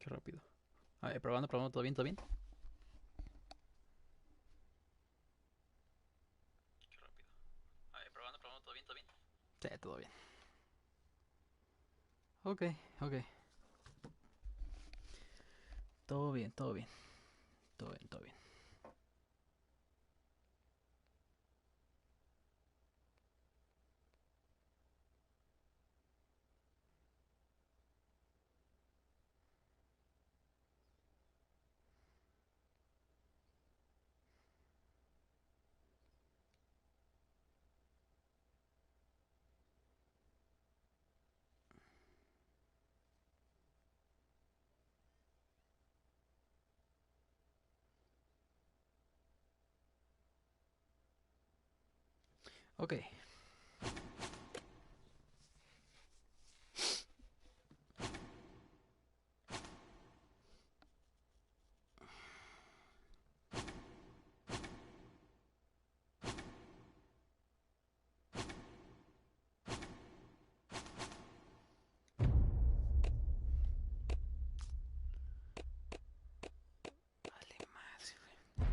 Qué rápido. A ver, probando, ¿todo bien, todo bien? Qué rápido. A ver, probando, ¿todo bien, todo bien? Sí, todo bien. Ok, ok. Todo bien, todo bien. Todo bien, todo bien. Ok. Vale, más, güey.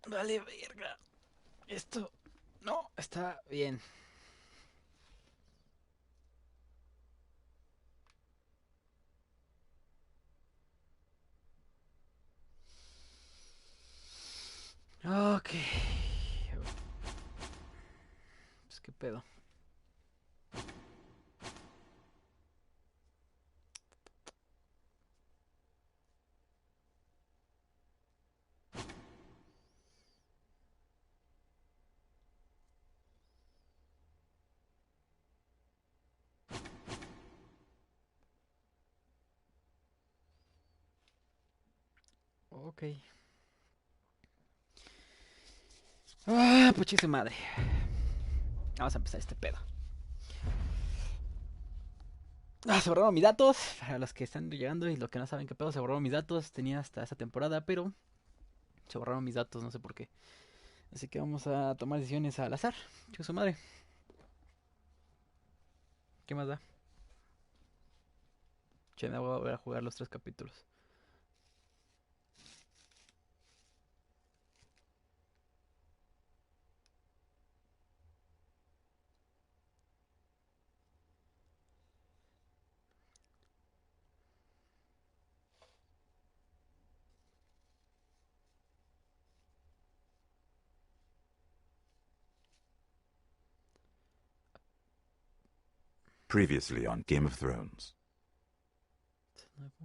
Vale, verga. Esto no está bien. Ok. Pues qué pedo. Ok. Ah, puchis madre. Vamos a empezar este pedo. Se borraron mis datos. Para los que están llegando y los que no saben qué pedo, se borraron mis datos. Tenía hasta esta temporada, pero se borraron mis datos, no sé por qué. Así que vamos a tomar decisiones al azar. Chico su madre. ¿Qué más da? Che, me voy a volver a jugar los 3 capítulos. Previously on Game of Thrones.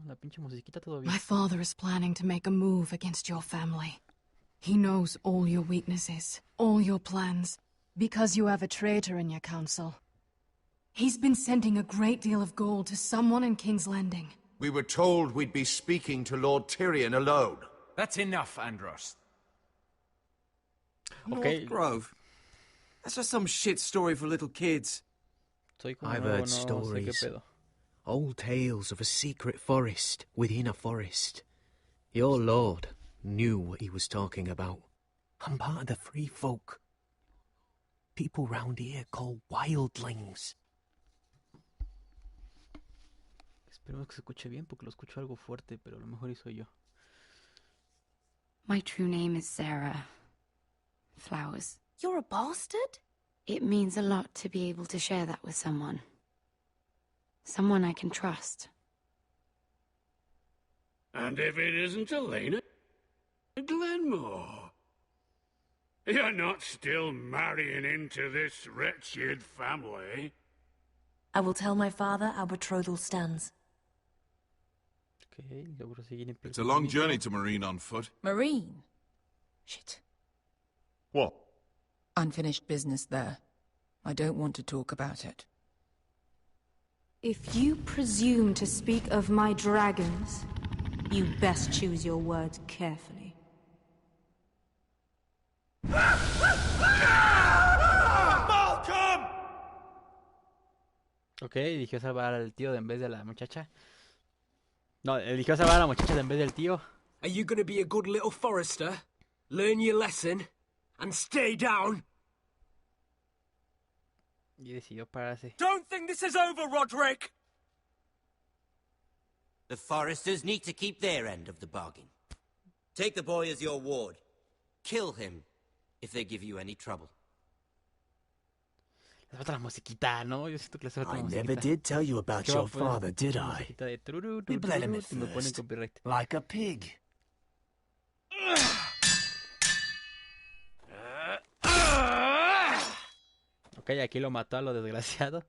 La pinche musiquita todo bien. My father is planning to make a move against your family. He knows all your weaknesses, all your plans, because you have a traitor in your council. He's been sending a great deal of gold to someone in King's Landing. We were told we'd be speaking to Lord Tyrion alone. That's enough, Andros. Ok. Northgrove. That's just some shit story for little kids. Soy como I've nuevo, heard no sé qué stories. pedo. Old tales of a secret forest within a forest. Your lord knew what he was talking about. I'm part of the free folk. People round here call wildlings. Esperemos que se escuche bien porque lo escucho algo fuerte, pero a lo mejor y soy yo. My true name is Sarah Flowers. You're a bastard? It means a lot to be able to share that with someone. Someone I can trust. And if it isn't Elena Glenmore, you're not still marrying into this wretched family. I will tell my father our betrothal stands. Okay, logro seguir en It's a long journey to Marine on foot. Marine? Shit. What? Unfinished business there. I don't want to talk about it. If you presume to speak of my dragons, you best choose your words carefully. Malcolm! Ok, eligió salvar al tío en vez de la muchacha. No, eligió salvar a la muchacha en vez del tío. Are you gonna be a good little forester? Learn your lesson? And stay down? Y decidió pararse. Don't think this is over, Roderick! The foresters need to keep their end of the bargain. Take the boy as your ward. Kill him if they give you any trouble. Les falta la musiquita, ¿no? Yo siento que les falta la I musiquita. never did tell you about your father, did I? De We bled him at y me ponen first, copyright. like a pig. Ok, aquí lo mató a lo desgraciado.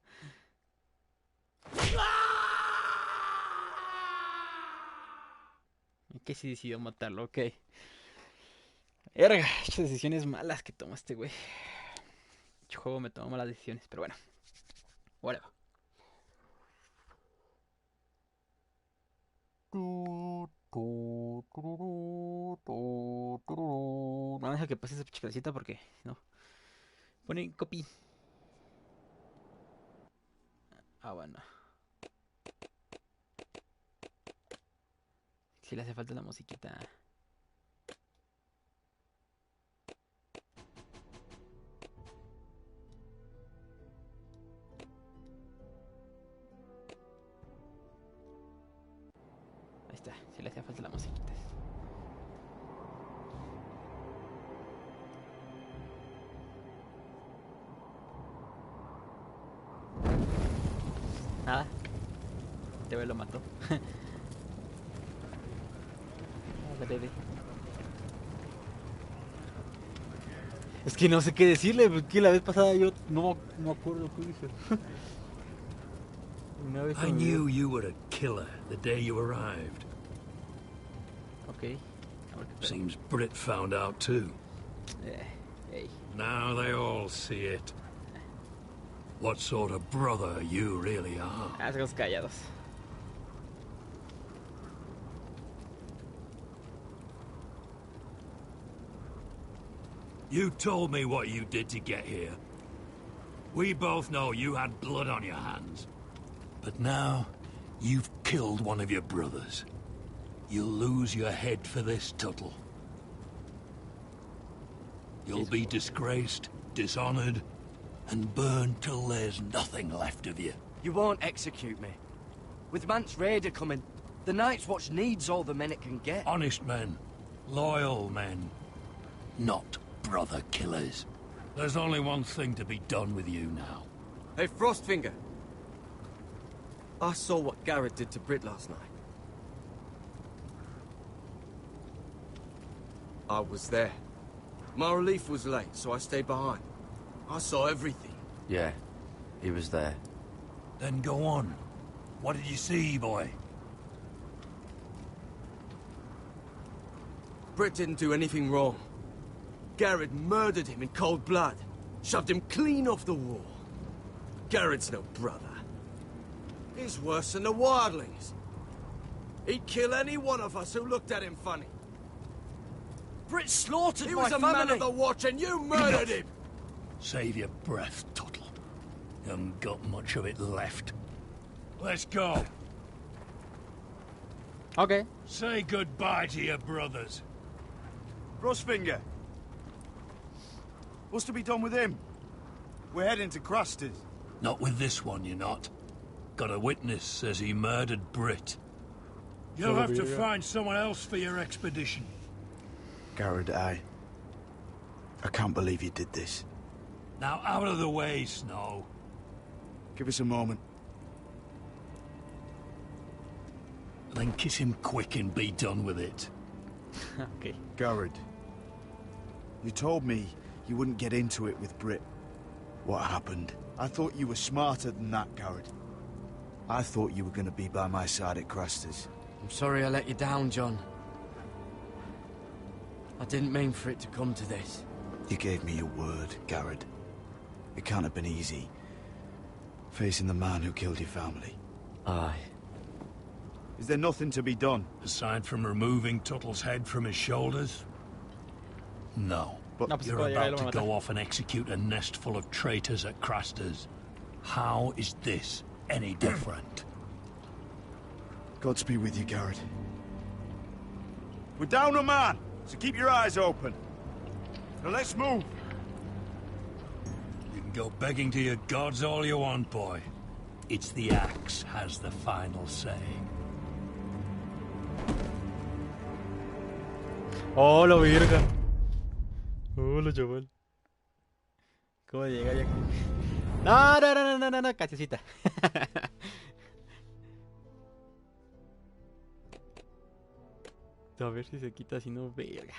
¿Y qué si decidió matarlo? Ok. Erga, muchas decisiones malas que toma este güey. El juego me toma malas decisiones, pero bueno. Whatever. Vamos a dejar que pase esa chiclecita porque no. Ponen copy. Ah, bueno. Si le hace falta la musiquita. Ahí está, si le hacía falta la musiquita. Nada. Este lo mató. Es que no sé qué decirle, porque la vez pasada yo no me acuerdo qué dije. I knew you were a killer the day you arrived. Okay. Seems Britt found out too. Hey. Now they all see it. What sort of brother you really are. Hazlos callados. You told me what you did to get here. We both know you had blood on your hands. But now, you've killed one of your brothers. You'll lose your head for this, Tuttle. You'll be disgraced, dishonored, and burned till there's nothing left of you. You won't execute me. With Mance Raider coming, the Night's Watch needs all the men it can get. Honest men. Loyal men. Not brother killers. There's only one thing to be done with you now. Hey, Frostfinger. I saw what Garrett did to Britt last night. I was there. My relief was late, so I stayed behind. I saw everything. Yeah, he was there. Then go on. What did you see, boy? Britt didn't do anything wrong. Garrett murdered him in cold blood. Shoved him clean off the wall. Garrett's no brother. He's worse than the wildlings. He'd kill any one of us who looked at him funny. Britt slaughtered my family! He was a man of the Watch and you murdered him! Save your breath, Tuttle. You haven't got much of it left. Let's go. Okay. Say goodbye to your brothers. Rustfinger. What's to be done with him? We're heading to Craster's. Not with this one, you're not. Got a witness says he murdered Brit. You'll have to find someone else for your expedition. Garrett, I can't believe you did this. Now out of the way, Snow. Give us a moment. Then kiss him quick and be done with it. Okay. Garrett, you told me you wouldn't get into it with Brit. What happened? I thought you were smarter than that, Garrett. I thought you were going to be by my side at Craster's. I'm sorry I let you down, John. I didn't mean for it to come to this. You gave me your word, Garrett. It can't have been easy, facing the man who killed your family. Aye. Is there nothing to be done? Aside from removing Tuttle's head from his shoulders? No. But you're about to go off and execute a nest full of traitors at Craster's. How is this any different? Godspeed with you, Garrett. We're down a man, so keep your eyes open. Now let's move. You can go begging to your gods all you want, boy. It's the axe has the final say. Hola, virga. Hola, chaval. ¿Cómo llega ya? No, cachecita. A ver si se quita, si no, verga.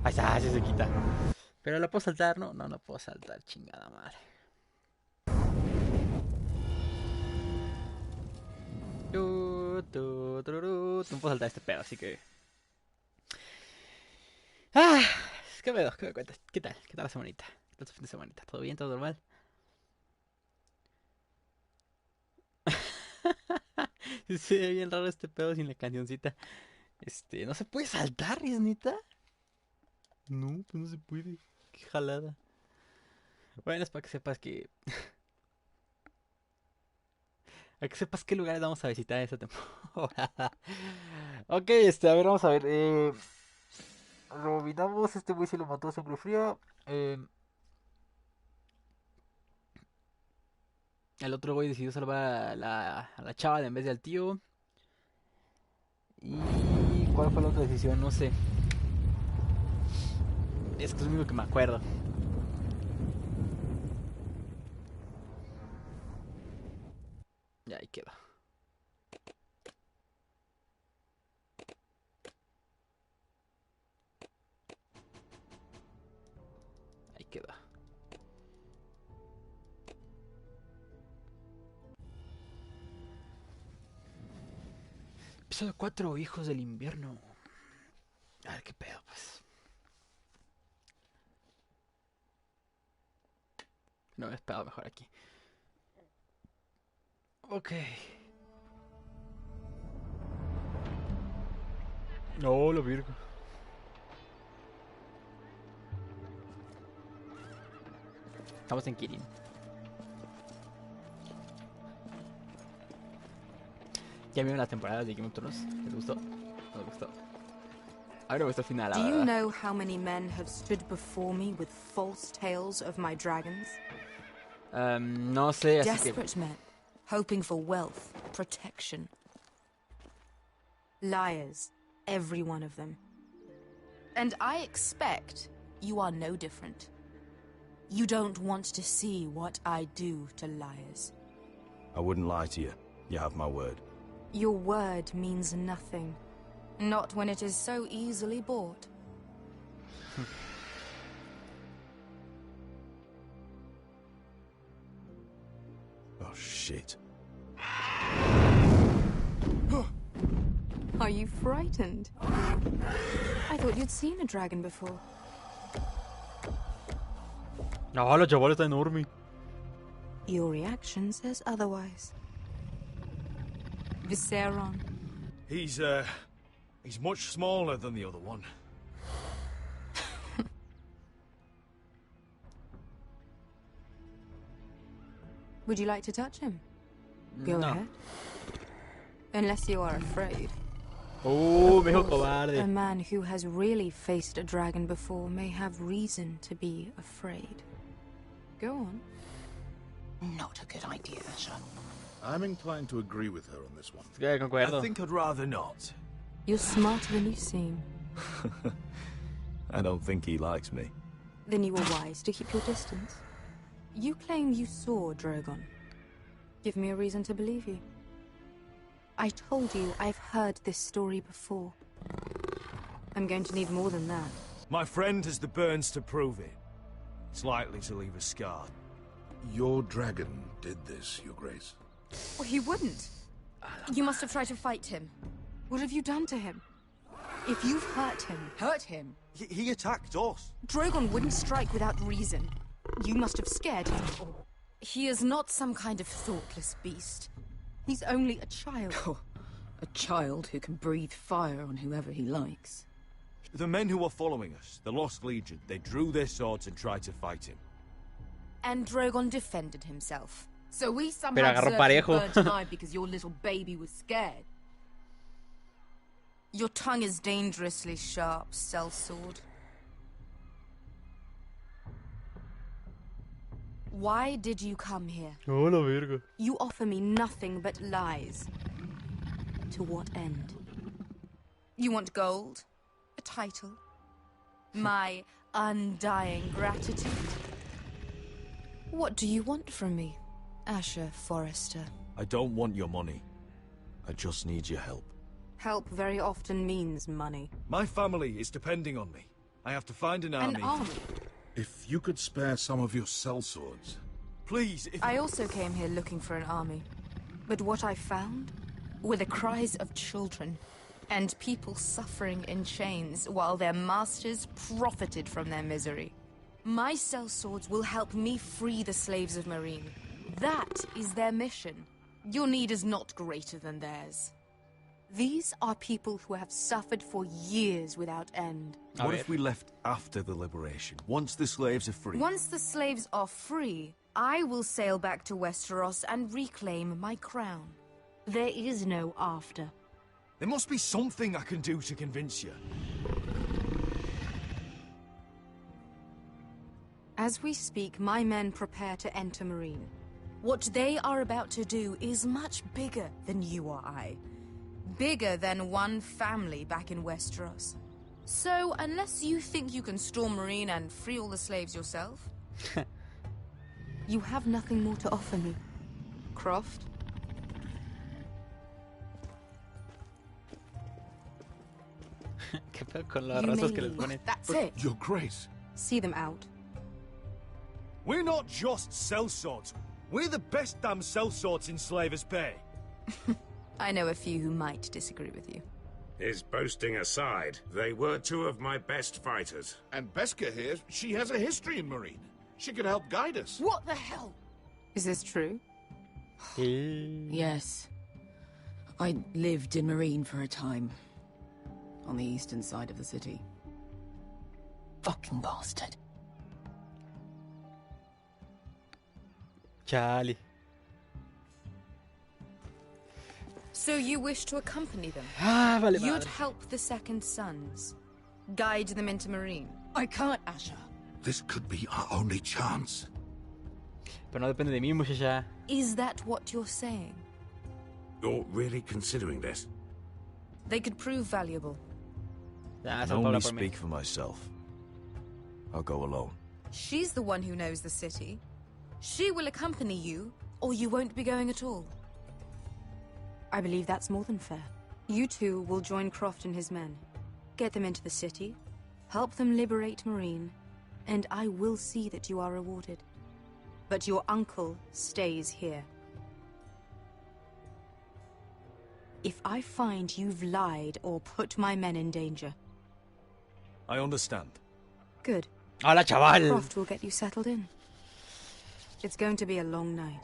Ahí está, sí se quita. Pero la puedo saltar, ¿no? No la puedo saltar, chingada madre. No puedo saltar este pedo, así que... ¿Qué pedo? ¿Qué me cuentas? ¿Qué tal? ¿Qué tal la semanita? ¿Qué tal tu fin de semanita? ¿Todo bien? ¿Todo normal? Se ve bien raro este pedo sin la cancioncita. ¿No se puede saltar, es neta? No, pues no se puede. Qué jalada. Bueno, es para que sepas que... para que sepas qué lugares vamos a visitar esta temporada. Ok, a ver, vamos a ver. Lo olvidamos, este güey se lo mató a sangre fría. El otro güey decidió salvar a la chava en vez de al tío. ¿Y cuál fue la otra decisión? No sé. Es que es lo único que me acuerdo. Ya, ahí queda. Ahí queda. Episodio 4, Hijos del Invierno. A ver qué pedo, pues. No, he esperado mejor aquí. Ok. No, la virgo. Estamos en Kirin. ¿Ya vieron las temporadas de Game of Thrones? ¿Les gustó? ¿No les gustó? A mí me gustó el final, la Do you verdad. know how many men have stood before me with false tales of my dragons? No sé, así que... Desperate men, hoping for wealth, protection. Liars, every one of them. And I expect you are no different. You don't want to see what I do to liars. I wouldn't lie to you. You have my word. Your word means nothing. Not when it is so easily bought. Oh, shit. Are you frightened? I thought you'd seen a dragon before. No, la chaval está enorme. Your reaction says otherwise. Viseron. He's much smaller than the other one. Would you like to touch him? Go No. ahead. Unless you are afraid. Oh, me dijo Of course, cobarde. a man who has really faced a dragon before may have reason to be afraid. Go on. Not a good idea, Asher. I'm inclined to agree with her on this one. Yeah, concuerdo. I think I'd rather not. You're smarter than you seem. I don't think he likes me. Then you were wise to keep your distance. You claim you saw Drogon. Give me a reason to believe you. I told you I've heard this story before. I'm going to need more than that. My friend has the burns to prove it. It's likely to leave a scar. Your dragon did this, Your Grace. Well, he wouldn't. You must have tried to fight him. What have you done to him? If you've hurt him. He attacked us. Drogon wouldn't strike without reason. You must have scared him. He is not some kind of thoughtless beast. He's only a child. Oh, a child who can breathe fire on whoever he likes. The men who were following us, the Lost Legion, they drew their swords and tried to fight him. And Drogon defended himself. So we Pero somehow agarró deserve to parejo. burn tonight because your little baby was scared. Your tongue is dangerously sharp, sellsword. Why did you come here? Oh, la verga. You offer me nothing but lies. To what end? You want gold? A title? My undying gratitude? What do you want from me, Asher Forrester? I don't want your money. I just need your help. Help very often means money. My family is depending on me. I have to find an army. An army? If you could spare some of your sellswords. Please, if... I also came here looking for an army. But what I found were the cries of children and people suffering in chains while their masters profited from their misery. My sellswords will help me free the slaves of Meereen. That is their mission. Your need is not greater than theirs. These are people who have suffered for years without end. What if we left after the liberation, once the slaves are free? Once the slaves are free, I will sail back to Westeros and reclaim my crown. There is no after. There must be something I can do to convince you. As we speak, my men prepare to enter Meereen. What they are about to do is much bigger than you or I. Bigger than one family back in Westeros. So, unless you think you can storm Meereen and free all the slaves yourself, you have nothing more to offer me, Croft. ¿Qué pedo con los You razos may que les leave. ponen? That's it. Your Grace. See them out. We're not just sellswords. We're the best damn sellswords in Slavers Bay. I know a few who might disagree with you. His boasting aside, they were two of my best fighters. And Beskha here, she has a history in Meereen. She could help guide us. What the hell? Is this true? Yes. I lived in Meereen for a time. On the eastern side of the city. Fucking bastard. Chale. So you wish to accompany them? Ah, vale You'd madre. help the Second Sons. Guide them into Meereen. I can't, Asher. This could be our only chance. Pero no depende de mí, muchacha. Is that what you're saying? You're really considering this? They could prove valuable. Ah, I eso can habla only por mí. speak for myself. I'll go alone. She's the one who knows the city. She will accompany you, or you won't be going at all. I believe that's more than fair. You two will join Croft and his men. Get them into the city, help them liberate Meereen, and I will see that you are rewarded. But your uncle stays here. If I find you've lied or put my men in danger, I understand. good. Hola, chaval. Croft will get you settled in. It's going to be a long night.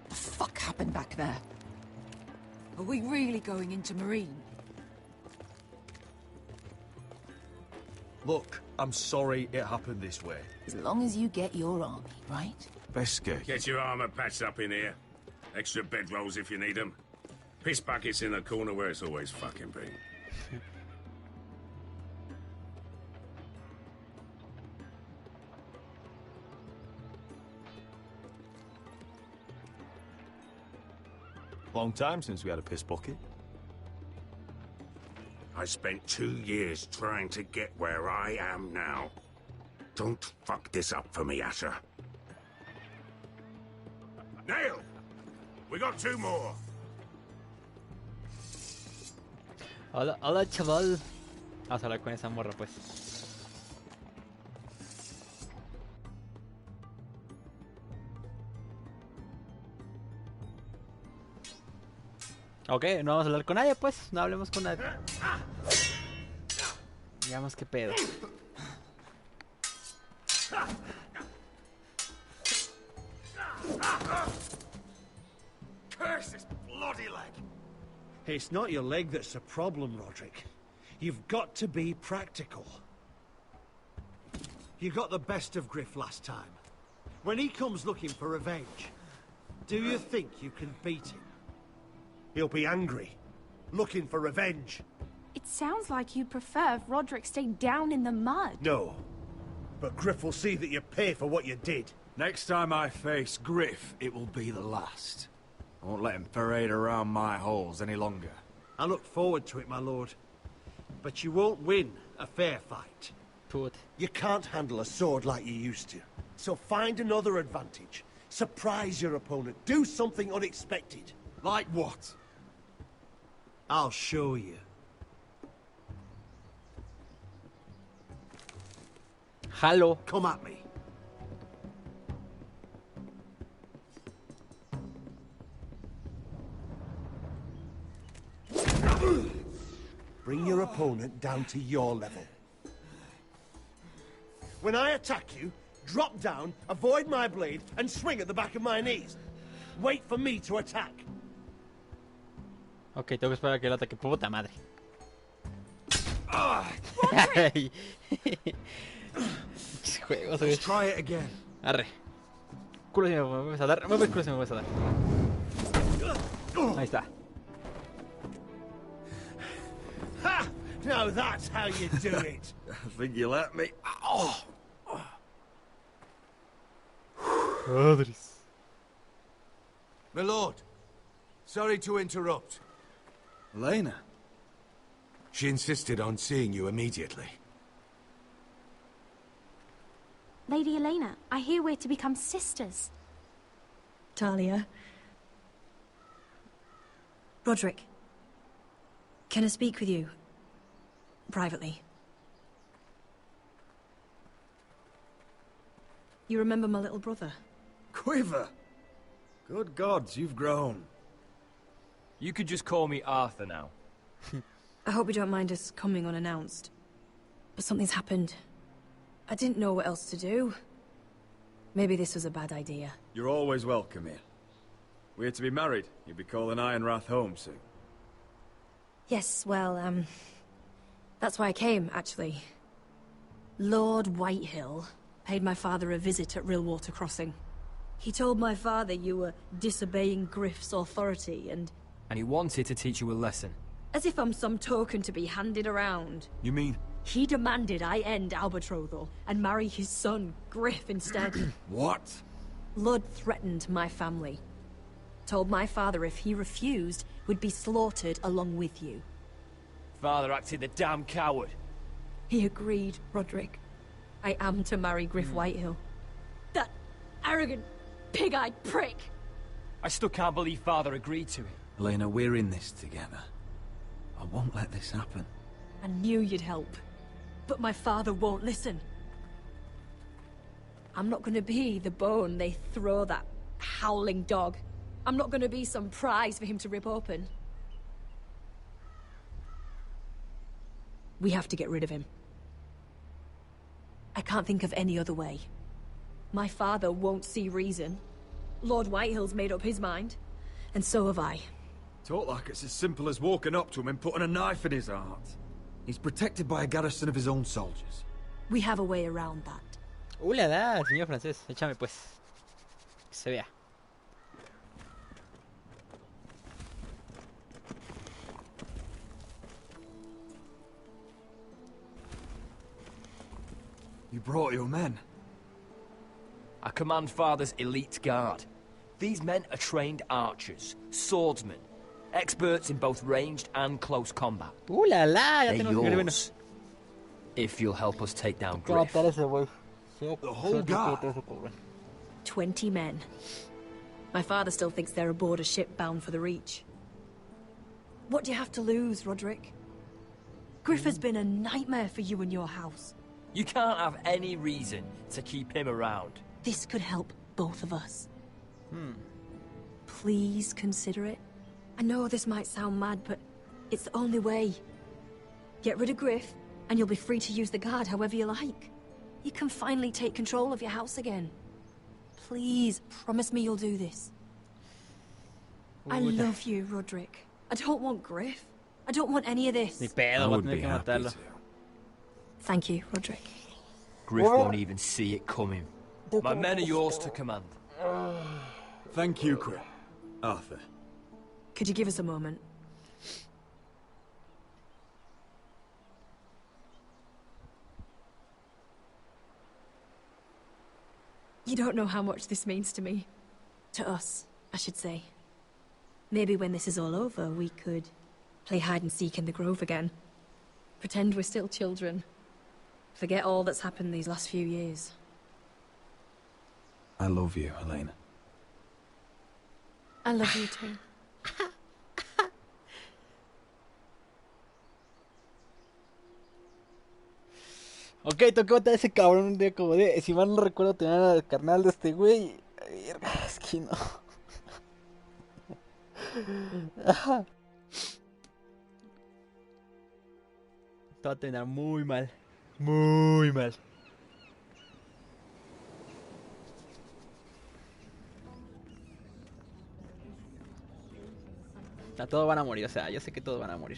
The fuck happened back there? Are we really going into Marine? Look, I'm sorry it happened this way. As long as you get your army, right? Beskar. Get your armor patched up in here. Extra bedrolls if you need them. Piss buckets in the corner where it's always fucking been. Long time since we had a piss bucket. I spent 2 years trying to get where I am now. Don't fuck this up for me, Asher. Nail! We got 2 more. Hola, hola, chaval. Vamos a hablar con esa morra, pues. Ok, no vamos a hablar con nadie, pues. No hablemos con nadie. Digamos qué pedo. Curse this bloody leg! It's not your leg that's a problem, Roderick. You've got to be practical. You got the best of Griff last time. When he comes looking for revenge, do you think you can beat him? He'll be angry, looking for revenge. It sounds like you prefer if Roderick stayed down in the mud. No, but Griff will see that you pay for what you did. Next time I face Griff, it will be the last. I won't let him parade around my halls any longer. I look forward to it, my lord. But you won't win a fair fight. Put. You can't handle a sword like you used to. So find another advantage. Surprise your opponent. Do something unexpected. Like what? I'll show you. Hello. Come at me. Bring your opponent down to your level. When I attack you, drop down, avoid my blade, and swing at the back of my knees. Wait for me to attack. Ok, tengo que esperar a que él ataque. Puta madre. Juegos, Let's try it again. Arre. Culo si me vuelves a dar. Mueve el culo si me vuelves a dar. Ahí está. Ha! Now that's how you do it. I think you let me. Oh. My lord, sorry to interrupt. Elena? She insisted on seeing you immediately. Lady Elena, I hear we're to become sisters. Talia. Roderick. Can I speak with you? Privately. You remember my little brother? Quiver! Good gods, you've grown. You could just call me Arthur now. I hope you don't mind us coming unannounced. But something's happened. I didn't know what else to do. Maybe this was a bad idea. You're always welcome here. We're to be married. You'll be calling Ironrath home soon. Yes, well, that's why I came, actually. Lord Whitehill paid my father a visit at Rillwater Crossing. He told my father you were disobeying Griff's authority and he wanted to teach you a lesson. as if I'm some token to be handed around. You mean? He demanded I end our betrothal and marry his son, Griff, instead. What? Lord threatened my family. Told my father if he refused, would be slaughtered along with you. Father acted the damn coward. He agreed, Roderick. I am to marry Griff Whitehill. That arrogant, pig-eyed prick! I still can't believe Father agreed to it. Elena, we're in this together. I won't let this happen. I knew you'd help. But my father won't listen. I'm not gonna be the bone they throw that howling dog. I'm not gonna be some prize for him to rip open. We have to get rid of him. I can't think of any other way. My father won't see reason. Lord Whitehill's made up his mind, and so have I. Talk like it's as simple as walking up to him and putting a knife in his heart. He's protected by a garrison of his own soldiers. We have a way around that. La la, señor francés. Échame pues. Que se vea. You brought your men. I command Father's elite guard. These men are trained archers, swordsmen, experts in both ranged and close combat. La la, ya They're tenemos que yours. If you'll help us take down Quiero Griff. matar a ese güey. The whole guard. 20 men. My father still thinks they're aboard a ship bound for the Reach. What do you have to lose, Roderick? Griff has been a nightmare for you and your house. You can't have any reason to keep him around. This could help both of us. Please consider it. I know this might sound mad, but it's the only way. Get rid of Griff, and you'll be free to use the guard however you like. You can finally take control of your house again. Please, promise me you'll do this. I love you, Roderick. I don't want Griff. I don't want any of this. Ni pedo, voy a tener que matarlo. Thank you, Roderick. Griff won't even see it coming. My men are yours to command. Thank you, Griff. Arthur. Could you give us a moment? You don't know how much this means to me. To us, I should say. Maybe when this is all over, we could play hide and seek in the grove again. Pretend we're still children. Forget all that's happened these last few years. I love you, Helena. I love you too. Ok, tengo que matar a ese cabrón un día como de... Si mal no recuerdo, tenía al carnal de este güey. Verga, es que no. Te va a terminar muy mal. Muy mal. A todos van a morir, o sea, yo sé que todos van a morir.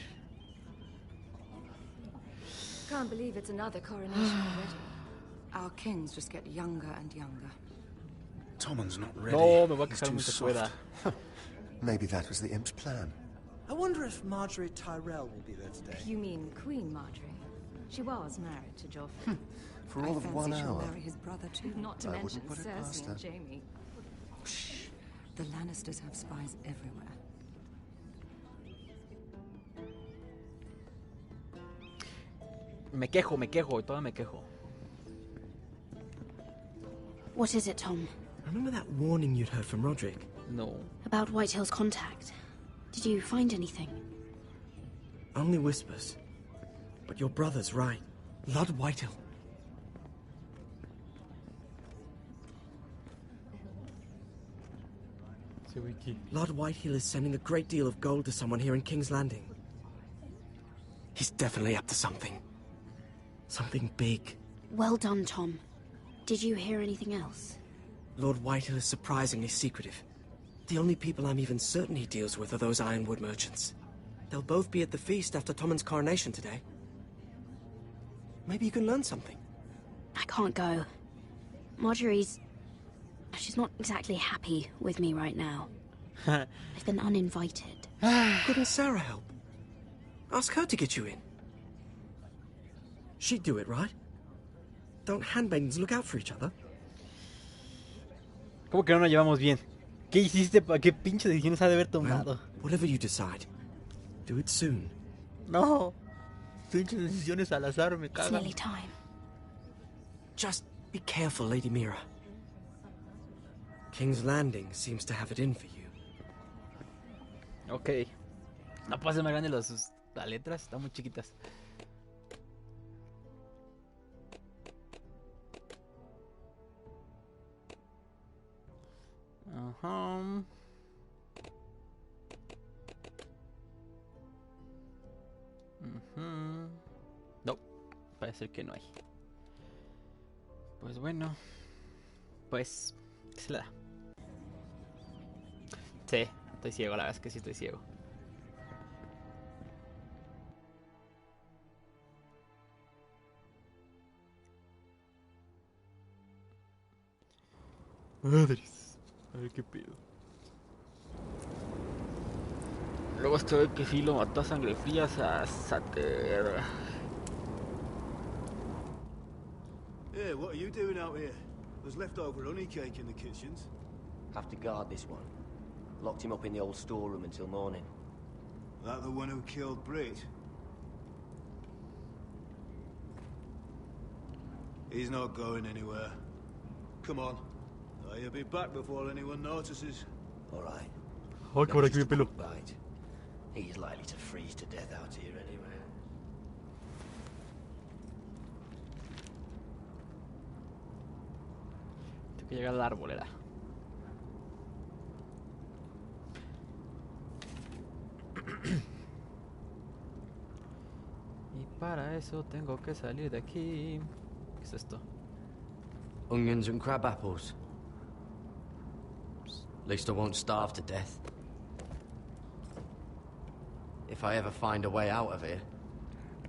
Can't believe it's another coronation already. Our kings just get younger and younger. Tommen's not ready. No, me voy a He's quejar too mucho soft. pueda. Maybe that was the imp's plan. I wonder if Marjorie Tyrell will be there today. You mean Queen Marjorie? She was married to Joffrey. For all I of fancy 1 she'll hour. marry his brother too, not to I mention wouldn't put it past Cersei and her. Jaime. Shh. The Lannisters have spies everywhere. Me quejo, y todo me quejo. What is it, Tom? Remember that warning you'd heard from Roderick? No. About Whitehill's contact. Did you find anything? Only whispers. But your brother's right. Lord Whitehill. Lord Whitehill is sending a great deal of gold to someone here in King's Landing. He's definitely up to something. Something big. Well done, Tom. Did you hear anything else? Lord Whitehill is surprisingly secretive. The only people I'm even certain he deals with are those ironwood merchants. They'll both be at the feast after Tommen's coronation today. Maybe you can learn something. I can't go. Marjorie's... She's not exactly happy with me right now. I've been uninvited. Couldn't Sarah help? Ask her to get you in. She'd do it, right? Don't handmaidens look out for each other? ¿Cómo que no nos llevamos bien? ¿Qué hiciste? ¿Qué pinche decisiones ha de haber tomado? Whatever you decide, do it soon. No. Pinches decisiones al azar me It's cagan. nearly time. Just be careful, Lady Mira. King's Landing seems to have it in for you. Ok. No puede ser más grande las letras, están muy chiquitas. Ajá. No, parece que no hay. Pues bueno, pues se la da. Sí, estoy ciego, la verdad es que sí estoy ciego. Madres. A ver qué pedo. Luego este ve que sí lo mató a sangre fría a Sater. Hey, what are you doing out here? There's leftover honey cake in the kitchens. Have to guard this one. Locked him up in the old storeroom until morning. That the one who killed Brit? He's not going anywhere. Come on. He'll be back before anyone notices. All right. Oh, qué aquí mi pelo. Right. He's likely to freeze to death out here anyway. Tengo que llegar a la arbolera. Y para eso tengo que salir de aquí. ¿Qué es esto? Onions and crab apples. At least I won't starve to death. If I ever find a way out of here.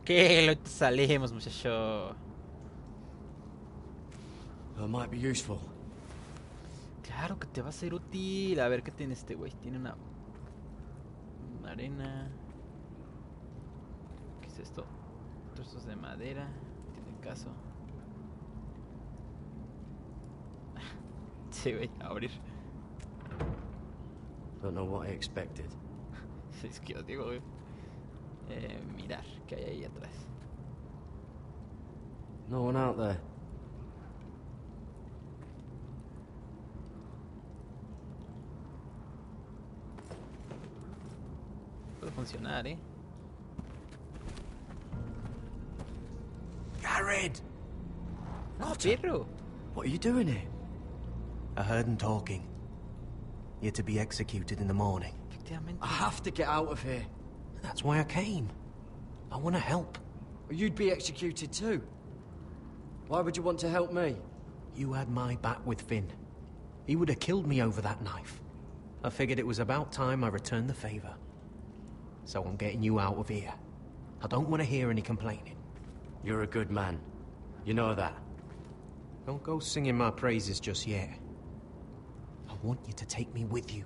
¿Qué? Lo salimos, muchacho. That might be useful. Claro que te va a ser útil. A ver, ¿qué tiene este güey? Tiene una arena. ¿Qué es esto? Trozos de madera. Tiene caso. Sí, güey, a abrir. Don't know what I expected. Es que os digo, güey. Mirar, ¿qué hay ahí atrás? No one out there. Puede funcionar, ¿eh? Garrett! Perro! What are you doing here? I heard him talking. You're to be executed in the morning. I have to get out of here. That's why I came. I want to help. You'd be executed too. Why would you want to help me? You had my back with Finn. He would have killed me over that knife. I figured it was about time I returned the favor. So I'm getting you out of here. I don't want to hear any complaining. You're a good man. You know that. Don't go singing my praises just yet. I want you to take me with you.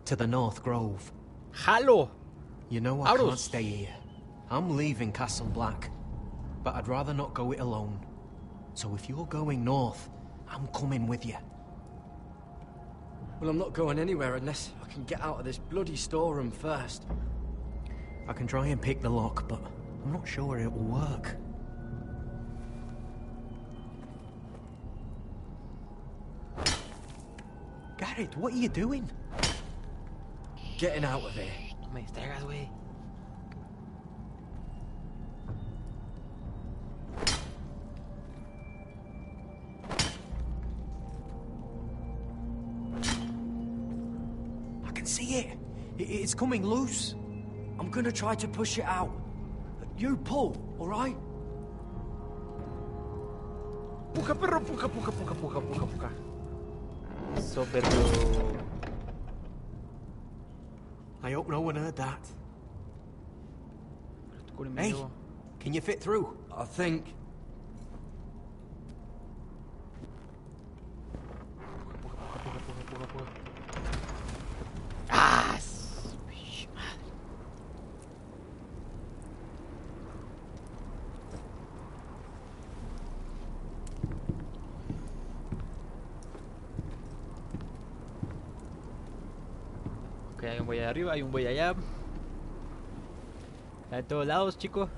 To the North Grove. Hello. You know I can't stay here. I'm leaving Castle Black. But I'd rather not go it alone. So if you're going north, I'm coming with you. Well, I'm not going anywhere unless I can get out of this bloody storeroom first. I can try and pick the lock, but I'm not sure it will work. Garrett, what are you doing? Getting out of here. No me distraigas, güey. I can see it. It's coming loose. I'm gonna try to push it out. You pull, all right? Puja, perro, puja, puja, puja, puja, puja, puja. Eso, perro. I hope no one heard that. Hey, can you fit through? I think. Ah, ok, hay un güey allá arriba, hay un güey allá. Está de todos lados, chico.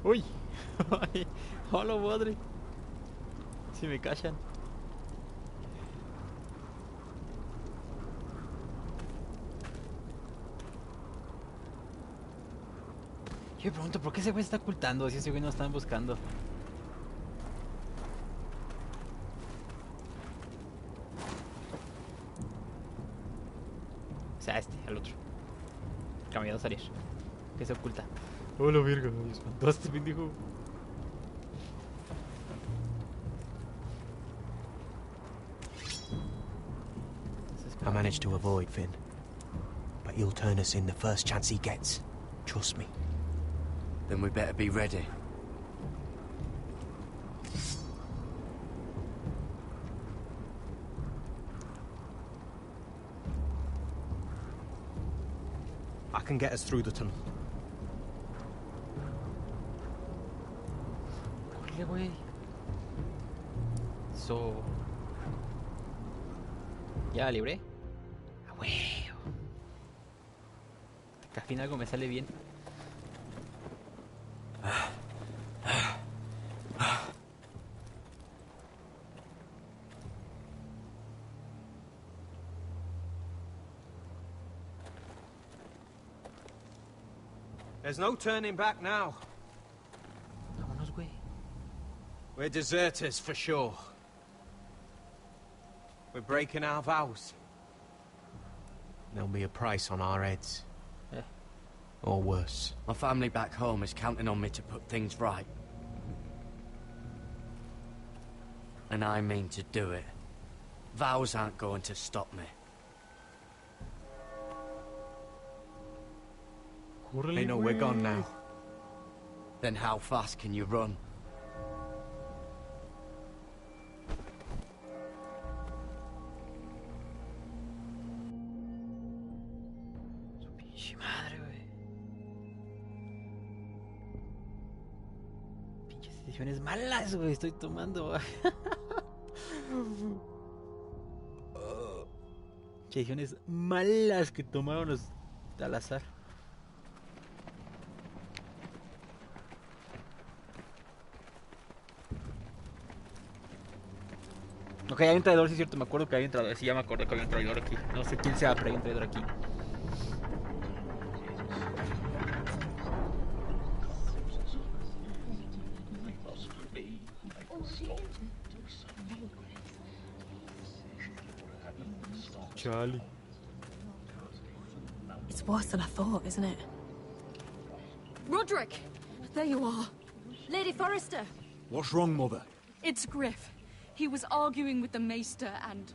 Uy. Hola, madre. Si me callan. Yo me pregunto, ¿por qué ese güey está ocultando si ese güey no están buscando? O sea, el otro. Cambiado a salir. Que se oculta. Hola, virga, me espantaste, pendejo. I managed to avoid Finn. But he'll turn us in the first chance he gets. Trust me. Then we better be ready. I can get us through the tunnel. Corre, güey. So... ¿Ya la libré? ¡A huevo! Que al fin algo me sale bien. There's no turning back now. Vámonos, güey. We're deserters for sure. We're breaking our vows. There'll be a price on our heads. Yeah. Or worse. My family back home is counting on me to put things right. And I mean to do it. Vows aren't going to stop me. They know we're gone now. Then how fast can you run? Su pinche madre, güey. Pinches decisiones malas, güey. Estoy tomando. Decisiones malas que tomaron los al azar. Ok, hay un traidor, sí es cierto, me acuerdo que hay un traidor, sí, ya me acuerdo que había un traidor aquí. No sé quién sea, pero hay un traidor aquí. Charlie. It's worse than I thought, isn't it? Roderick! There you are. Lady Forrester! What's wrong, Mother? It's Griff. He was arguing with the Maester and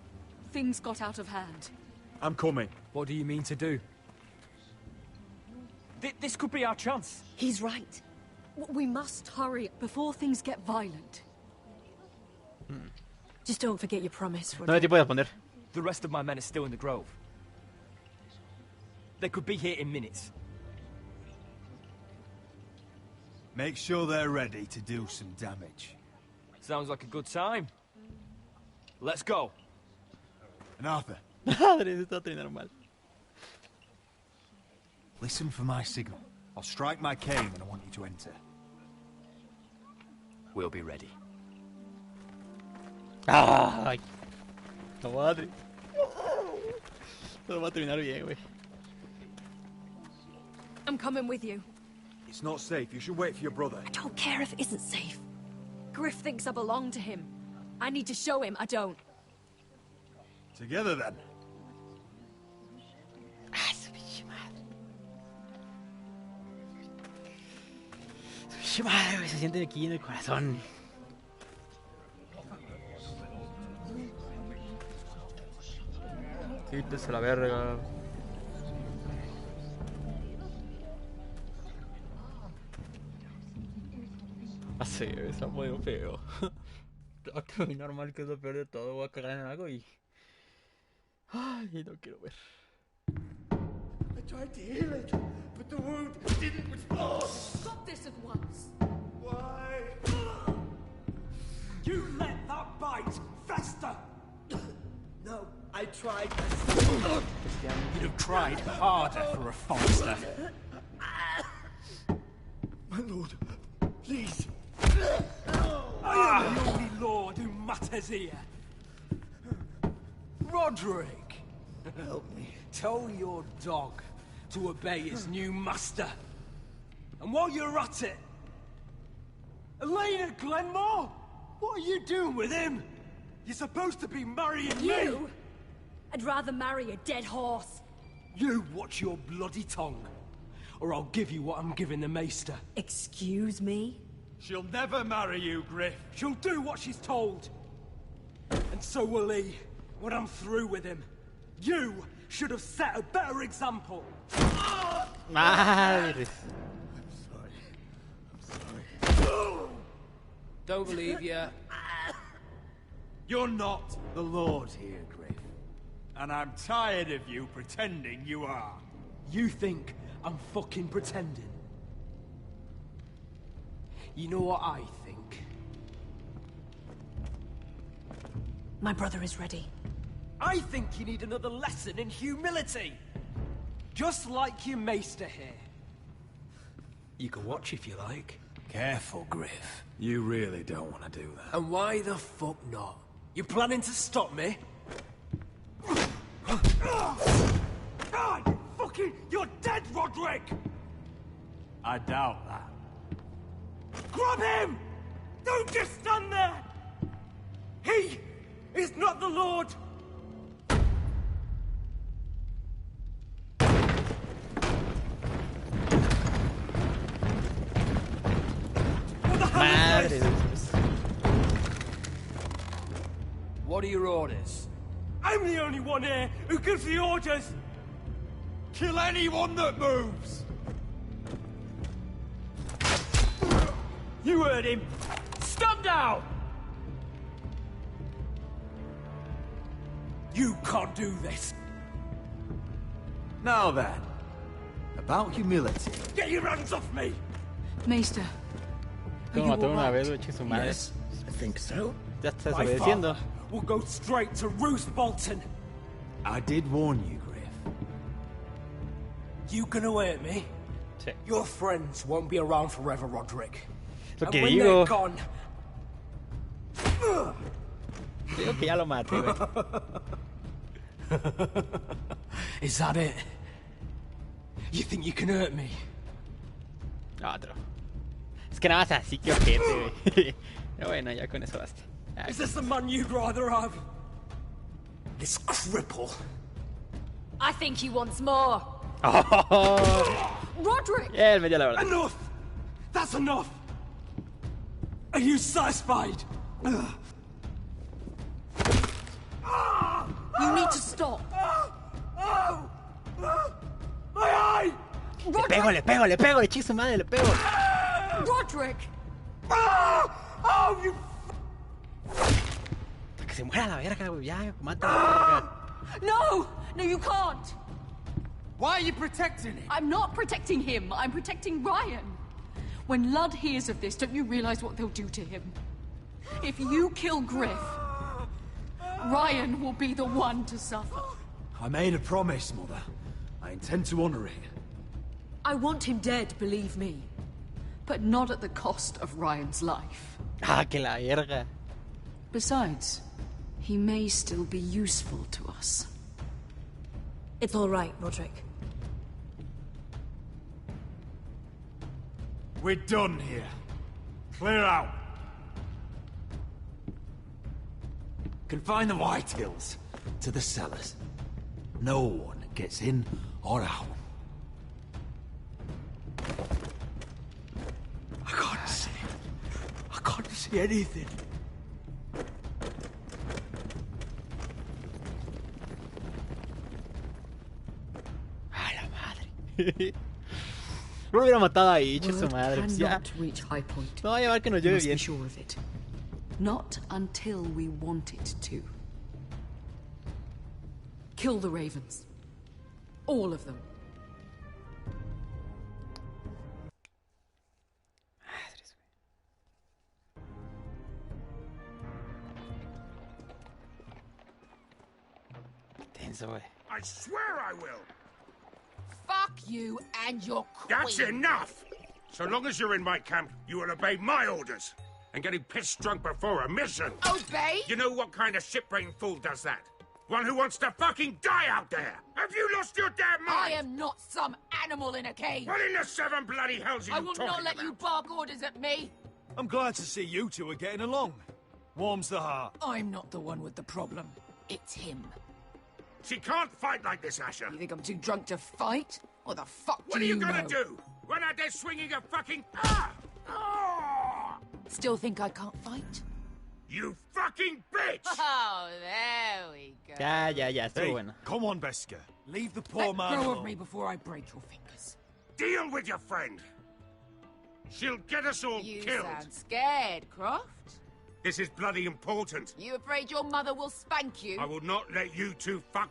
things got out of hand. I'm coming. What do you mean to do? This could be our chance. He's right. We must hurry before things get violent. Just don't forget your promise, No hay tiempo de responder. The rest of my men are still in the grove. They could be here in minutes. Make sure they're ready to do some damage. Sounds like a good time. Let's go. And Arthur. Madre, está terminando mal. Listen for my signal. I'll strike my cane when I want you to enter. We'll be ready. Ay. La madre. Todo va a terminar bien, güey. I'm coming with you. It's not safe. You should wait for your brother. I don't care if it isn't safe. Griff thinks I belong to him. I need to show him I don't. Together, then. Ah, su pinche madre. Su pinche madre, güey. Se siente aquí en el corazón. Quítese la verga. Así, está muy feo. Va a terminar mal, que es lo peor de todo. Voy a cagar en algo y... Ay, no quiero ver. I tried to heal it, but the wound didn't respond. Stop this at once. Why? You let that bite fester! No, I tried. You'd have tried harder for a Forrester. My lord, please. I am the only lord who matters here. Roderick, help me. Tell your dog to obey his new master. And while you're at it, Elena Glenmore, what are you doing with him? You're supposed to be marrying me. You? I'd rather marry a dead horse. You watch your bloody tongue, or I'll give you what I'm giving the Maester. Excuse me? She'll never marry you, Griff. She'll do what she's told. And so will he, when I'm through with him. You should have set a better example. Madre. I'm sorry. Don't believe you. You're not the Lord here, Griff. And I'm tired of you pretending you are. You think I'm fucking pretending? You know what I think? My brother is ready. I think you need another lesson in humility. Just like your maester here. You can watch if you like. Careful, Griff. You really don't want to do that. And why the fuck not? You planning to stop me? God, fucking, you're dead, Roderick! I doubt that. Grab him! Don't just stand there! He is not the Lord! Madre de Dios. What are your orders? I'm the only one here who gives the orders! Kill anyone that moves! You heard him! Stand down! You can't do this! Now then, about humility. Get your hands off me! Maester. Como mató una vez, eche su madre. Yes, I think so. Ya estás My obedeciendo. father will go straight to Roose Bolton. I did warn you, Griff. You gonna hurt me? Sí. Your friends won't be around forever, Roderick. Lo And que when digo. they're gone... Digo que ya lo maté, güey. Is that it? You think you can hurt me? Otro. Es que nada más así que ojete, güey. Pero bueno, ya con eso basta. Ya. Is this the man you'd rather have? This cripple. I think he wants more. Oh. Roderick! Yeah, él me dio la verdad. Enough! That's enough! Are you satisfied? You need to stop. My eye! Le pego, le pego, le pego, le eché su madre, le pego. Roderick! Oh, you... Que se muera la verga, güey. Ya, mata a la verga. No! No, you can't! Why are you protecting him? I'm not protecting him. I'm protecting Ryan. When Ludd hears of this, don't you realize what they'll do to him? If you kill Griff, Ryan will be the one to suffer. I made a promise, Mother. I intend to honor it. I want him dead, believe me. But not at the cost of Ryan's life. Ah, que la verga. Besides, he may still be useful to us. It's all right, Roderick. We're done here. Clear out. Confine the Whitehills to the cellars. No one gets in or out. I can't see. I can't see anything. A la madre. No lo hubiera matado ahí, eche su madre. Pues ya. Cannot reach High Point. No va a llevar que nos lleve bien. Sure of it. Not until we want it to. Kill the ravens. All of them. Tenso, güey. I swear I will. Fuck you and your queen. That's enough! So long as you're in my camp, you will obey my orders. And getting pissed drunk before a mission. Obey? You know what kind of shit-brained fool does that? One who wants to fucking die out there! Have you lost your damn mind? I am not some animal in a cage. What in the seven bloody hells are you I will talking not let about? you bark orders at me. I'm glad to see you two are getting along. Warms the heart. I'm not the one with the problem. It's him. She can't fight like this, Asher. You think I'm too drunk to fight? What the fuck What do are you you gonna know? do? Run out there swinging a fucking... Ah! Ah! Still think I can't fight? You fucking bitch! Oh, there we go. Ya, estuvo Hey, bueno. come on, Beska. Leave the poor Let man go alone. of me before I break your fingers. Deal with your friend. She'll get us all You killed. sound scared, Croft. This is bloody important. You afraid your mother will spank you? I will not let you two fuck...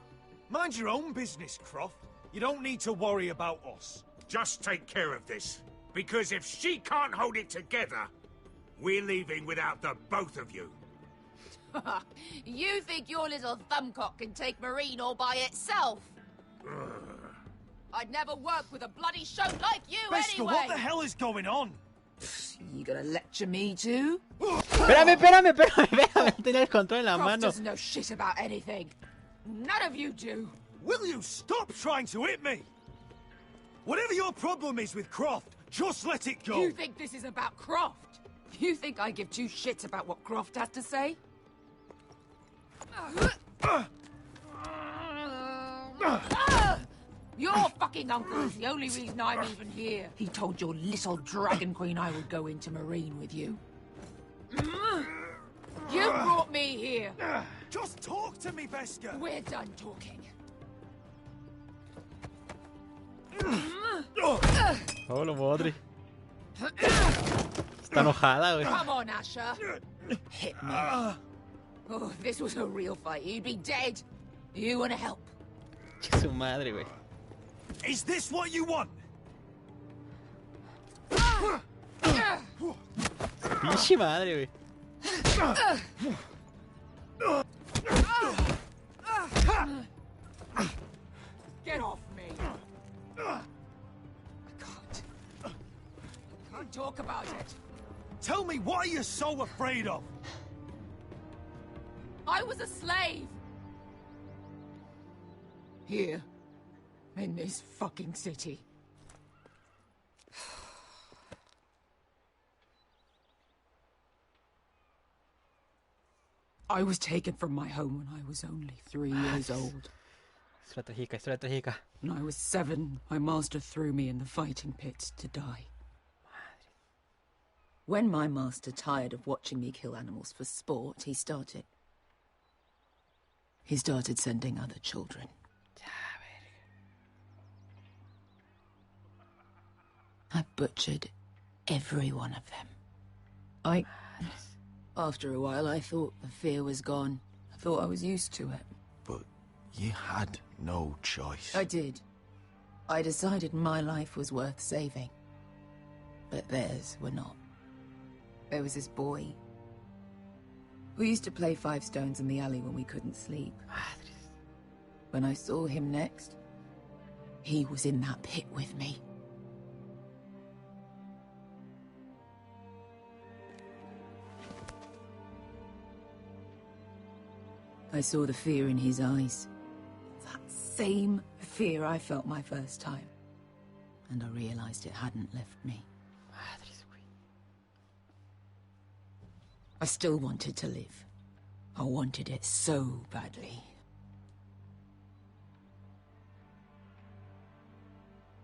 Mind your own business, Croft. You don't need to worry about us. Just take care of this. Because if she can't hold it together, we're leaving without the both of you. You think your little thumbcock can take Marine all by itself? I'd never work with a bloody show like you Beskha, anyway! what the hell is going on? You gonna lecture me too? Espérame, tenía el control en la Croft mano. doesn't know shit about anything. None of you do. Will you stop trying to hit me? Whatever your problem is with Croft, just let it go. You think this is about Croft? You think I give two shits about what Croft has to say? Your fucking uncle is the only reason I'm even here. He told your little dragon queen I would go into Marine with you. You brought me here. Just talk to me, Beskha. We're done talking. Hola, madre. Está enojada, güey. Come on, Asher. Hit me. Oh, if this was a real fight, you'd be dead. You want to help? Su madre, güey. Is this what you want? Pinche madre, güey. Get off me. I can't talk about it. Tell me, what are you so afraid of? I was a slave. Here. In this fucking city. I was taken from my home when I was only 3 years old. Historia trágica. When I was 7, my master threw me in the fighting pit to die. When my master tired of watching me kill animals for sport, he started sending other children. I butchered every one of them. After a while, I thought the fear was gone. I thought I was used to it. But you had no choice. I did. I decided my life was worth saving. But theirs were not. There was this boy. We used to play 5 stones in the alley when we couldn't sleep. When I saw him next, he was in that pit with me. I saw the fear in his eyes. That same fear I felt my first time. And I realized it hadn't left me. I still wanted to live. I wanted it so badly.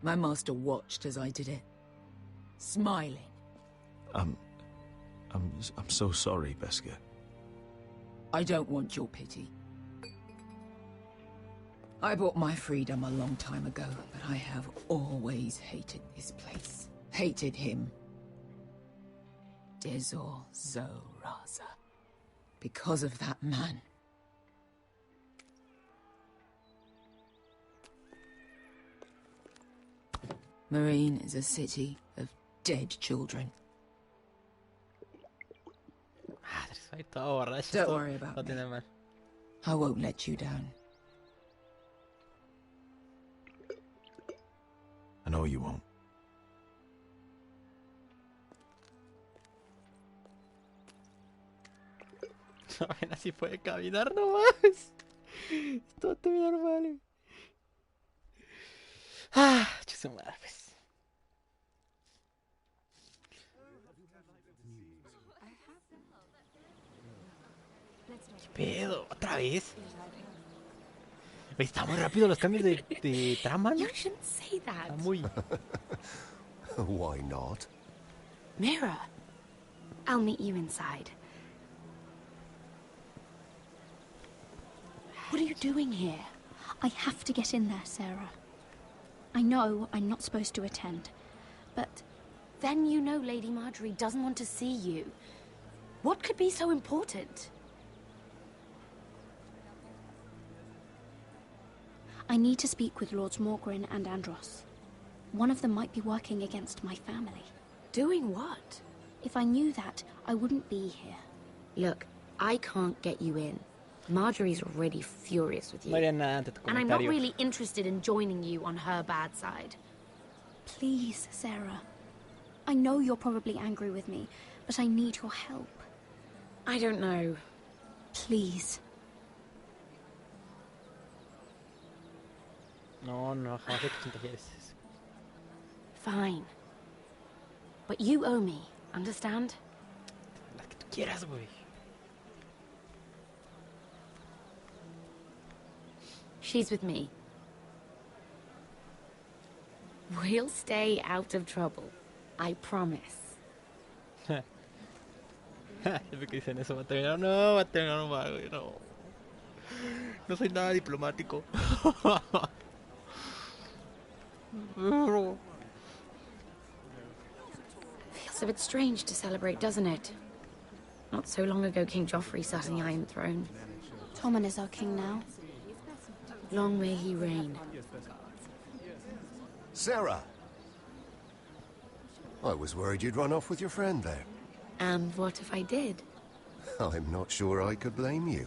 My master watched as I did it, smiling. I'm so sorry, Beskha. I don't want your pity. I bought my freedom a long time ago, but I have always hated this place. Hated him. Dezor Zoraza. Because of that man. Marine is a city of dead children. Don't worry about me. I won't let you down. I know you won't. Apenas si puede caminar nomás. Esto está bien normal. Ah, su madre, pues. ¿Qué pedo? ¿Otra vez? Está muy rápido los cambios de trama, ¿no? You shouldn't say that. Está muy... Why not? Mira, I'll meet you inside. What are you doing here? I have to get in there, Sarah. I know I'm not supposed to attend, but then you know Lady Marjorie doesn't want to see you. What could be so important? I need to speak with Lords Morgren and Andros. One of them might be working against my family. Doing what? If I knew that, I wouldn't be here. Look, I can't get you in. Marjorie's already furious with you. No haría nada ante tu And I'm not comentario. really interested in joining you on her bad side. Please, Sarah. I know you're probably angry with me, but I need your help. I don't know. Please. No, jamás de tus intereses. Fine. But you owe me, understand? Las que tú quieras, güey. She's with me. We'll stay out of trouble. I promise. Siempre que dicen eso va a terminar. No, va a terminar mal, güey. No. No soy nada diplomático. Feels a bit strange to celebrate, doesn't it? Not so long ago, King Joffrey sat on the Iron Throne. Tommen is our king now. Long may he reign. Sarah! I was worried you'd run off with your friend there. And what if I did? I'm not sure I could blame you.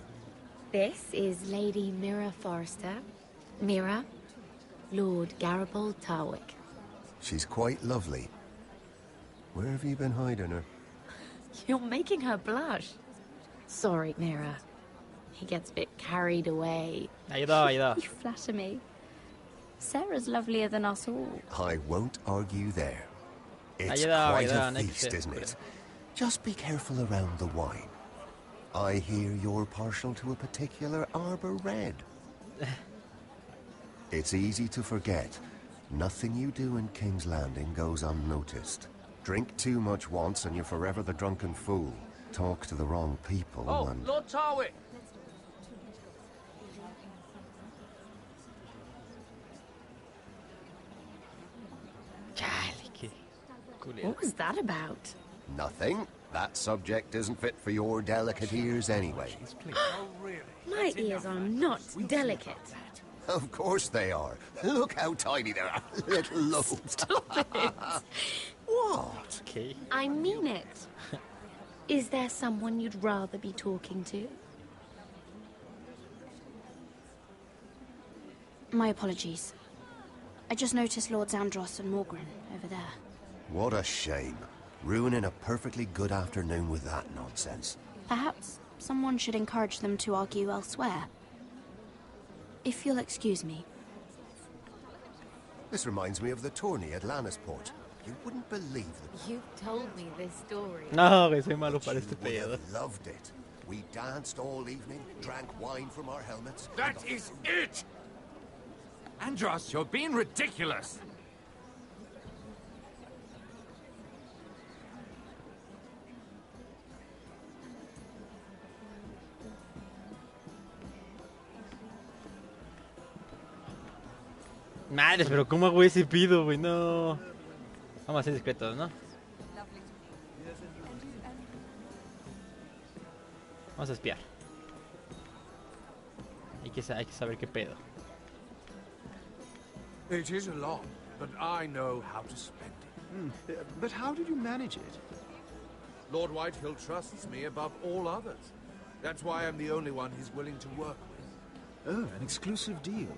This is Lady Mira Forrester. Mira, Lord Garibald Tarwick. She's quite lovely. Where have you been hiding her? You're making her blush. Sorry, Mira. He gets a bit carried away. Ayuda. You flatter me. Sarah's lovelier than us all. I won't argue there. It's Ayuda, quite ayuda, a next feast, isn't it? Just be careful around the wine. I hear you're partial to a particular Arbor Red. It's easy to forget. Nothing you do in King's Landing goes unnoticed. Drink too much once and you're forever the drunken fool. Talk to the wrong people and... Lord Tarwick! What was that about? Nothing. That subject isn't fit for your delicate ears anyway. My ears are not delicate. Of course they are. Look how tiny they are. Little lobes. Stop it. What? Okay. I mean it. Is there someone you'd rather be talking to? My apologies. I just noticed Lords Andros and Morgren over there. What a shame. Ruining a perfectly good afternoon with that nonsense. Perhaps someone should encourage them to argue elsewhere. If you'll excuse me. This reminds me of the tourney at Lannisport. You wouldn't believe the... You told me this story. No, que soy malo para este You would pedo. have loved it. We danced all evening, drank wine from our helmets. That is it! Andros, you're being ridiculous. Madres, pero ¿cómo hago ese pido, güey? No. Vamos a ser discretos, ¿no? Vamos a espiar. Hay que saber qué pedo. It is a lot, but I know how to spend it. But how did you manage it? Lord Whitehill trusts me above all others. That's why I'm the only one he's willing to work with. Oh, an exclusive deal.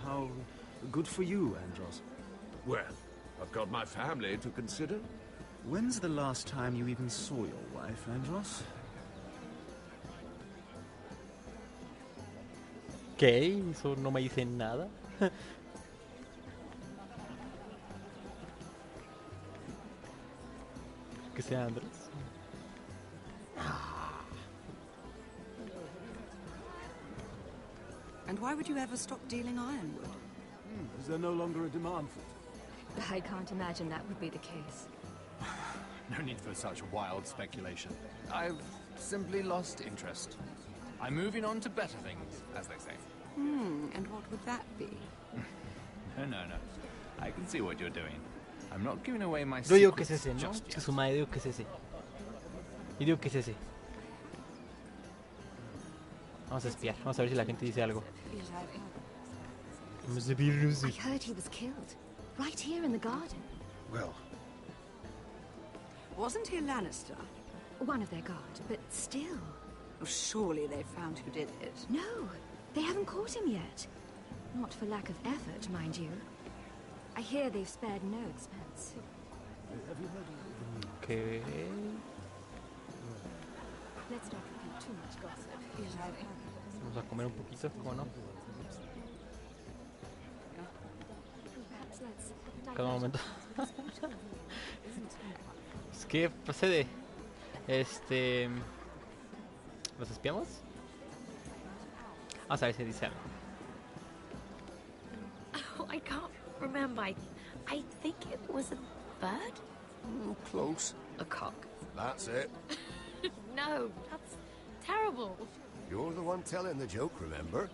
How good for you, Andros. Well, I've got my family to consider. When's the last time you even saw your wife, Andros? ¿Qué? Eso no me dice nada. Que sea Andros. And why would you ever stop dealing ironwood? Is there no longer a demand for it? I can't imagine that would be the case. No need for such wild speculation. I've simply lost interest. I'm moving on to better things, as they say. And what would that be? No. I can see what you're doing. I'm not giving away my Yo digo que secrets es ese, ¿no? just Que yet. su madre digo que es ese. Y digo que es ese. Vamos a espiar, vamos a ver si la gente dice algo. I heard he was killed. Right here in the garden. Well... Wasn't he a Lannister? One of their guard, but still. Oh, surely they found who did it. No, they haven't caught him yet. Not for lack of effort, mind you. I hear they've spared no expense. Okay. Let's not repeat too much gossip. Vamos a comer un poquito, ¿cómo no? Cada momento. ¿Qué procede? ¿Los espiamos? Vamos a ver si dice algo. Oh, I can't remember. I think it was a bird? Close. A cock. That's it. No, that's terrible. You're the one telling the joke, remember?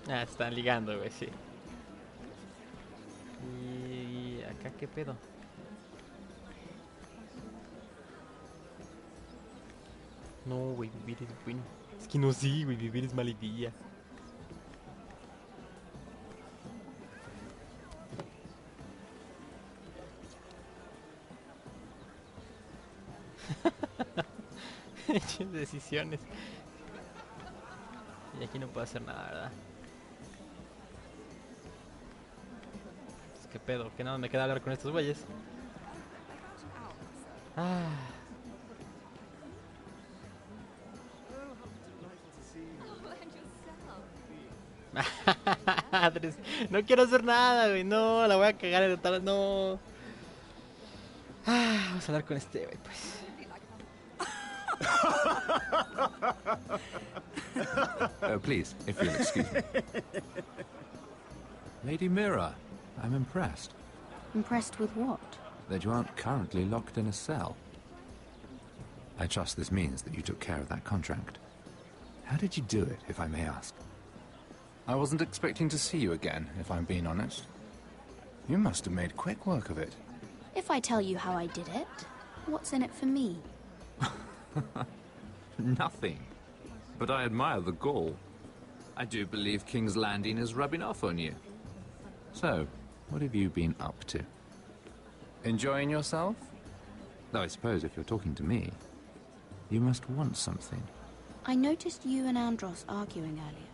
Ah, están ligando, güey, sí. ¿Y acá qué pedo? No, güey, vivir es bueno. Es que no, sí, güey, vivir es malidilla. Hechas decisiones. Y aquí no puedo hacer nada, ¿verdad? Pues, ¿qué pedo? Que nada me queda hablar con estos güeyes. Ah. Madres, no quiero hacer nada, güey. No, la voy a cagar en tal. No. Ah, vamos a hablar con este, güey, pues. Please, if you'll excuse me. Lady Mira, I'm impressed. Impressed with what? That you aren't currently locked in a cell. I trust this means that you took care of that contract. How did you do it, if I may ask? I wasn't expecting to see you again, if I'm being honest. You must have made quick work of it. If I tell you how I did it, what's in it for me? Nothing. But I admire the gall. I do believe King's Landing is rubbing off on you. So, what have you been up to? Enjoying yourself? Though I suppose if you're talking to me, you must want something. I noticed you and Andros arguing earlier.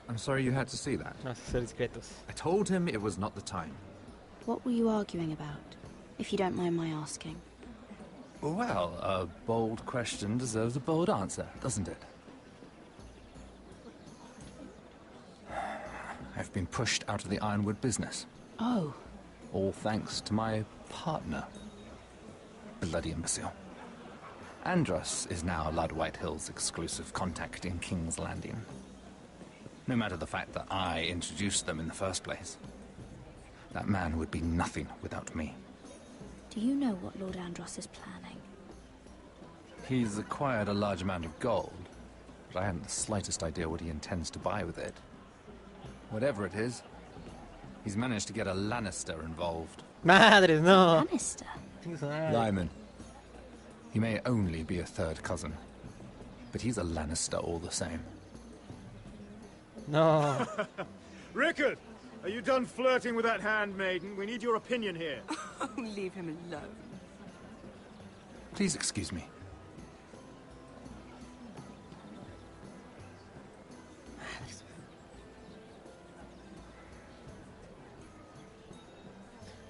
I'm sorry you had to see that. No, ser discretos. I told him it was not the time. What were you arguing about, if you don't mind my asking? Well, a bold question deserves a bold answer, doesn't it? I've been pushed out of the Ironwood business. Oh. All thanks to my partner. Bloody imbecile. Andros is now Lud Whitehill's exclusive contact in King's Landing. No matter the fact that I introduced them in the first place. That man would be nothing without me. Do you know what Lord Andros is planning? He's acquired a large amount of gold, but I haven't the slightest idea what he intends to buy with it. Whatever it is, he's managed to get a Lannister involved. Madres, no. Lannister? Lyman. He may only be a third cousin, but he's a Lannister all the same. No. Rickard, are you done flirting with that handmaiden? We need your opinion here. Oh, leave him alone. Please excuse me.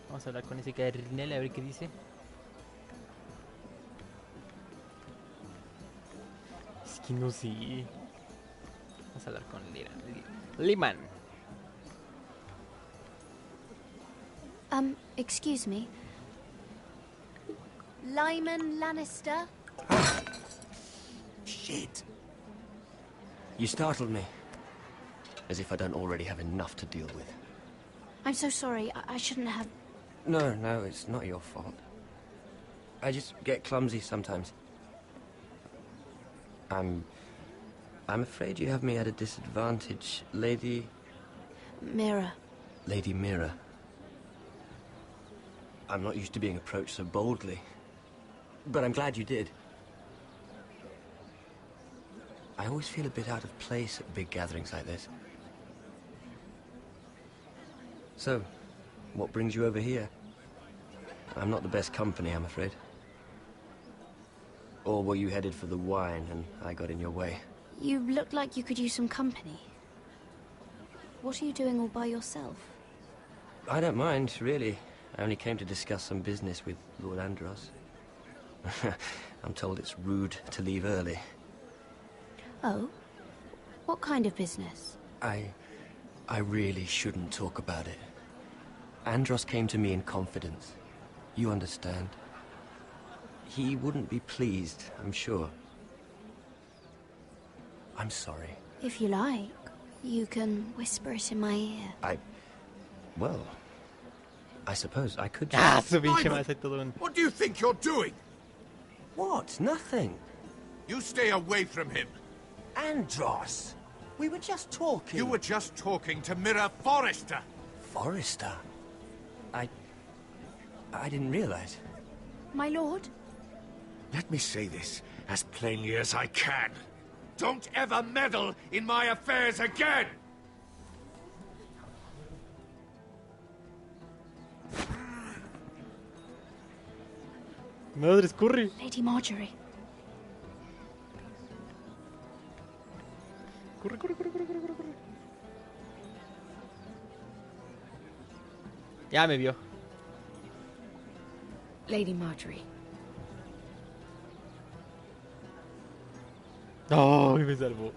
Vamos a hablar con ese carnal a ver qué dice. Es que no sé. Vamos a hablar con Lyman. Excuse me. Lyman Lannister? Shit. You startled me. As if I don't already have enough to deal with. I'm so sorry. I shouldn't have... No, it's not your fault. I just get clumsy sometimes. I'm afraid you have me at a disadvantage, Lady... Mira. Lady Mira. I'm not used to being approached so boldly. But I'm glad you did. I always feel a bit out of place at big gatherings like this. So, what brings you over here? I'm not the best company, I'm afraid. Or were you headed for the wine and I got in your way? You look like you could use some company. What are you doing all by yourself? I don't mind, really. I only came to discuss some business with Lord Andros. I'm told it's rude to leave early. Oh? What kind of business? I really shouldn't talk about it. Andros came to me in confidence. You understand. He wouldn't be pleased, I'm sure. I'm sorry. If you like, you can whisper it in my ear. Well, I suppose I could Ah, just... su pinche madre, todo un... What do you think you're doing? What? Nothing. You stay away from him. Andros! We were just talking. You were just talking to Mira Forrester. Forrester? I didn't realize. My lord? Let me say this as plainly as I can. Don't ever meddle in my affairs again! Madre, Scurry. Lady Marjorie. Corre, corre, corre, corre, corre, corre, corre. Ya me vio. Lady Marjorie. No, me salvó.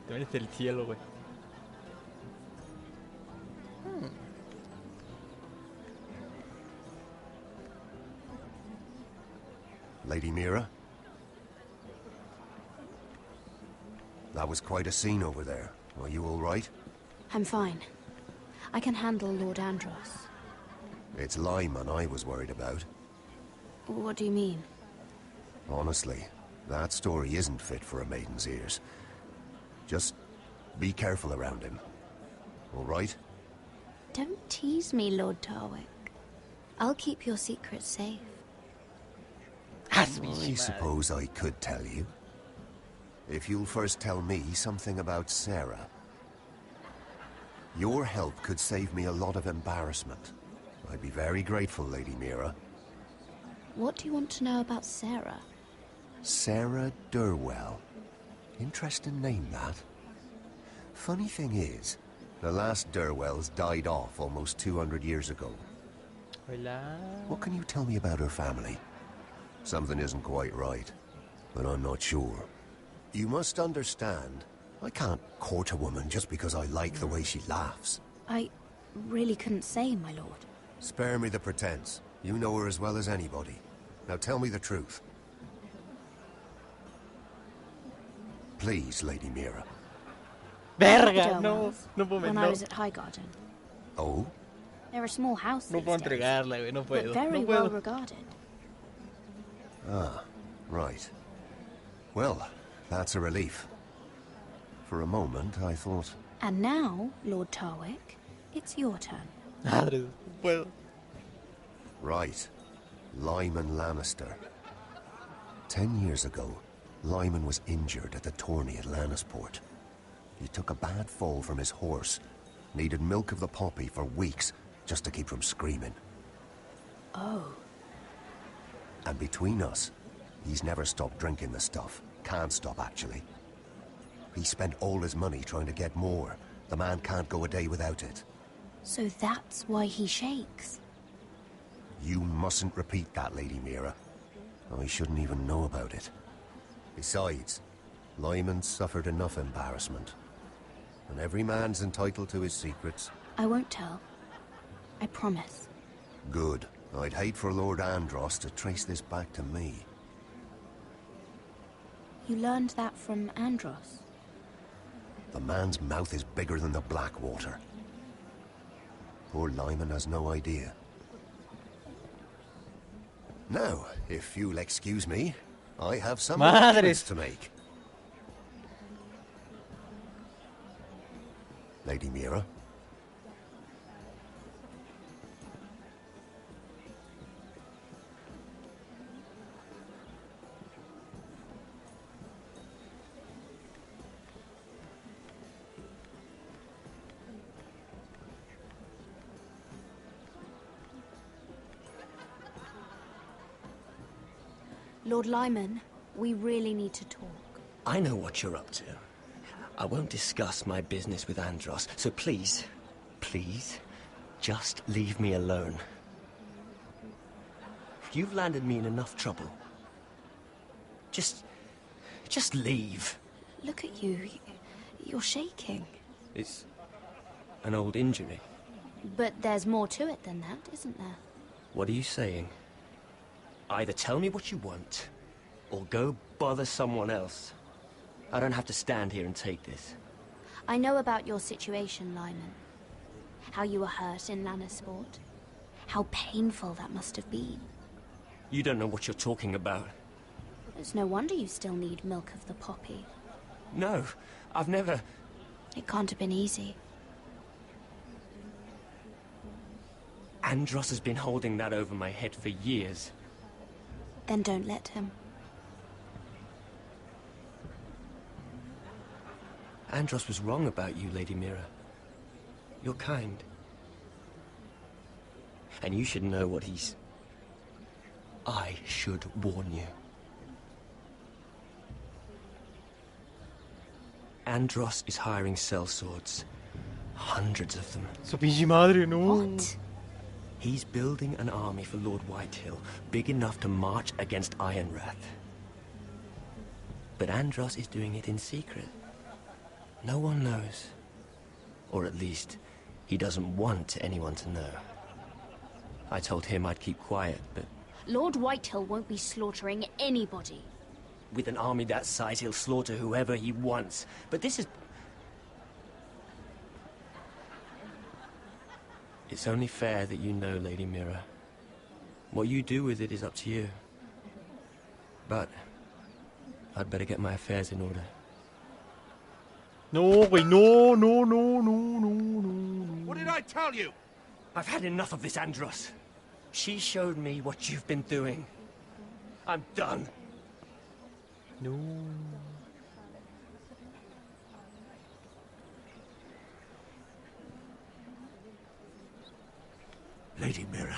Te vienes del cielo, güey. Lady Mira? That was quite a scene over there. Are you all right? I'm fine. I can handle Lord Andros. It's Lyman I was worried about. What do you mean? Honestly, that story isn't fit for a maiden's ears. Just be careful around him. All right? Don't tease me, Lord Tarwick. I'll keep your secret safe. I suppose I could tell you. If you'll first tell me something about Sarah. Your help could save me a lot of embarrassment. I'd be very grateful, Lady Mira. What do you want to know about Sarah? Sarah Durwell. Interesting name, that. Funny thing is, the last Durwells died off almost 200 years ago. Hola. What can you tell me about her family? Something isn't quite right, but I'm not sure. You must understand, I can't court a woman just because I like the way she laughs. I really couldn't say, my lord. Spare me the pretense. You know her as well as anybody. Now tell me the truth. Please, Lady Mira. Verga, no puedo, When no. I was at Highgarden. Oh? They're a small house No these puedo days, entregarla, güey, no but puedo. very No well puedo. regarded. Ah, right. Well, that's a relief. For a moment, I thought... And now, Lord Tarwick, it's your turn. Madre, no puedo. Right. Lyman Lannister. 10 years ago, Lyman was injured at the tourney at Lannisport. He took a bad fall from his horse. Needed milk of the poppy for weeks just to keep from screaming. Oh. And between us, he's never stopped drinking the stuff. Can't stop, actually. He spent all his money trying to get more. The man can't go a day without it. So that's why he shakes. You mustn't repeat that, Lady Mira. I shouldn't even know about it. Besides, Lyman suffered enough embarrassment. And every man's entitled to his secrets. I won't tell. I promise. Good. I'd hate for Lord Andros to trace this back to me. You learned that from Andros. The man's mouth is bigger than the Blackwater. Poor Lyman has no idea. Now, if you'll excuse me, I have some Madres. arrangements to make. Lady Mira? Lord Lyman, we really need to talk. I know what you're up to. I won't discuss my business with Andros, so please, please, just leave me alone. You've landed me in enough trouble. Just leave. Look at you. You're shaking. It's an old injury. But there's more to it than that, isn't there? What are you saying? Either tell me what you want, or go bother someone else. I don't have to stand here and take this. I know about your situation, Lyman. How you were hurt in Lannisport. How painful that must have been. You don't know what you're talking about. It's no wonder you still need milk of the poppy. No, I've never... It can't have been easy. Andros has been holding that over my head for years. Then don't let him. Andros was wrong about you, Lady Mira. You're kind. And you should know what he's... I should warn you. Andros is hiring sellswords. Hundreds of them. Su pinche madre, no. What? He's building an army for Lord Whitehill, big enough to march against Ironrath. But Andros is doing it in secret. No one knows. Or at least, he doesn't want anyone to know. I told him I'd keep quiet, but... Lord Whitehill won't be slaughtering anybody. With an army that size, he'll slaughter whoever he wants. But this is... It's only fair that you know, Lady Mira. What you do with it is up to you. But I'd better get my affairs in order. No, güey, no, no, no, no, no, no. What did I tell you? I've had enough of this, Andros. She showed me what you've been doing. I'm done. No. Lady Mira,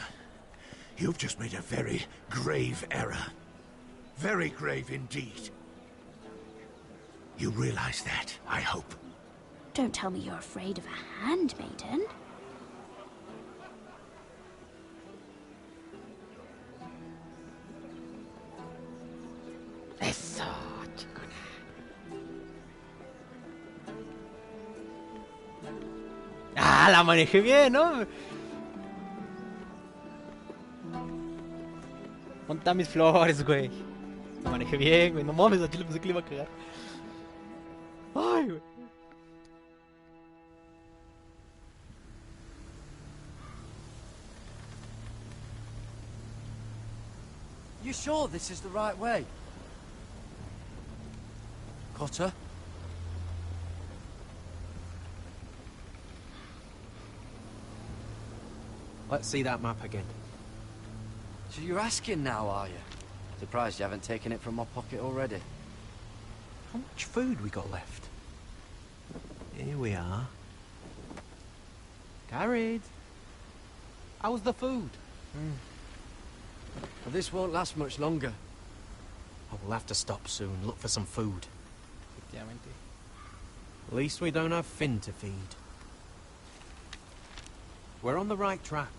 you've just made a very grave error. Very grave indeed. You realize that, I hope. Don't tell me you're afraid of a handmaiden. Eso, chingona. Ah, la manejé bien, ¿no? Monta mis flores, güey. La manejé bien, güey. No mames, aquí le pensé que le iba a cagar. Ay, güey. You sure this is the right way? Cotter? Let's see that map again. So you're asking now, are you? Surprised you haven't taken it from my pocket already. How much food we got left? Here we are. Carried. How's the food? Well, this won't last much longer. Oh, we'll have to stop soon, look for some food. Efectivamente. At least we don't have Finn to feed. We're on the right track.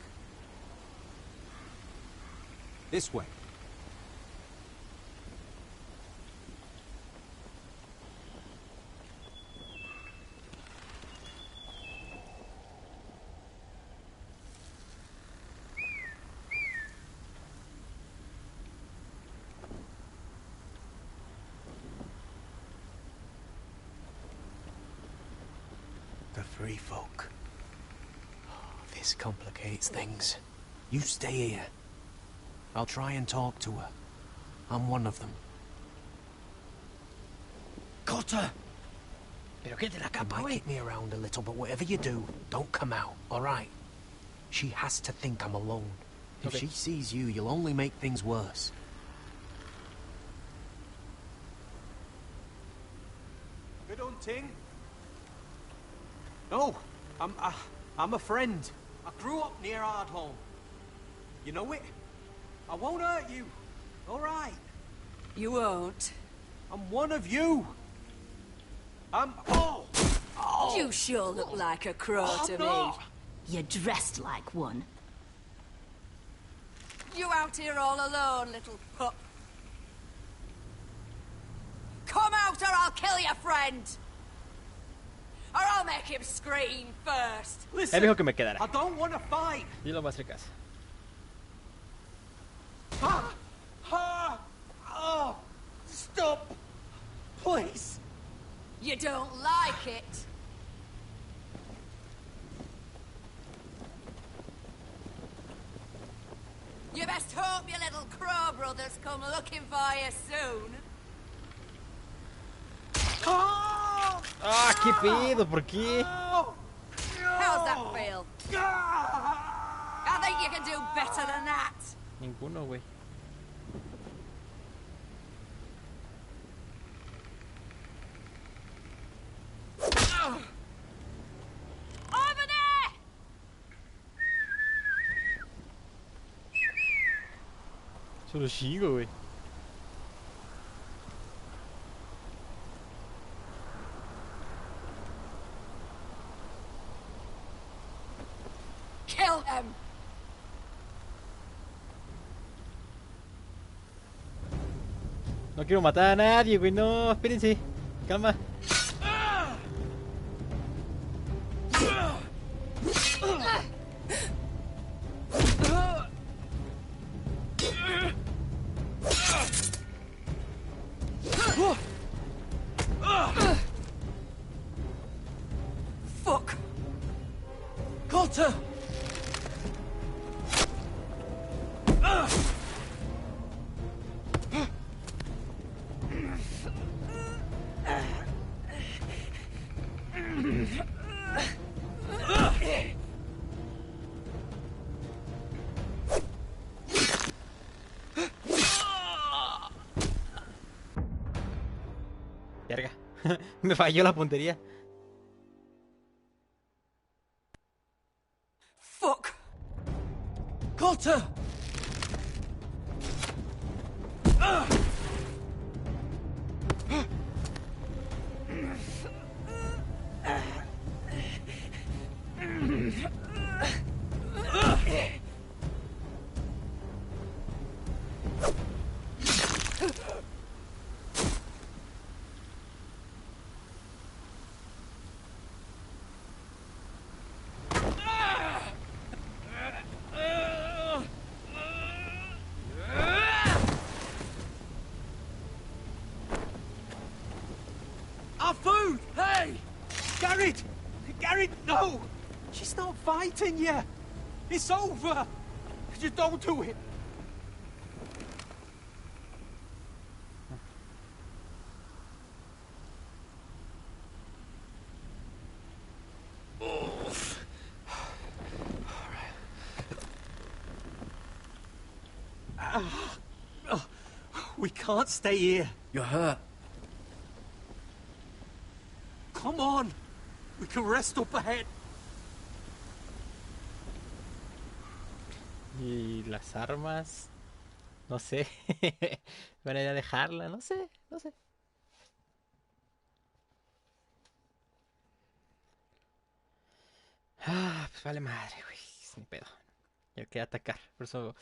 This way. The Free Folk. Oh, this complicates things. You stay here. I'll try and talk to her. I'm one of them. Cotter! Pero que te la capa, güey. Keep me around a little, but whatever you do, don't come out, alright? She has to think I'm alone. If Okay. she sees you, you'll only make things worse. Good hunting. No, I'm a friend. I grew up near Ardhorn. You know it? I won't hurt you. All right. You won't. I'm one of you. Oh! You sure look like a crow to me. You're dressed like one. You out here all alone, little pup? Come out or I'll kill your friend! Or I'll make him scream first! Él dijo que me quedara. I don't want to fight! Y lo va a hacer caso. Oh! Stop! Please! You don't like it? You best hope your little crow brothers come looking for you soon. Ah, qué pedo, ¿por qué? How's that feel? I think you can do better than that. Ninguno, güey. Over there! Solo sigo, güey. Kill him! No quiero matar a nadie, güey. No, espérense. Calma. Fuck! Cotter! Verga. Me falló la puntería. Fuck! Cotter! Our food! Hey! Garrett! Garrett, no! She's not fighting you! It's over! Just don't do it! We can't stay here. You're hurt. Come on! We can rest up ahead. Y las armas. No sé. Van a ir a dejarla. No sé. No sé. Ah, pues vale madre, güey. Es mi pedo. Yo quería atacar. Por eso.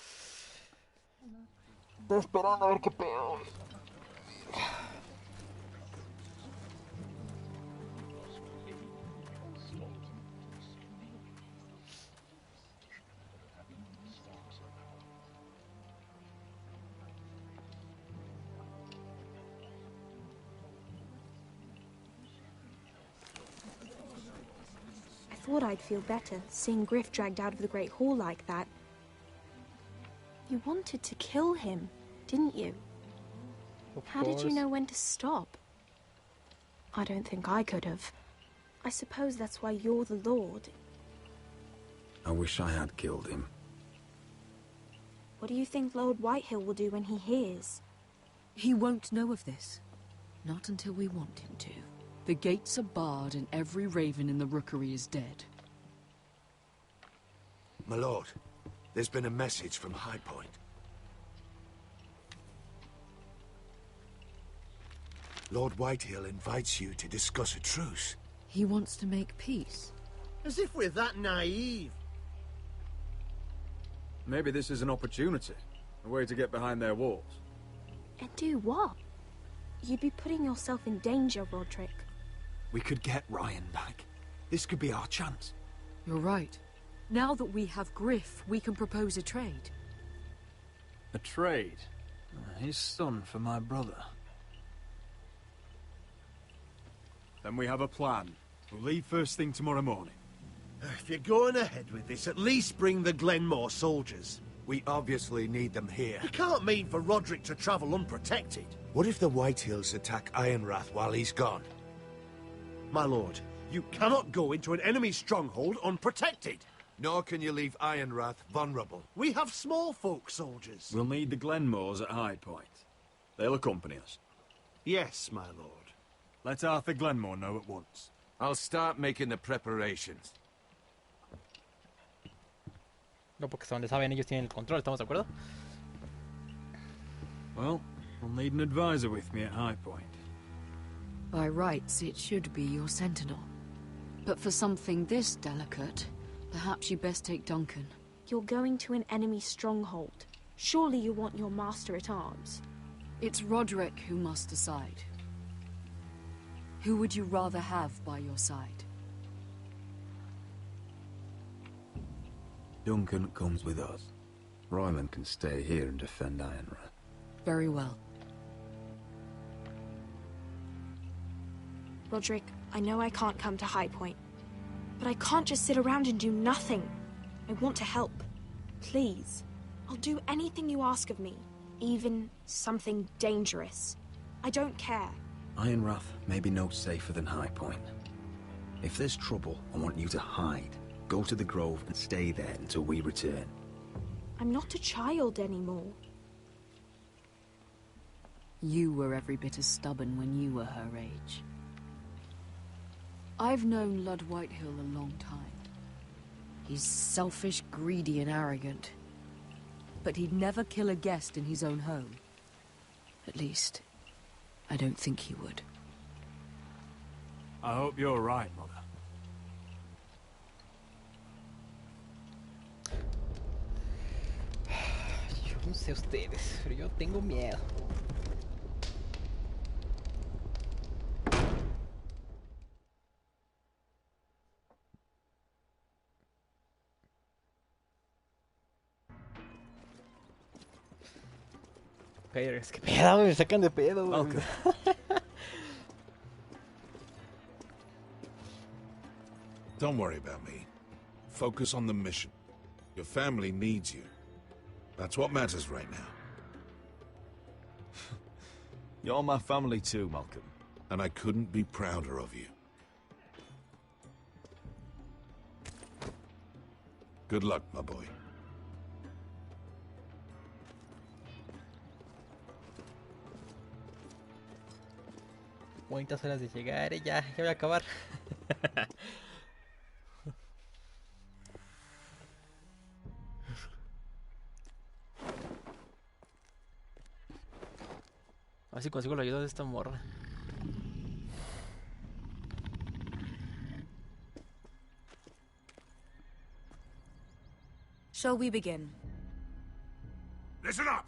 Estoy esperando a ver qué pedo, güey. I thought I'd feel better, seeing Griff dragged out of the Great Hall like that. You wanted to kill him, didn't you? How did you know when to stop? I don't think I could have. I suppose that's why you're the Lord. I wish I had killed him. What do you think Lord Whitehill will do when he hears? He won't know of this. Not until we want him to. The gates are barred and every raven in the rookery is dead. My lord, there's been a message from High Point. Lord Whitehill invites you to discuss a truce. He wants to make peace. As if we're that naive. Maybe this is an opportunity. A way to get behind their walls. And do what? You'd be putting yourself in danger, Roderick. We could get Ryan back. This could be our chance. You're right. Now that we have Griff, we can propose a trade. A trade? His son for my brother. Then we have a plan. We'll leave first thing tomorrow morning. If you're going ahead with this, at least bring the Glenmore soldiers. We obviously need them here. You can't mean for Roderick to travel unprotected. What if the Whitehills attack Ironrath while he's gone? My lord, you cannot go into an enemy stronghold unprotected. Nor can you leave Ironrath vulnerable. We have small folk soldiers. We'll need the Glenmores at High Point. They'll accompany us. Yes, my lord. Let Arthur Glenmore know at once. I'll start making the preparations. No, porque hasta donde saben ellos tienen el control, ¿estamos de acuerdo? Well, we'll need an advisor with me at High Point. By rights, it should be your sentinel. But for something this delicate, perhaps you best take Duncan. You're going to an enemy stronghold. Surely you want your master at arms. It's Roderick who must decide. Who would you rather have by your side? Duncan comes with us. Ryland can stay here and defend Ironrath. Very well. Roderick, I know I can't come to High Point, but I can't just sit around and do nothing. I want to help. Please. I'll do anything you ask of me, even something dangerous. I don't care. Ironrath may be no safer than High Point. If there's trouble, I want you to hide. Go to the Grove and stay there until we return. I'm not a child anymore. You were every bit as stubborn when you were her age. I've known Lud Whitehill a long time. He's selfish, greedy, and arrogant. But he'd never kill a guest in his own home. At least, I don't think he would. I hope you're right, Mother. Yo no sé ustedes, pero yo tengo miedo. Es que pedo, me sacan de pedo, güey. Okay. Don't worry about me. Focus on the mission. Your family needs you. That's what matters right now. You're my family too, Malcolm. And I couldn't be prouder of you. Good luck, my boy. Bonitas horas de llegar, ya voy a acabar. A ver si consigo la ayuda de esta morra. Shall we begin? Listen up!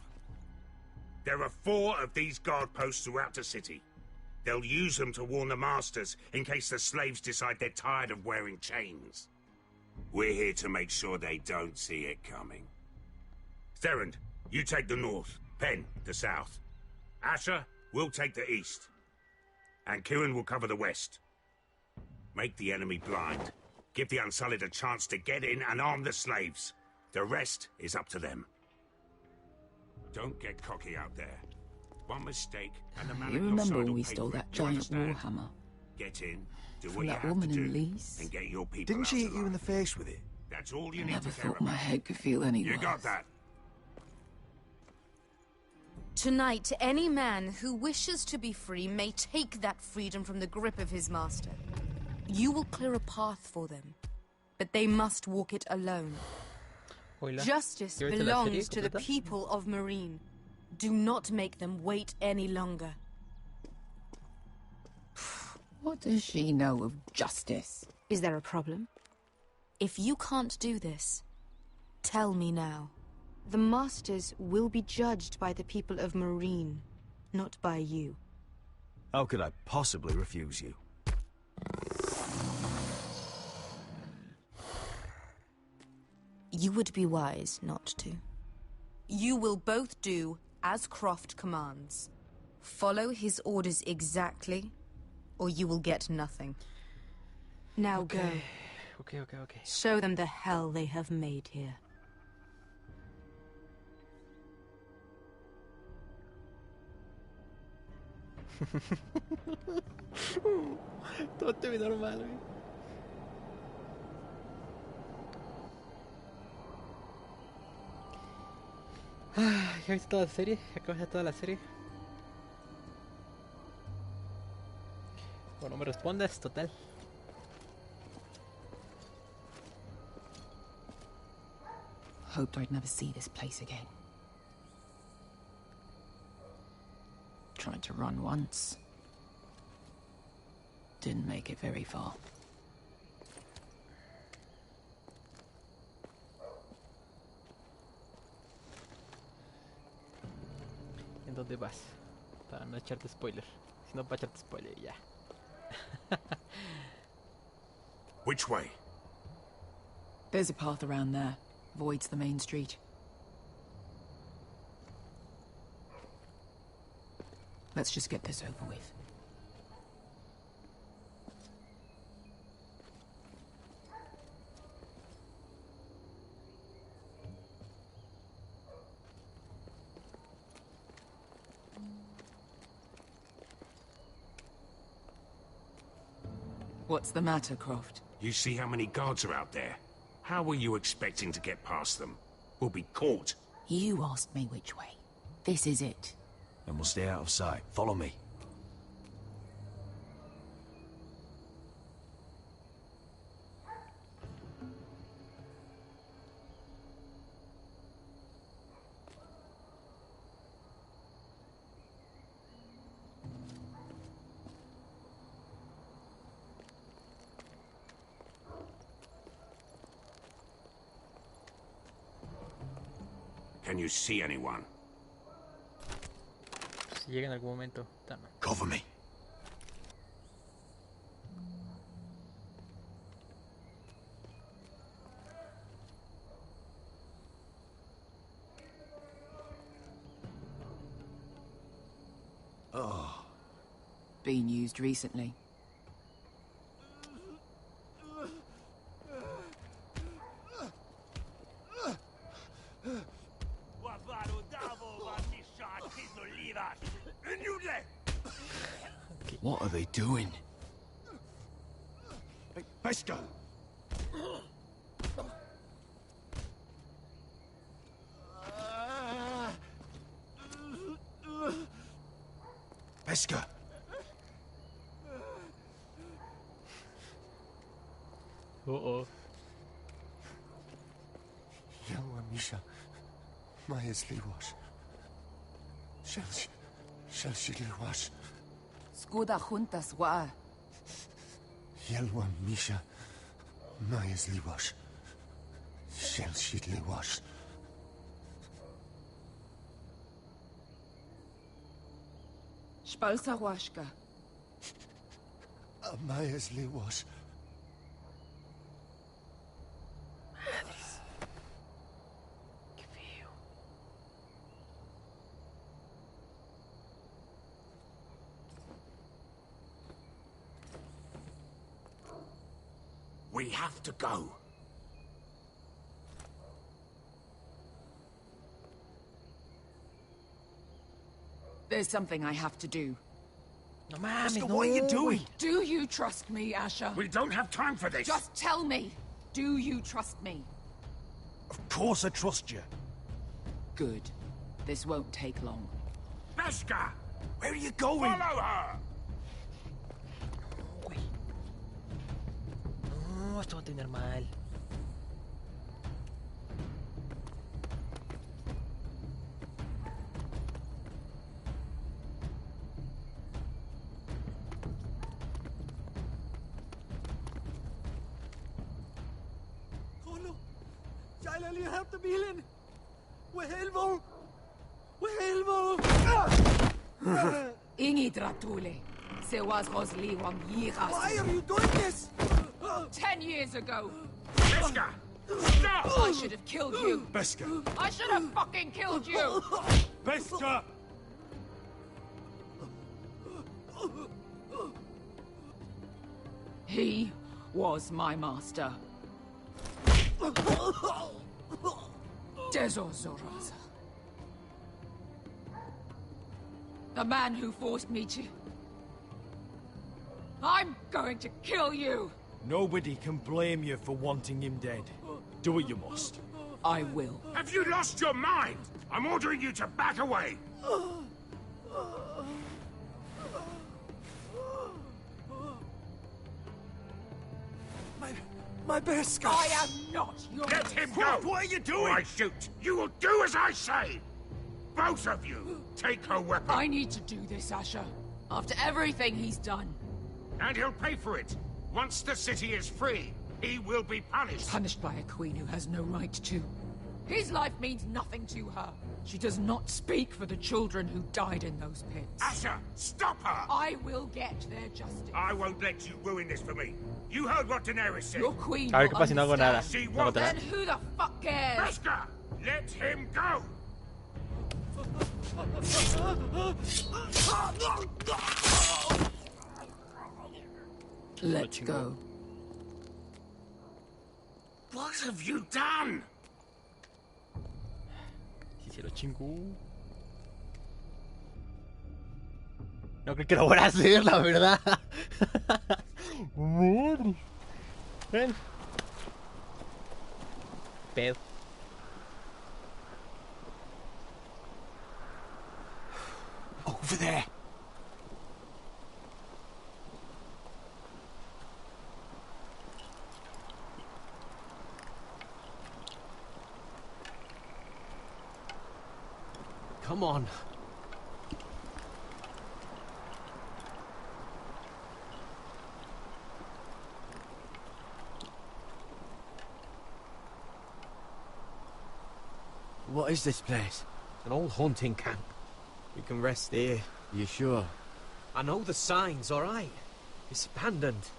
There are 4 of these guard posts throughout the city. They'll use them to warn the masters in case the slaves decide they're tired of wearing chains. We're here to make sure they don't see it coming. Therend, you take the north. Penn, the south. Asher, we'll take the east. And Kieran will cover the west. Make the enemy blind. Give the Unsullied a chance to get in and arm the slaves. The rest is up to them. Don't get cocky out there. One mistake, and the man You at your remember side when will we pay stole for it. that Do you giant understand? warhammer? Get in, do From what you that have woman to in do, Leeds? and get your people Didn't out she hit alive. you in the face with it? That's all I you need never to care thought my about. head could feel any You worse. got that? Tonight, any man who wishes to be free may take that freedom from the grip of his master. You will clear a path for them, but they must walk it alone. Hola. Justice ¿Ya viste la serie belongs to the completa? people of Marine. Do not make them wait any longer. What does she know of justice? Is there a problem? If you can't do this, tell me now. The Masters will be judged by the people of Marine, not by you. How could I possibly refuse you? You would be wise not to. You will both do as Croft commands. Follow his orders exactly, or you will get nothing. Now go. Okay. Show them the hell they have made here. Todo terminó mal, güey. ¿Ya viste toda la serie? ¿Acabas ya toda la serie? Bueno, me respondas, total. Hoped I'd never see this place again. Tried to run once. Didn't make it very far. ¿En dónde vas? Para no echarte spoiler. Si no, para echarte spoiler, ya. Which way? There's a path around there. Voids the main street. Let's just get this over with. What's the matter, Croft? You see how many guards are out there? How were you expecting to get past them? We'll be caught. You asked me which way. This is it. And we'll stay out of sight. Follow me. Can you see anyone? Si llega en algún momento. Tama. Cover me. Oh. Been used recently. What are they doing? Pesca! Pesca! Uh-oh. Yelwa Misha, Maya's Liwash. Shelshi Liwash. Skuda juntas wa. Yelwa Misha, Maya's Liwash. Shelshi Liwash. Spalsa washka. Maya's Liwash. We have to go. There's something I have to do. No mames, What are you doing? Do you trust me, Asher? We don't have time for this. Just tell me. Do you trust me? Of course I trust you. Good. This won't take long. Pesca! Where are you going? Follow her! No, esto va a terminar mal. Will you help the Milan? We're Helvo! We're Helvo! Ingi Dratule. Se was Rosli Wang Yiras. Why are you doing this? 10 years ago. Beskha! Stop! I should have killed you. Beskha! I should have fucking killed you. Beskha! He was my master. Dezor Zoraza. The man who forced me to... I'm going to kill you! Nobody can blame you for wanting him dead. Do what you must. I will. Have you lost your mind? I'm ordering you to back away! My Beskha! I am not your... Let him go! What are you doing? Or I shoot! You will do as I say! Both of you, take her weapon! I need to do this, Asher. After everything he's done. And he'll pay for it. Once the city is free, he will be punished. Punished by a queen who has no right to. His life means nothing to her. She does not speak for the children who died in those pits. Asher, stop her! I will get their justice. I won't let you ruin this for me. You heard what Daenerys said. Your queen A ver will qué pasa si no hago nada. She No hago won't. nada. Then who the fuck cares? Beskha, let him go! Let's go. What have you done? Si se lo chingó. No creo que lo voy a hacer, la verdad. Madre. Ven. Pedo. Over there. Come on. What is this place? An old hunting camp. We can rest here. You sure? I know the signs, all right. It's abandoned.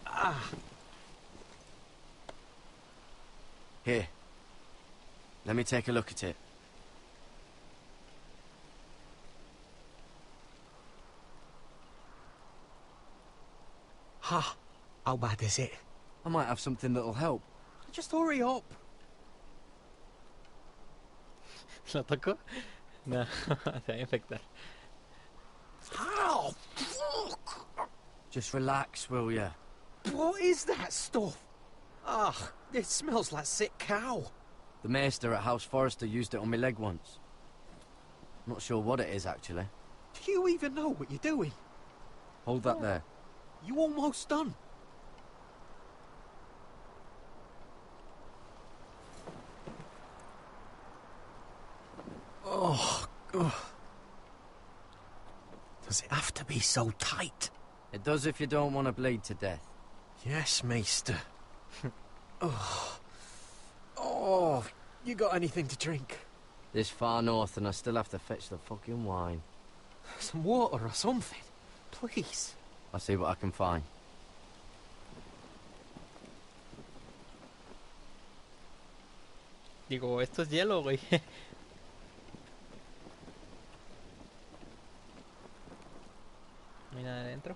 Ah. Here. Let me take a look at it. Ha! How bad is it? I might have something that'll help. Just hurry up. ¿Lo tocó? No, se va a infectar. Ow! Fuck! Just relax, will ya? What is that stuff? Ugh, it smells like sick cow. The maester at House Forrester used it on my leg once. Not sure what it is, actually. Do you even know what you're doing? Hold that there. You almost done. Oh, ugh. Does it have to be so tight? It does if you don't want to bleed to death. Yes, Maester. Oh, you got anything to drink? This far north and I still have to fetch the fucking wine. Some water or something, please. I'll see what I can find. Digo, esto es hielo, güey. No hay nada adentro.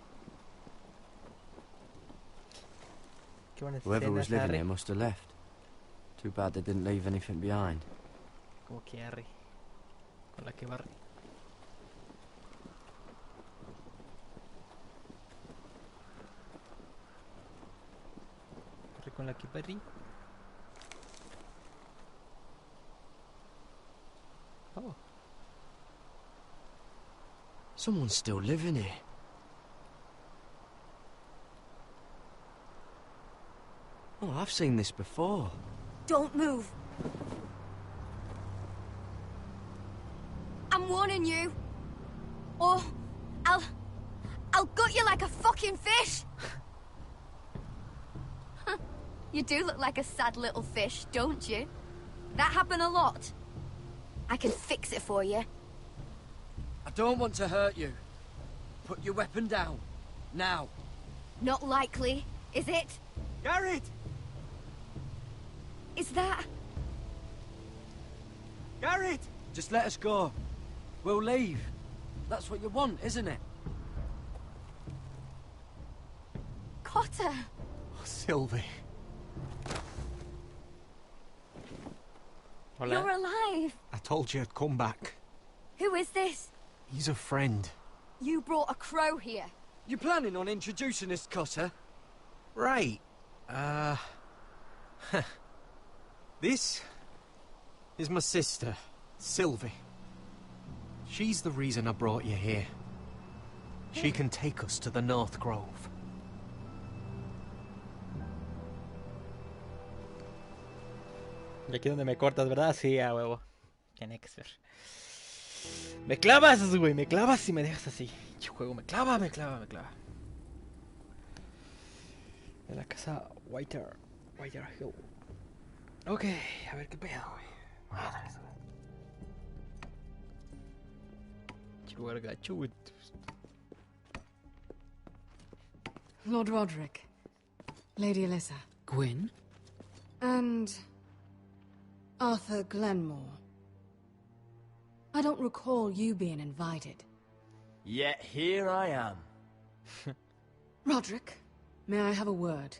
Qué buena Whoever escena, was living Harry. here must have left. Too bad they didn't leave anything behind. Como que Harry. Con la que barre. Corre con la que barre. Oh. Someone's still living here. Oh, I've seen this before. Don't move. I'm warning you. Or I'll gut you like a fucking fish! You do look like a sad little fish, don't you? That happen a lot. I can fix it for you. I don't want to hurt you. Put your weapon down. Now. Not likely, is it? Garrett! Is that... Garrett! Just let us go. We'll leave. That's what you want, isn't it? Cotter! Oh, Sylvie. Hola. You're alive! I told you I'd come back. Who is this? He's a friend. You brought a crow here. You planning on introducing us, Cotter? Right. This is my sister, Sylvie. She's the reason I brought you here. She can take us to the North Grove. Y aquí donde me cortas, ¿verdad? Sí, a huevo. Tiene que ser. Me clavas, güey, me clavas y me dejas así. Este juego me clava. De la casa Whiter Hill. Ok, a ver qué pedo, güey. Madres, güey. Lugar gacho, güey. Lord Roderick. Lady Alyssa. Gwyn? And... Arthur Glenmore. I don't recall you being invited. Yet here I am. Roderick, may I have a word?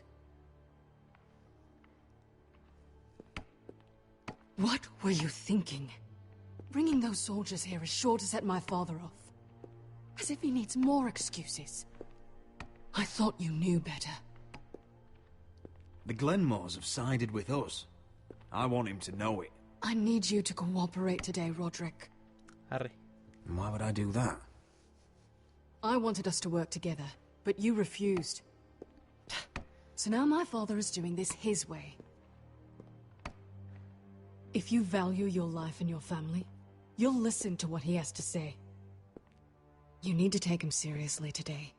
What were you thinking? Bringing those soldiers here is sure to set my father off. As if he needs more excuses. I thought you knew better. The Glenmores have sided with us. I want him to know it. I need you to cooperate today, Roderick. Arre. Why would I do that? I wanted us to work together, but you refused. So now my father is doing this his way. If you value your life and your family, you'll listen to what he has to say. You need to take him seriously today,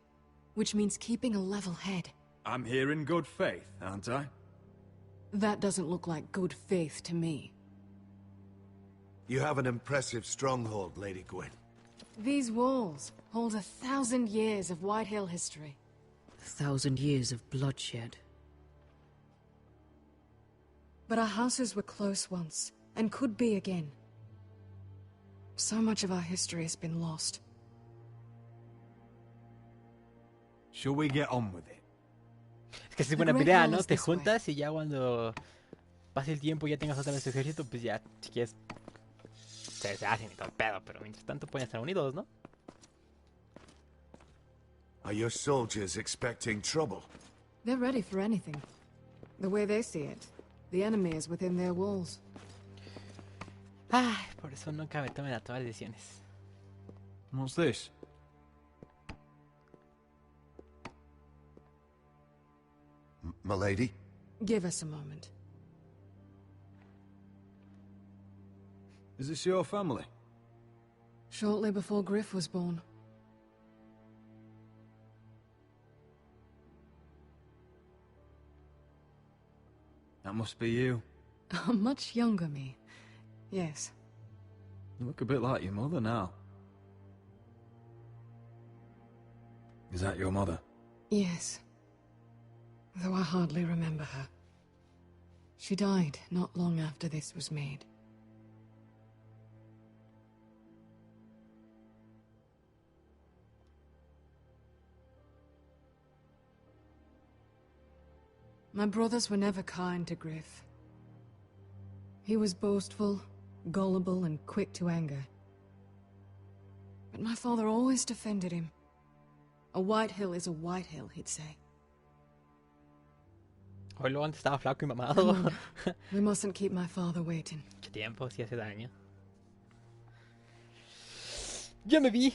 which means keeping a level head. I'm here in good faith, aren't I? That doesn't look like good faith to me. You have an impressive stronghold, Lady Gwyn. These walls hold 1,000 years of Whitehill history. 1,000 years of bloodshed. But our houses were close once, and could be again. So much of our history has been lost. Shall we get on with it? Es que es buena pelea, ¿no? Te juntas y ya cuando pase el tiempo y ya tengas otra vez tu ejército, pues ya, si quieres, se hacen y todo el pedo, pero mientras tanto pueden estar unidos, ¿no? Are your soldiers expecting trouble? They're ready for anything. The way they see it, the enemy is within their walls. Ay, por eso nunca me tomen a todas las decisiones. What's this? Milady? Give us a moment. Is this your family? Shortly before Griff was born. That must be you. A much younger me. Yes. You look a bit like your mother now. Is that your mother? Yes. Though I hardly remember her. She died not long after this was made. My brothers were never kind to Griff. He was boastful, gullible, and quick to anger. But my father always defended him. A Whitehill is a Whitehill, he'd say. Hoy lo antes estaba flaco y mamado. We mustn't keep my father waiting. Qué tiempo, si hace daño. Ya me vi.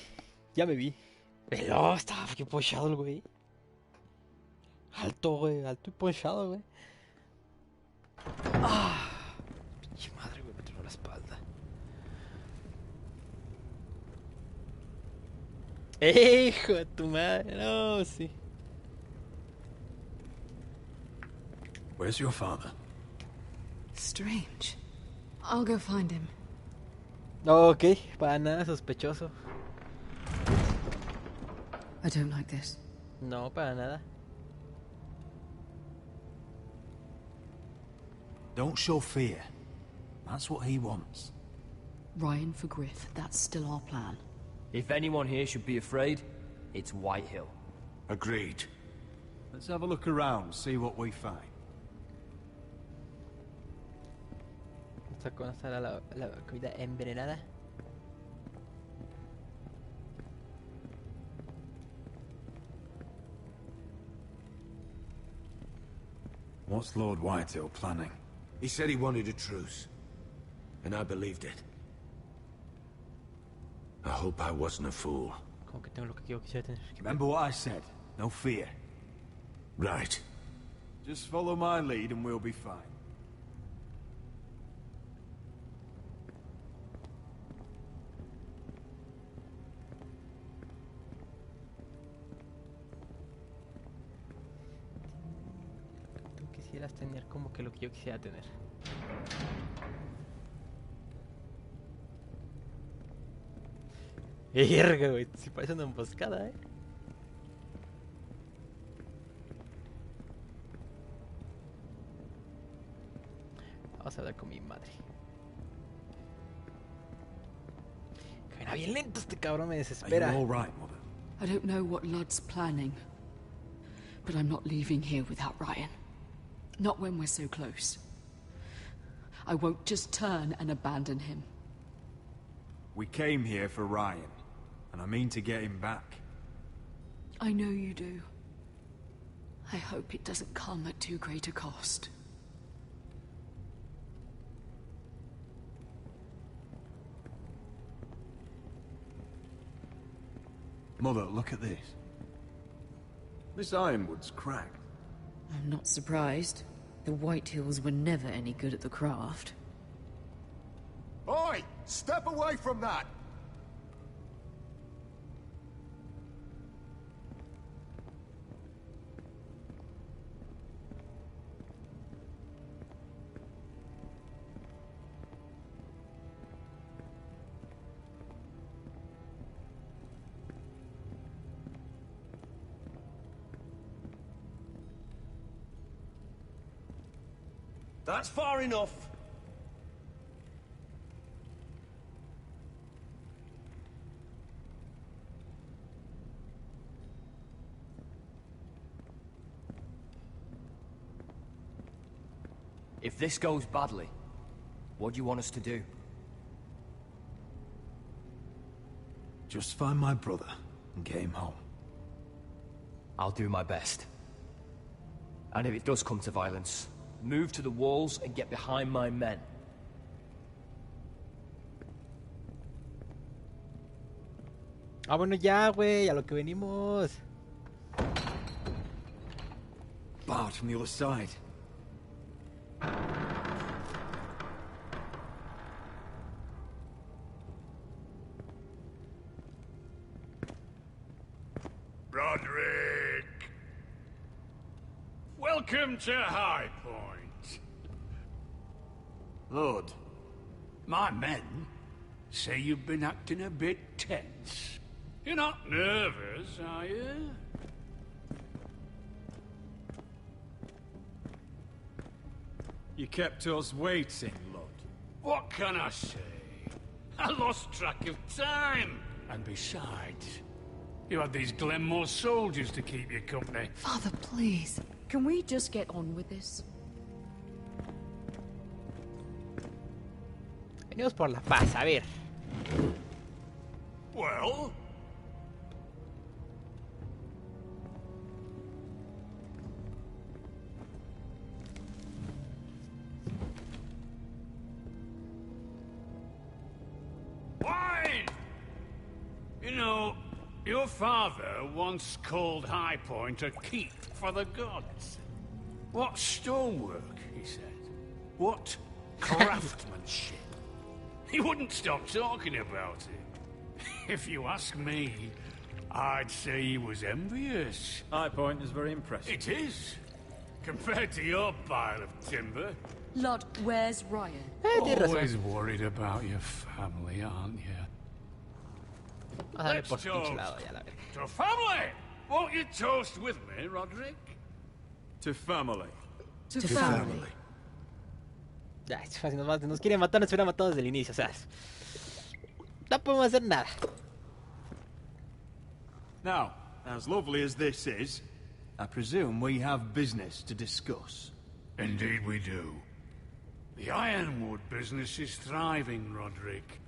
Pero estaba bien ponchado el güey. Alto, güey. Alto y ponchado, güey. Ah, pinche madre, güey. Me tronó la espalda. Hijo de tu madre. No, sí. Where's your father? Strange. I'll go find him. Ok, para nada sospechoso. I don't like this. No, para nada. Don't show fear. That's what he wants. Ryan for Griff, that's still our plan. If anyone here should be afraid, it's Whitehill. Agreed. Let's have a look around, see what we find. Vamos a conocer a la comida envenenada. What's Lord Whitehill planning? He said he wanted a truce, and I believed it. I hope I wasn't a fool. Como que tengo lo que yo quisiera tener. Remember what I said? No fear. Right. Just follow my lead and we'll be fine. Tú quisieras tener como que lo que yo quisiera tener. Verga, güey, si parece una emboscada, Vamos a hablar con mi madre. Camina bien lento este cabrón, me desespera. Are you all right, Mother? I don't know what Ludd's planning, but I'm not leaving here without Ryan. Not when we're so close. I won't just turn and abandon him. We came here for Ryan, and I mean to get him back. I know you do. I hope it doesn't come at too great a cost. Mother, look at this. This ironwood's cracked. I'm not surprised. The Whitehills were never any good at the craft. Oi! Step away from that! That's far enough. If this goes badly, what do you want us to do? Just find my brother and get him home. I'll do my best. And if it does come to violence, move to the walls and get behind my men. Bueno ya, güey, a lo que venimos. Barred from the other side. Roderick! Welcome to High Point. Lord, my men say you've been acting a bit tense. You're not nervous, are you? You kept us waiting, Lord. What can I say? I lost track of time. And besides, you had these Glenmore soldiers to keep you company. Father, please. Can we just get on with this? Venimos por la paz, a ver. Well? Wine! You know, your father once called High Point a keep for the gods. What stonework, he said. What craftsmanship. He wouldn't stop talking about it. If you ask me, I'd say he was envious. High Point is very impressive. It is. compared to your pile of timber. Lord, where's Ryan? Always worried about your family, aren't you? Let's toast to family! Won't you toast with me, Roderick? To family. To family. Ya, es fácil, nos quieren matar, nos hubieran matado desde el inicio, o sea... No podemos hacer nada. Now, as lovely as this is, I presume we have business to discuss. Indeed we do. The Ironwood business is thriving, Roderick.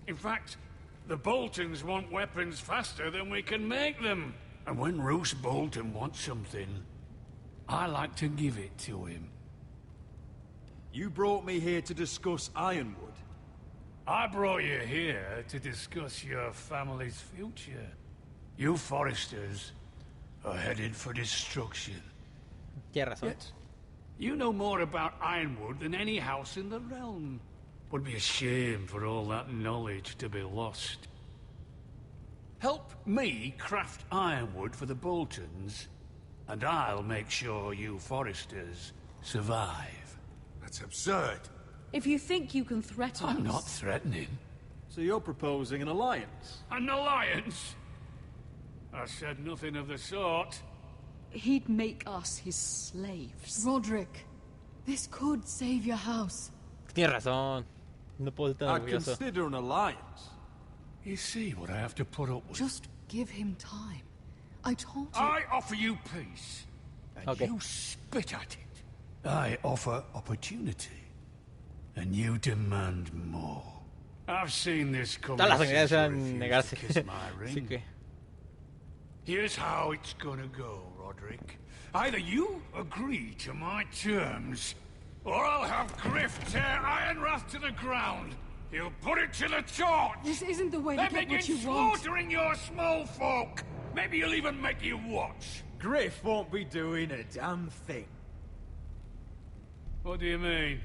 In fact, the Boltons want weapons faster than we can make them. And when Roose Bolton wants something, I like to give it to him. You brought me here to discuss Ironwood. I brought you here to discuss your family's future. You Forresters are headed for destruction. Tienes razón. Yet, you know more about Ironwood than any house in the realm. Would be a shame for all that knowledge to be lost. Help me craft Ironwood for the Boltons, and I'll make sure you Forresters survive. That's absurd. If you think you can threaten us... I'm not threatening. So you're proposing an alliance? An alliance? I said nothing of the sort. He'd make us his slaves. Roderick, this could save your house. Tienes razón. No puedo estar I'd orgulloso. consider an alliance. You see what I have to put up with? Just give him time. I told you... I offer you peace, and you spit at it. I offer opportunity, and you demand more. I've seen this coming Todas las since you unidades refused negarse. to kiss my ring. Así que... Here's how it's gonna go, Roderick. Either you agree to my terms, or I'll have Griff tear Ironrath to the ground. He'll put it to the torch! This isn't the way to Then get begin what you want. slaughtering your small folk! Maybe he'll even make you watch. Griff won't be doing a damn thing. What do you mean?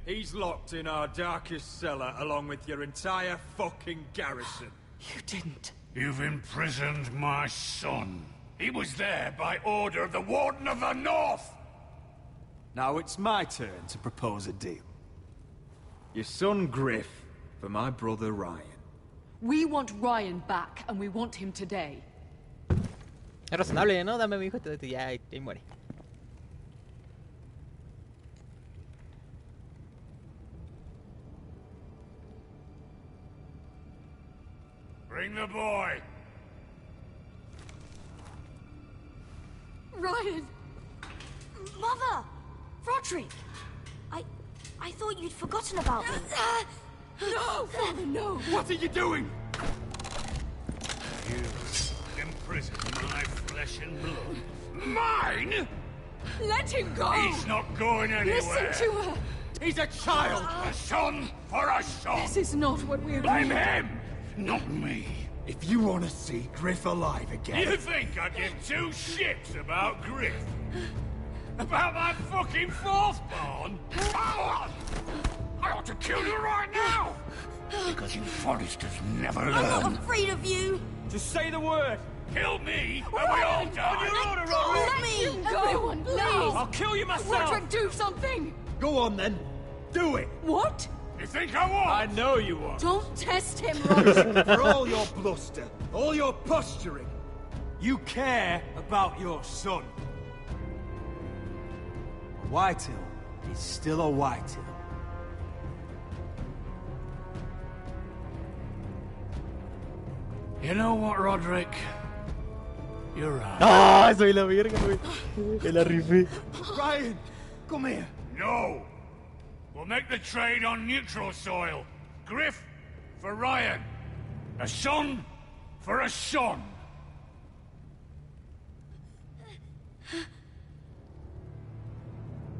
He's locked in our darkest cellar along with your entire fucking garrison. You didn't. You've imprisoned my son. He was there by order of the Warden of the North! Now it's my turn to propose a deal. Your son Griff for my brother Ryan. We want Ryan back, and we want him today. Es razonable, ¿no? Dame a mi hijo y ya ahí muere. Bring the boy! Ryan! Mother! Roderick! I thought you'd forgotten about me. No, Father, no! What are you doing? You imprison my flesh and blood. Mine?! Let him go! He's not going anywhere! Listen to her! He's a child! A son for a son! This is not what we agreed. Blame him, not me. If you want to see Griff alive again... You think I give two shits about Griff? About my fucking fourth-born? I ought to kill you right now! Because you Forresters never learn. I'm not afraid of you! Just say the word! Kill me, and we all die! Let me! Everyone, please! I'll kill you myself! Roderick, do something! Go on then! Do it! What? You think I won't? I know you won't! Don't test him, Roderick! For all your bluster, all your posturing, you care about your son. Whitehill is still a Whitehill. You know what, Roderick? You're right. ¡Ah! Soy la verga, güey. Me la rifé. Ryan, come here. No! We'll make the trade on neutral soil. Griff for Ryan. A son for a son.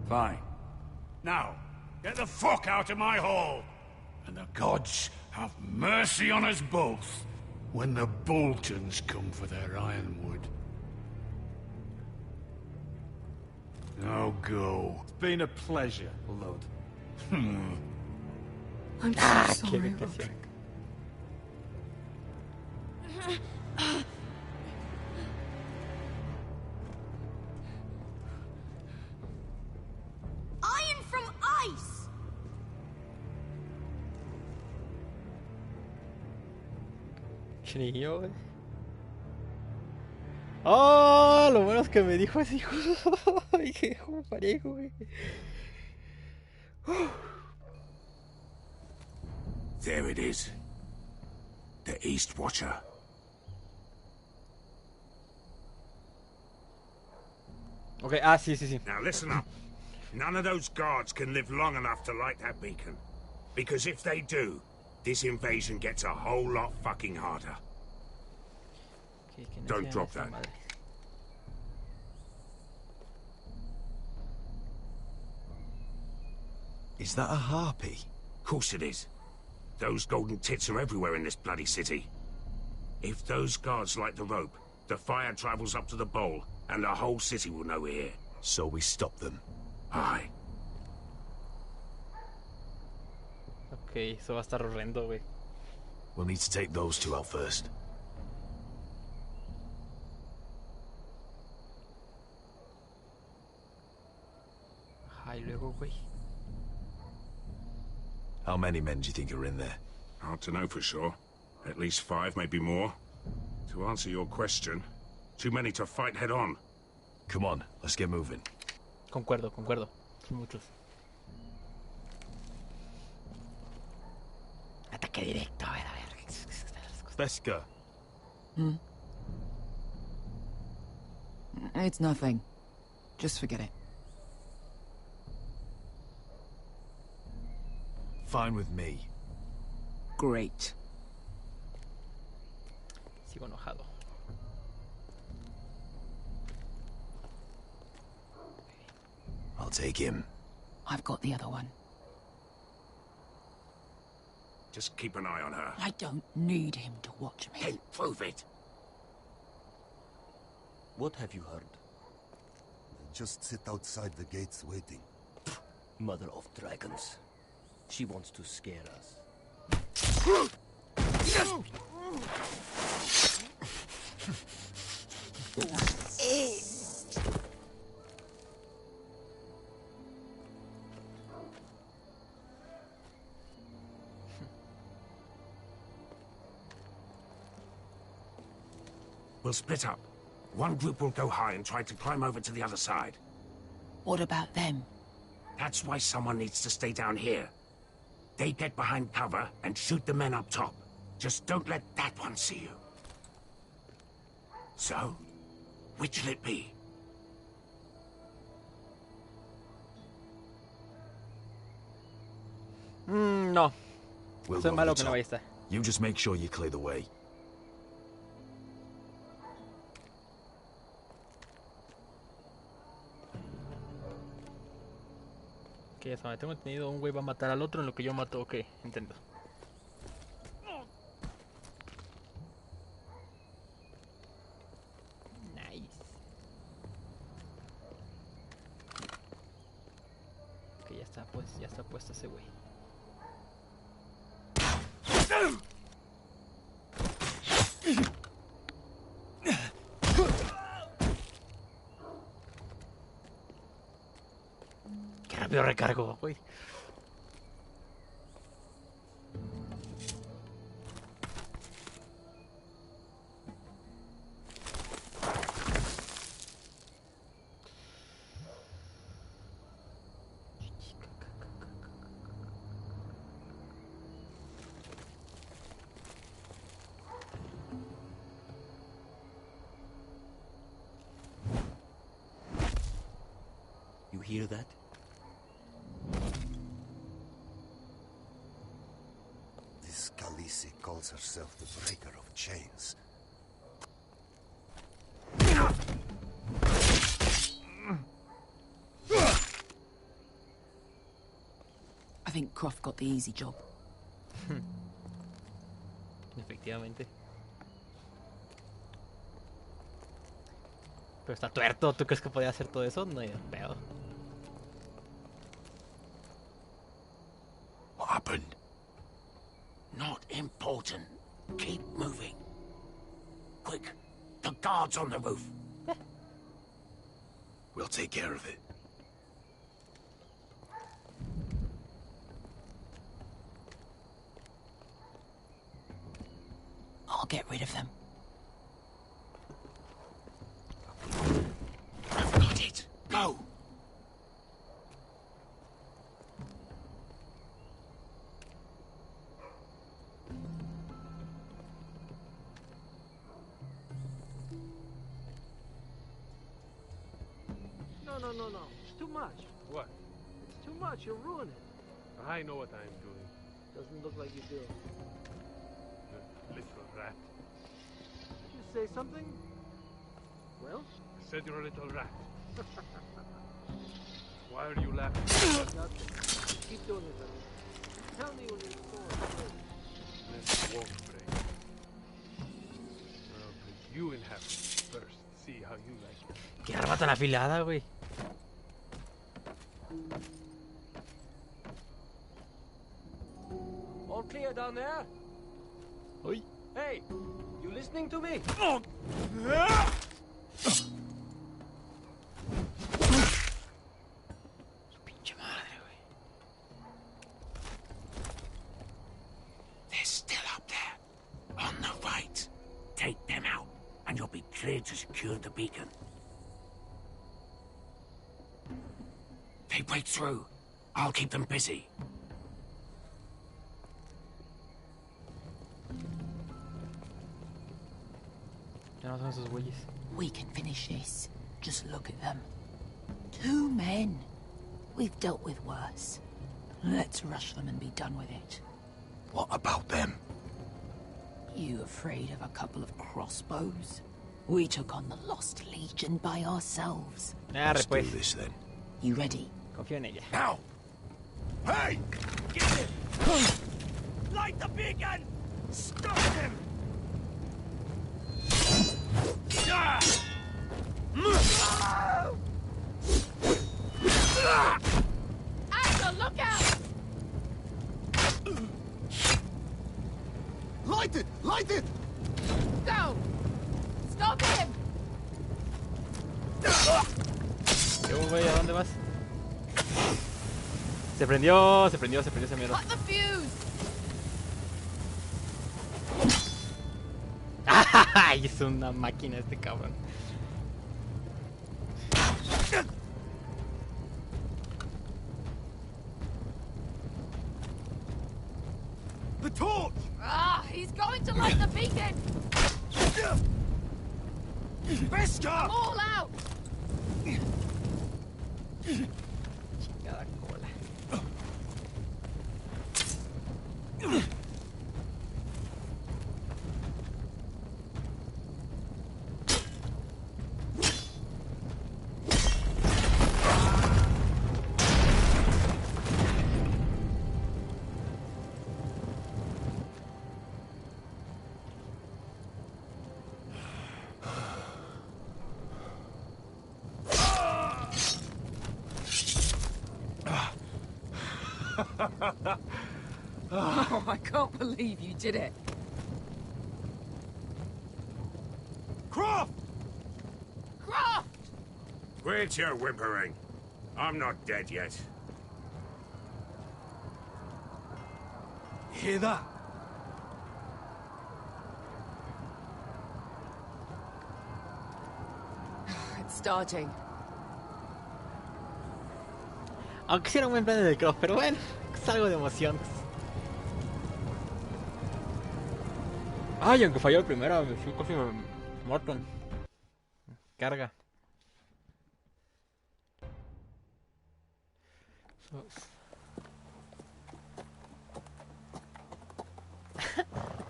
Fine. Now, get the fuck out of my hall. And the gods have mercy on us both when the Boltons come for their ironwood. Now go. It's been a pleasure, Lud. I'm so sorry, Roderick. Pinche niño, güey. ¡Oh! Lo bueno es que me dijo así. Ay, qué parejo, güey. There it is. The East Watcher. Okay, sí. Now listen up. None of those guards can live long enough to light that beacon. Because if they do, this invasion gets a whole lot fucking harder. Okay, que no Don't sea drop esta that. madre. Is that a harpy? Course it is. Those golden tits are everywhere in this bloody city. If those guards light the rope, the fire travels up to the bowl, and the whole city will know we're here. So we stop them. Aye. Ok, eso va a estar horrendo, güey. We'll need to take those two out first. Ajá, y luego, güey. How many men do you think are in there? Hard to know for sure. At least 5, maybe more. To answer your question, too many to fight head on. Come on, let's get moving. Concuerdo. Son muchos. Ataque directo, a ver. Veska. It's nothing. Just forget it. Fine with me. Great. Sigo enojado. I'll take him. I've got the other one. Just keep an eye on her. I don't need him to watch me. Then prove it. What have you heard? They just sit outside the gates waiting. Mother of dragons. She wants to scare us. We'll split up. One group will go high and try to climb over to the other side. What about them? That's why someone needs to stay down here. They get behind cover and shoot the men up top. Just don't let that one see you. So, which'll it be? No. We'll Soy go malo to que the no top. vaya a estar. You just make sure you clear the way. Que hasta donde tengo entendido, un güey va a matar al otro en lo que yo mato. Ok, entiendo. Nice. Ok, ya está puesto ese güey. Qué rápido recargo, güey. You hear that? This Khaleesi calls herself the Breaker of Chains. I think Croft got the easy job. Efectivamente. Pero está tuerto. ¿Tú crees que podía hacer todo eso? No hay de pedo. What happened? Not important. Keep moving. Quick, the guards on the roof. We'll take care of it. I'll get rid of them. I've got it. Go! No. It's too much. What? It's too much. You'll ruin it. I know what I'm doing. Doesn't look like you do. You little rat. Did you say something? Well? I said you're a little rat. Why are you laughing? Nothing. Keep doing it, buddy. Tell me when your sword breaks. This won't break. I'll put you in heaven first. See how you like it. Qué arma tan afilada, güey. All clear down there? Oi. Hey, you listening to me? Pinche madre, güey. They're still up there. On the right. Take them out, and you'll be cleared to secure the beacon. They break through. I'll keep them busy. Ya no son esos güeyes. We can finish this. Just look at them. 2 men. We've dealt with worse. Let's rush them and be done with it. What about them? You afraid of a couple of crossbows? We took on the Lost Legion by ourselves. Let's do this then. You ready? Confío en ella. Now! Hey! Get him! Light the beacon! Stop him! Axel, look out! Light it! Light it! Go! Stop him! ¿Qué güey? ¿A dónde vas? Se prendió esa mierda. Cut the fuse! ¡Ay! Es una máquina este cabrón. The torch! Ah, he's going to light the beacon! Beskar! All out! Chingada cola. Oh, I can't believe you did it. Croft! Croft! Quit your whimpering. I'm not dead yet. Hear that? It's starting. Aunque sí era un buen plan de Croft, pero bueno, es algo de emoción. Ay, aunque falló el primero, casi me muerto. Carga.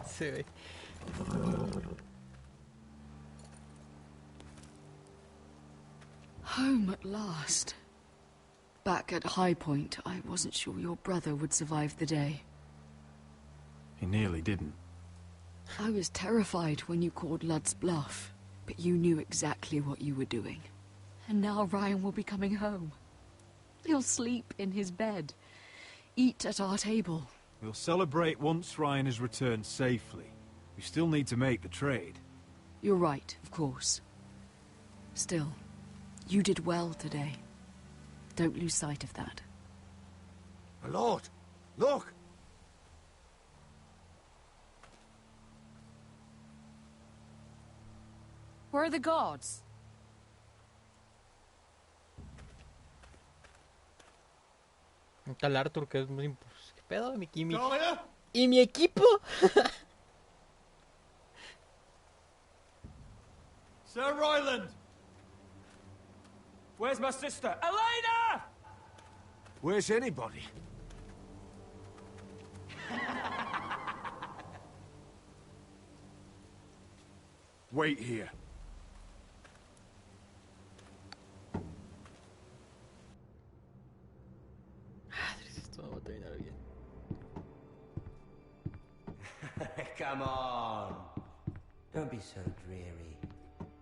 Sí, güey. Home at last. Back at High Point, I wasn't sure your brother would survive the day. He nearly didn't. I was terrified when you called Ludd's bluff, but you knew exactly what you were doing. And now Ryan will be coming home. He'll sleep in his bed, eat at our table. We'll celebrate once Ryan has returned safely. We still need to make the trade. You're right, of course. Still, you did well today. Don't lose sight of that. My lord, look! Where are the guards? Está el Arthur, que es muy... ¿Qué pedo? Talia? ¿Y mi equipo? Sir Ryland! Where's my sister? Elena! Where's anybody? Wait here. Esto no va a terminar bien. Come on. Don't be so dreary.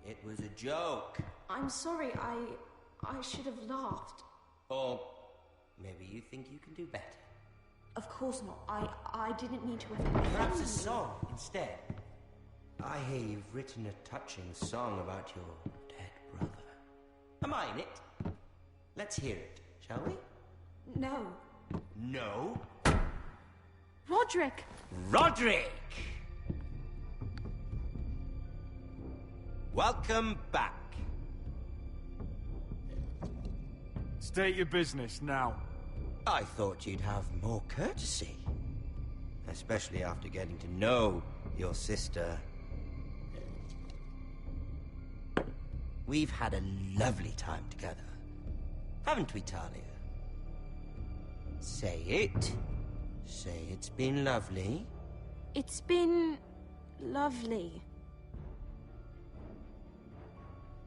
It was a joke. I'm sorry, I should have laughed. Or maybe you think you can do better. Of course not. I didn't mean to offend Perhaps a you. song instead. I hear you've written a touching song about your dead brother. Am I in it? Let's hear it, shall we? No. No? Roderick! Roderick! Welcome back. State your business now. I thought you'd have more courtesy. Especially after getting to know your sister. We've had a lovely time together. Haven't we, Talia? Say it. Say it's been lovely. It's been lovely.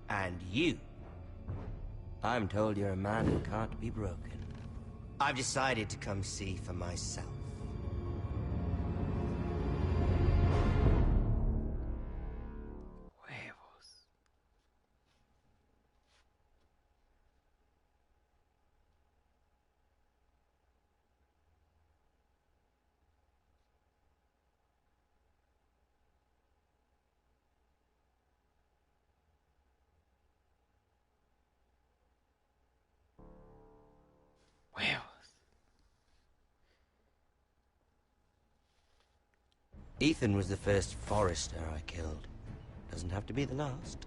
And you. I'm told you're a man who can't be broken. I've decided to come see for myself. Ethan was the first Forrester I killed. Doesn't have to be the last.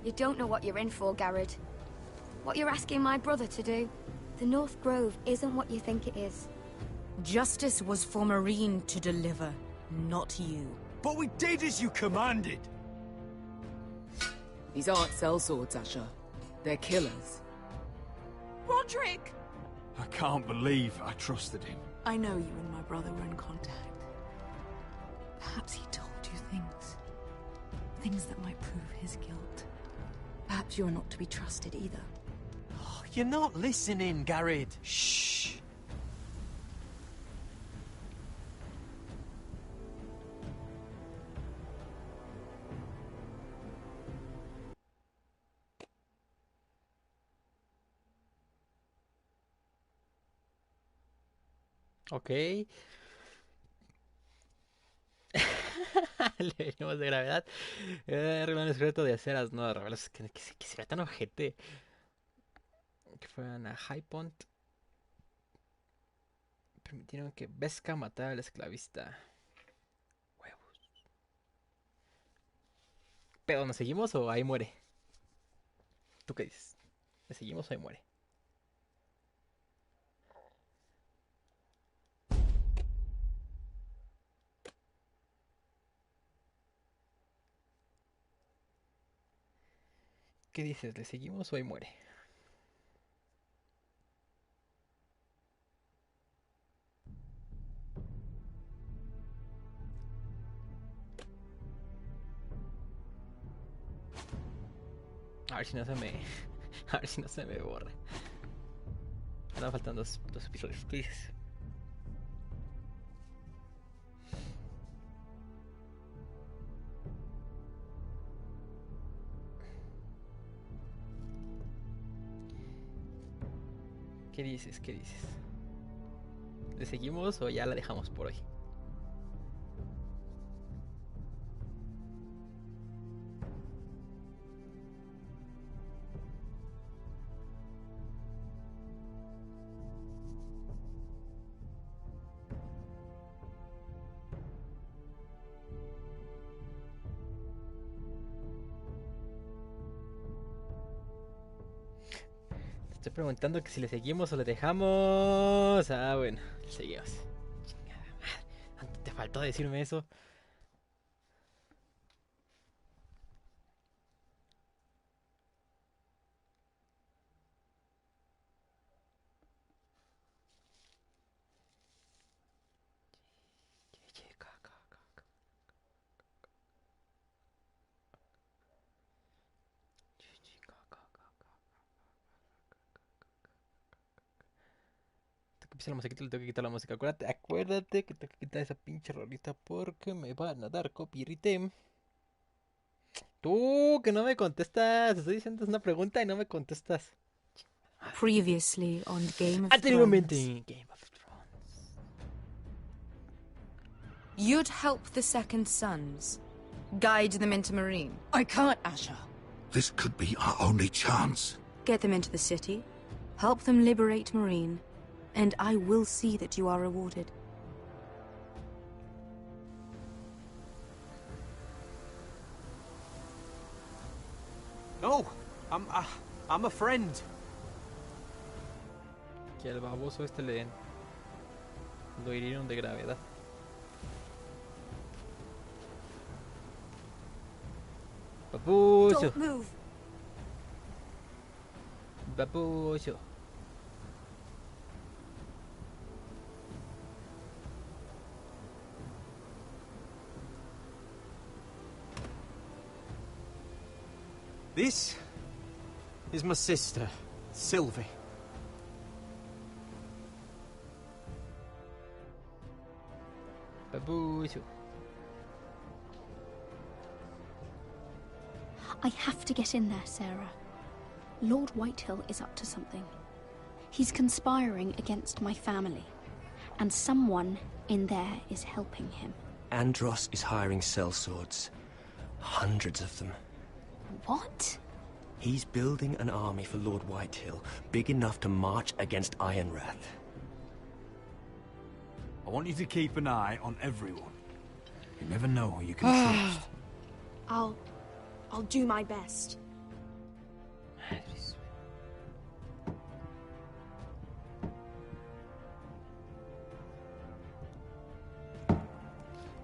You don't know what you're in for, Garrett. What you're asking my brother to do. The North Grove isn't what you think it is. Justice was for Marine to deliver, not you. But we did as you commanded! These aren't sellswords, Asher. They're killers. Roderick! I can't believe I trusted him. I know you and my brother were in contact. Perhaps he told you things. Things that might prove his guilt. Perhaps you're not to be trusted either. Oh, you're not listening, Garrett. Shh. Ok. Le venimos de gravedad. Arreglar el secreto de aceras. No, revelas que se ve tan ojete. Que fueran a High Point. Permitieron que Vesca matara al esclavista. Huevos. ¿Pero nos seguimos o ahí muere? ¿Tú qué dices? ¿Le seguimos o ahí muere? ¿Qué dices? ¿Le seguimos o ahí muere? A ver si no se me... A ver si no se me borra. Ahora faltan dos episodios. ¿Qué dices? ¿Qué dices? ¿Qué dices? ¿Le seguimos o ya la dejamos por hoy? Estoy preguntando que si le seguimos o le dejamos. Ah, bueno, le seguimos. Chingada madre. Te faltó decirme eso. Empieza la musiquita, le tengo que quitar la música. Acuérdate que tengo que quitar esa pinche rolita porque me van a dar copyright. Tú, que no me contestas. Estoy diciendo una pregunta y no me contestas. Previously on Game of Anteriormente Thrones. en Game of Thrones. You'd help the Second Sons. Guide them into Marine. I can't, Asher. This could be our only chance. Get them into the city. Help them liberate Marine. And I will see that you are rewarded. No, I'm a friend. Que al baboso este le den. Lo hirieron de gravedad. Babucho. Don't move. Babucho. This is my sister, Sylvie. Babucho. I have to get in there, Sarah. Lord Whitehill is up to something. He's conspiring against my family, and someone in there is helping him. Andros is hiring sellswords. Hundreds of them. What? He's building an army for Lord Whitehill, big enough to march against Ironrath. I want you to keep an eye on everyone. You never know who you can trust. I'll do my best.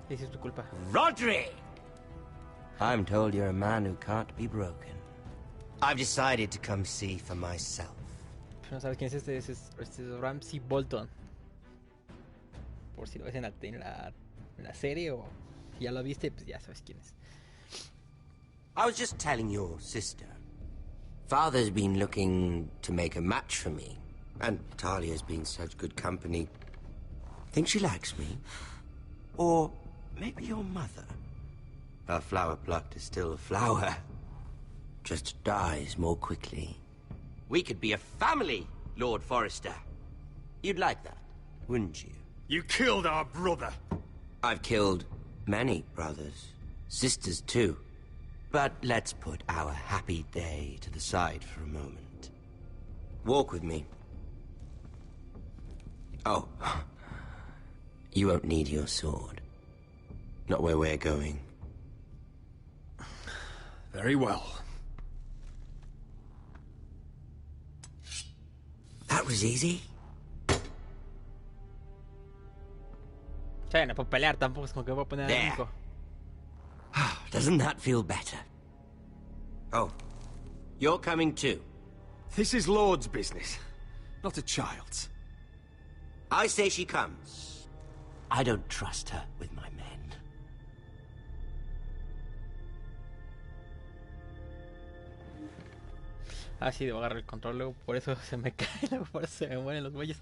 Esa es tu culpa. Rodri! I'm told you're a man who can't be broken. I've decided to come see for myself. No sabes quién es este. Este es Ramsay Bolton. Por si lo ves en la serie o si ya lo viste, pues ya sabes quién es. I was just telling your sister. Father's been looking to make a match for me. And Talia's been such good company. Think she likes me? Or maybe your mother? A flower plucked is still a flower. Just dies more quickly. We could be a family, Lord Forrester. You'd like that, wouldn't you? You killed our brother. I've killed many brothers. Sisters, too. But let's put our happy day to the side for a moment. Walk with me. Oh. You won't need your sword. Not where we're going. Very well. That was easy. Che, no puedo pelear tampoco, es como que voy a poner a There. 5. Doesn't that feel better? Oh. You're coming too. This is Lord's business, not a child's. I say she comes. I don't trust her with my men. Ah, sí, debo agarrar el control, luego por eso se me cae, luego por eso se me mueren los bueyes.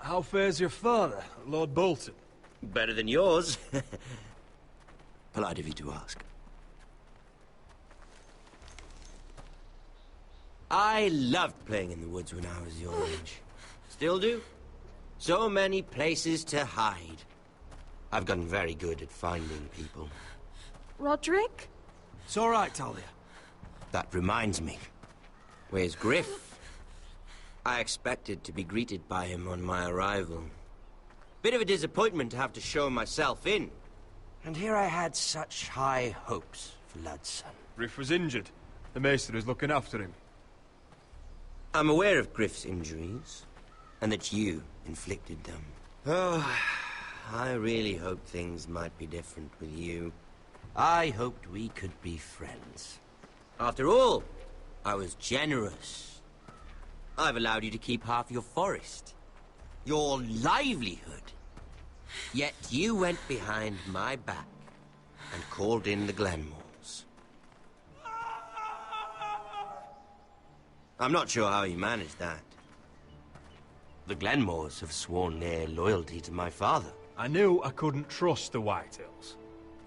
How fares your father, Lord Bolton? Better than yours. Polite of you to ask. I loved playing in the woods when I was your age. Still do. So many places to hide. I've gotten very good at finding people. Roderick? It's all right, Talia. That reminds me. Where's Griff? I expected to be greeted by him on my arrival. Bit of a disappointment to have to show myself in. And here I had such high hopes for Lud's son. Griff was injured. The maester is looking after him. I'm aware of Griff's injuries, and that you inflicted them. Oh, I really hoped things might be different with you. I hoped we could be friends. After all, I was generous. I've allowed you to keep half your forest, your livelihood. Yet you went behind my back and called in the Glenmores. I'm not sure how you managed that. The Glenmores have sworn their loyalty to my father. I knew I couldn't trust the Whitehills,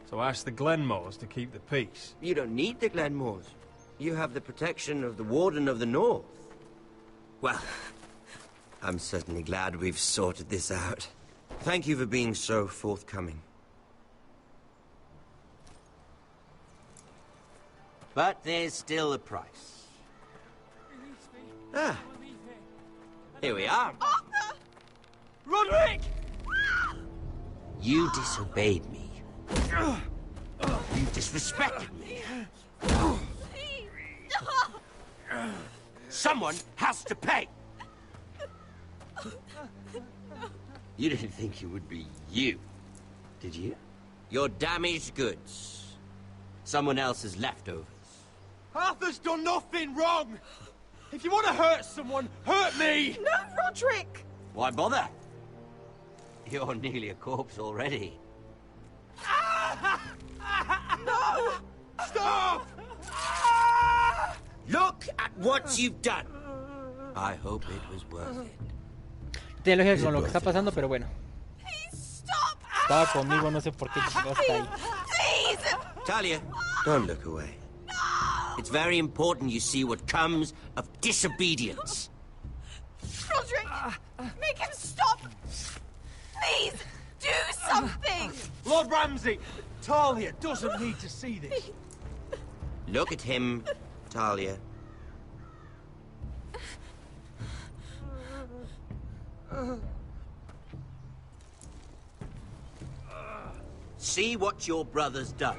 so I asked the Glenmores to keep the peace. You don't need the Glenmores. You have the protection of the Warden of the North. Well, I'm certainly glad we've sorted this out. Thank you for being so forthcoming. But there's still a price. Ah, here we are. Arthur! Roderick! You disobeyed me. You disrespected me. Someone has to pay. You didn't think it would be you, did you? Your damaged goods. Someone else's leftovers. Arthur's done nothing wrong! If you want to hurt someone, hurt me! No, Roderick! Why bother? You're nearly a corpse already. No! Stop! Look at what you've done. I hope it was worth it. Tiene lógica con lo que está pasando, pero bueno. Estaba conmigo, no sé por qué chingados está ahí. Talia, don't look away. It's very important you see what comes of disobedience. Roderick! Make him stop! Please, do something! Lord Ramsay, Talia doesn't need to see this. Look at him, Talia. See what your brother's done.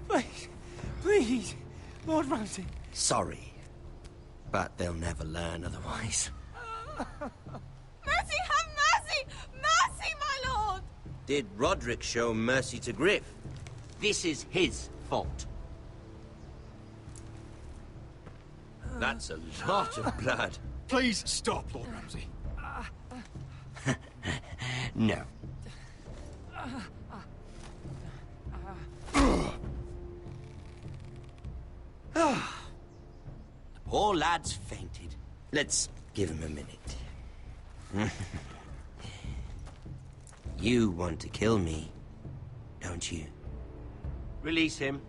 Please, please, Lord Ramsay. Sorry, but they'll never learn otherwise. Mercy, have mercy! Mercy, my lord! Did Roderick show mercy to Griff? This is his fault. That's a lot of blood. Please stop, Lord Ramsay. No. The poor lad's fainted. Let's give him a minute. You want to kill me, don't you? Release him.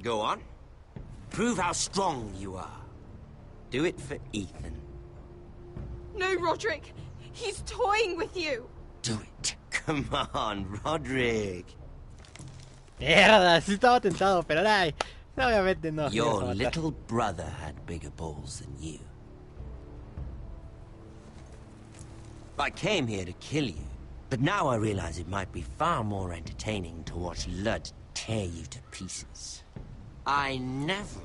Go on. Prove how strong you are. Do it for Ethan. No, Roderick. He's toying with you. Do it. Come on, Roderick. Mierda, sí estaba tentado, pero ay, obviamente no. Your little brother had bigger balls than you. I came here to kill you, but now I realize it might be far more entertaining to watch Lud tear you to pieces. I never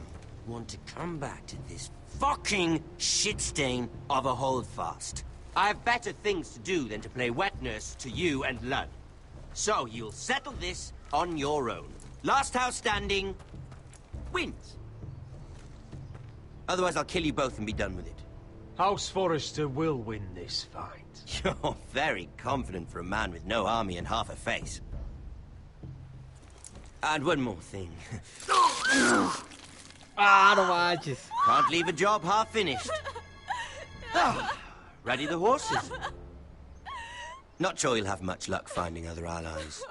want to come back to this fucking shit stain of a holdfast. I have better things to do than to play wet nurse to you and Lud. So you'll settle this on your own. Last house standing wins. Otherwise I'll kill you both and be done with it. House Forrester will win this fight. You're very confident for a man with no army and half a face. And one more thing. Ah, no manches. Can't leave a job half finished. Ready the horses? Not sure you'll have much luck finding other allies.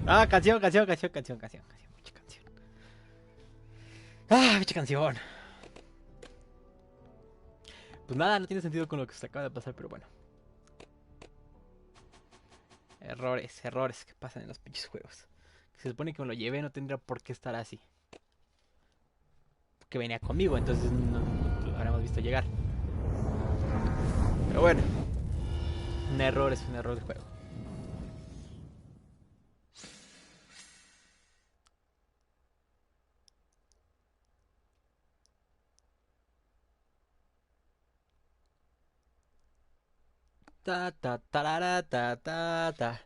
Ah, canción. Mucha canción. Pinche canción. Pues nada, no tiene sentido con lo que se acaba de pasar, pero bueno. Errores que pasan en los pinches juegos. Se supone que me lo llevé, no tendría por qué estar así. Porque venía conmigo, entonces no lo habremos visto llegar. Pero bueno. Un error es un error de juego. Ta ta tarara, ta ta ta.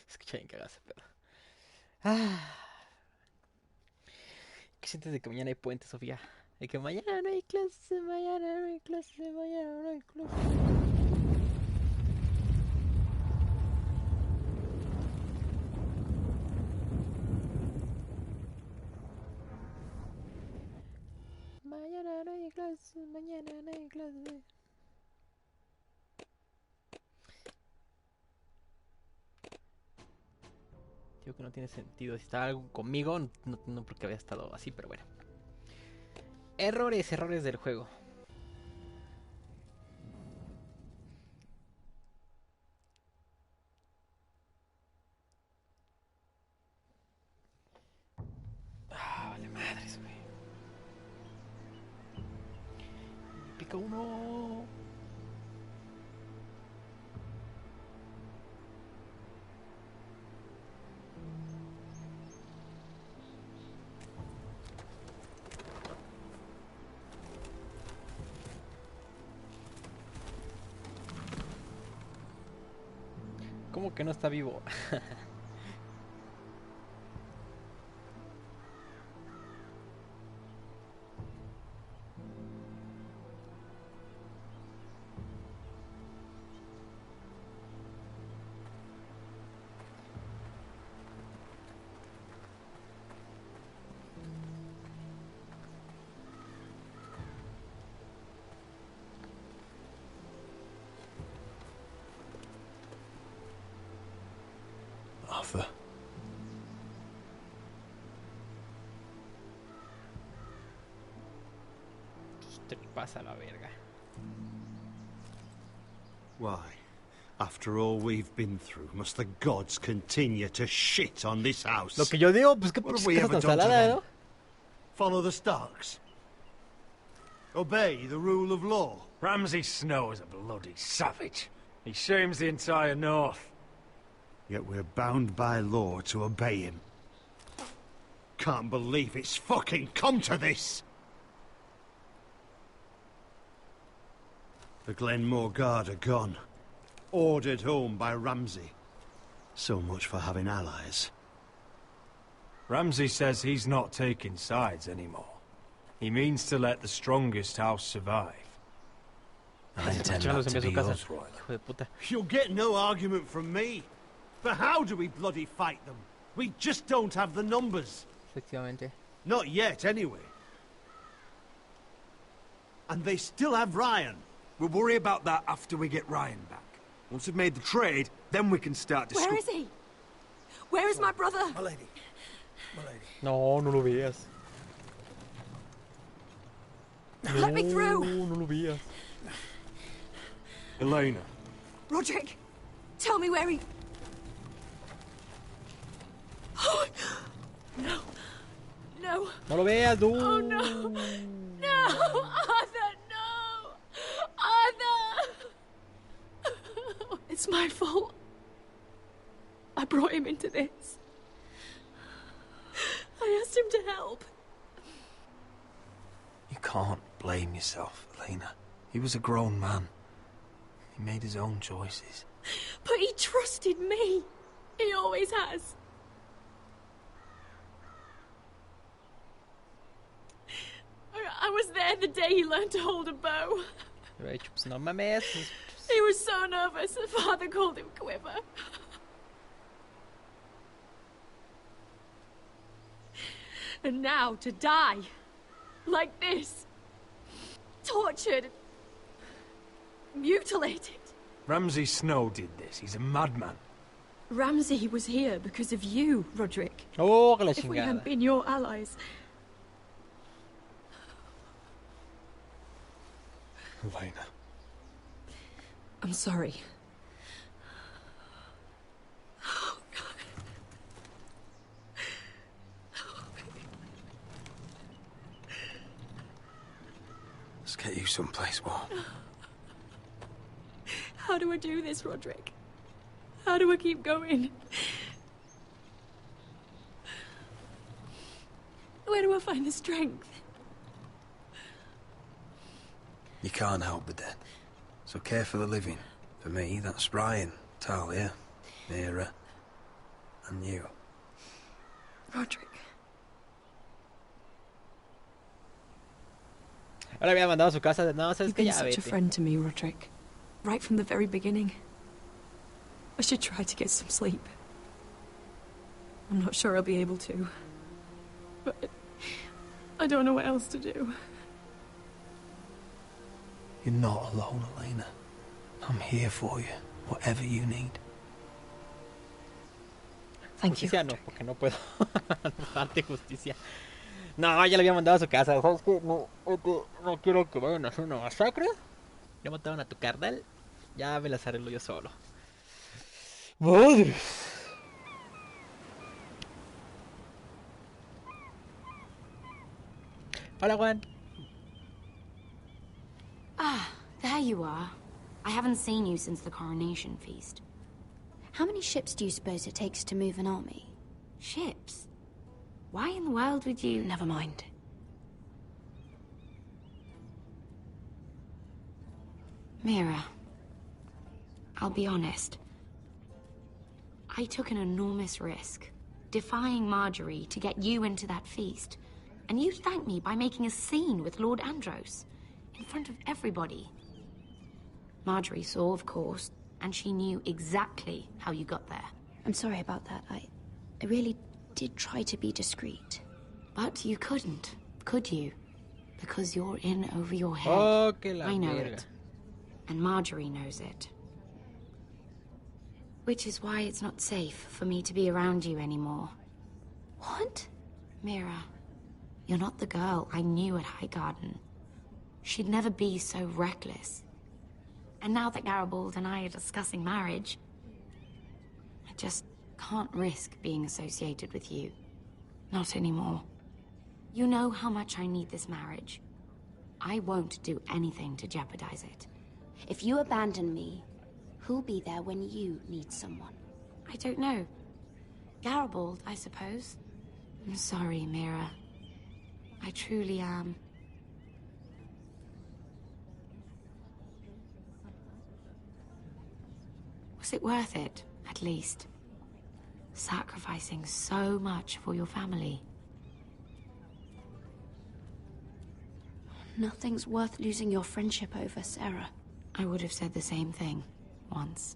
Escucha bien cagada ese pedo. ¿Qué sientes de que mañana hay puente, Sofía? De que mañana no hay clase, mañana no hay clase, mañana no hay clase. Mañana no hay clase, mañana no hay clase. Digo que no tiene sentido. Si estaba algo conmigo, no porque había estado así, pero bueno. Errores del juego. Vale madres, güey. Pica uno. ¿Cómo que no está vivo? Arthur. Te pasa la verga. Why, after all we've been through, must the gods continue to shit on this house? Lo que yo digo, pues que What have pinches we cosas ever tan done to saladas, them? ¿no? Follow the Starks? Obey the rule of law? Ramsay Snow is a bloody savage. He shames the entire North. Yet we're bound by law to obey him. Can't believe it's fucking come to this! The Glenmore Guard are gone. Ordered home by Ramsay. So much for having allies. Ramsay says he's not taking sides anymore. He means to let the strongest house survive. I intend that to be yours, Royal. You'll get no argument from me. But how do we bloody fight them? We just don't have the numbers. Efectivamente. Not yet, anyway. And they still have Ryan. We'll worry about that after we get Ryan back. Once we've made the trade, then we can start to... Where is he? Where is my brother? My lady. My lady. No, no lo veas. Let me through! No lo veas. Elena. Roderick, tell me where he... Oh, no. No. No lo veas, tú. Oh, no. No, Arthur, no. Arthur! It's my fault. I brought him into this. I asked him to help. You can't blame yourself, Elena. He was a grown man. He made his own choices. But he trusted me. He always has. I was there the day he learned to hold a bow. Right, pues no mames. He was so nervous, the father called him Quiver. And now to die. Like this. Tortured. Mutilated. Ramsay Snow did this. He's a madman. Ramsay was here because of you, Roderick. Oh, que la If we chingada. hadn't been your allies. Elena. I'm sorry. Let's get you someplace warm. How do I do this, Roderick? How do I keep going? Where do I find the strength? You can't help the dead. So care for the living. For me, that's Ryan, Talia, Mira, and you. Roderick. Ahora había mandado a su casa de no, sabes You've que been ya such a vete. friend to me, Roderick. Right from the very beginning. I should try to get some sleep. I'm not sure I'll be able to. But I don't know what else to do. You're not alone, Elena. I'm here for you, whatever you need. Thank you. Justicia no, porque no puedo darte justicia. No, ya le había mandado a su casa. ¿Sabes qué? No, no quiero que vayan a hacer una masacre. Ya mataron a tu carnal. Ya me las arreglo yo solo. Madre. Hola, Juan. Ah, there you are. I haven't seen you since the coronation feast. How many ships do you suppose it takes to move an army? Ships? Why in the world would you... Never mind. Mira, I'll be honest. I took an enormous risk, defying Marjorie to get you into that feast. And you thanked me by making a scene with Lord Andros, in front of everybody. Marjorie saw, of course, and she knew exactly how you got there. I'm sorry about that. I really did try to be discreet. But you couldn't, could you? Because you're in over your head. Oh, que la I know verga. it. And Marjorie knows it. Which is why it's not safe for me to be around you anymore. What? Mira, you're not the girl I knew at Highgarden. She'd never be so reckless. And now that Garibald and I are discussing marriage, I just can't risk being associated with you. Not anymore. You know how much I need this marriage. I won't do anything to jeopardize it. If you abandon me, who'll be there when you need someone? I don't know. Garibald, I suppose. I'm sorry, Mira. I truly am. Was it worth it, at least? Sacrificing so much for your family. Nothing's worth losing your friendship over, Sarah. I would have said the same thing once.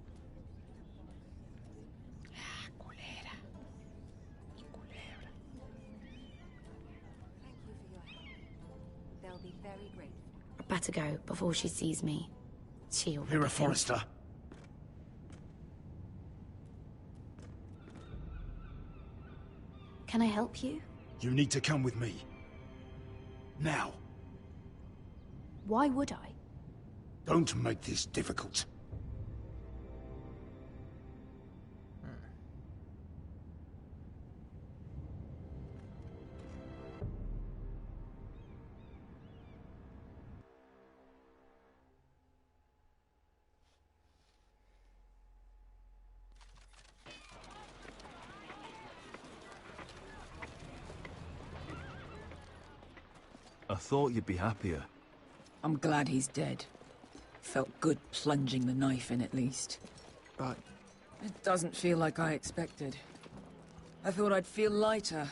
They'll be very grateful. I better go before she sees me. She already Mira thinks- Forrester. Can I help you? You need to come with me. Now. Why would I? Don't make this difficult. I thought you'd be happier. I'm glad he's dead. Felt good plunging the knife in at least. But it doesn't feel like I expected. I thought I'd feel lighter.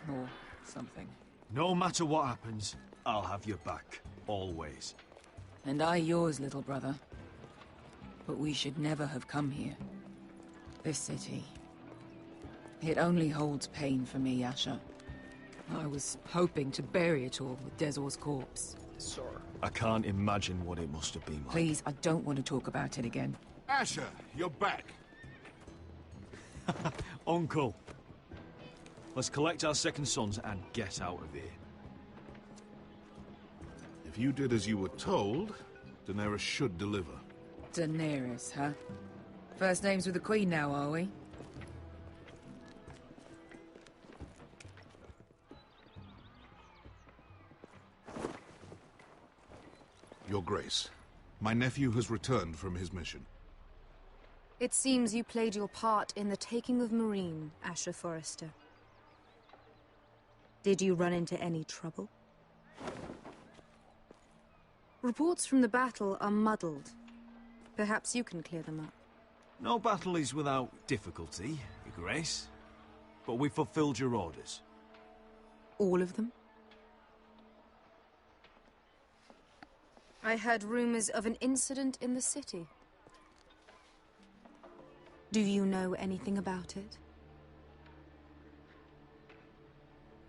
Or something. No matter what happens, I'll have your back. Always. And I yours, little brother. But we should never have come here. This city. It only holds pain for me, Asher. I was hoping to bury it all with Dezor's corpse. I can't imagine what it must have been like. Please, I don't want to talk about it again. Asher, you're back. Uncle. Let's collect our second sons and get out of here. If you did as you were told, Daenerys should deliver. Daenerys, huh? First names with the Queen now, are we? Your Grace, my nephew has returned from his mission. It seems you played your part in the taking of Meereen, Asher Forrester. Did you run into any trouble? Reports from the battle are muddled. Perhaps you can clear them up. No battle is without difficulty, Your Grace. But we fulfilled your orders. All of them? I heard rumors of an incident in the city. Do you know anything about it?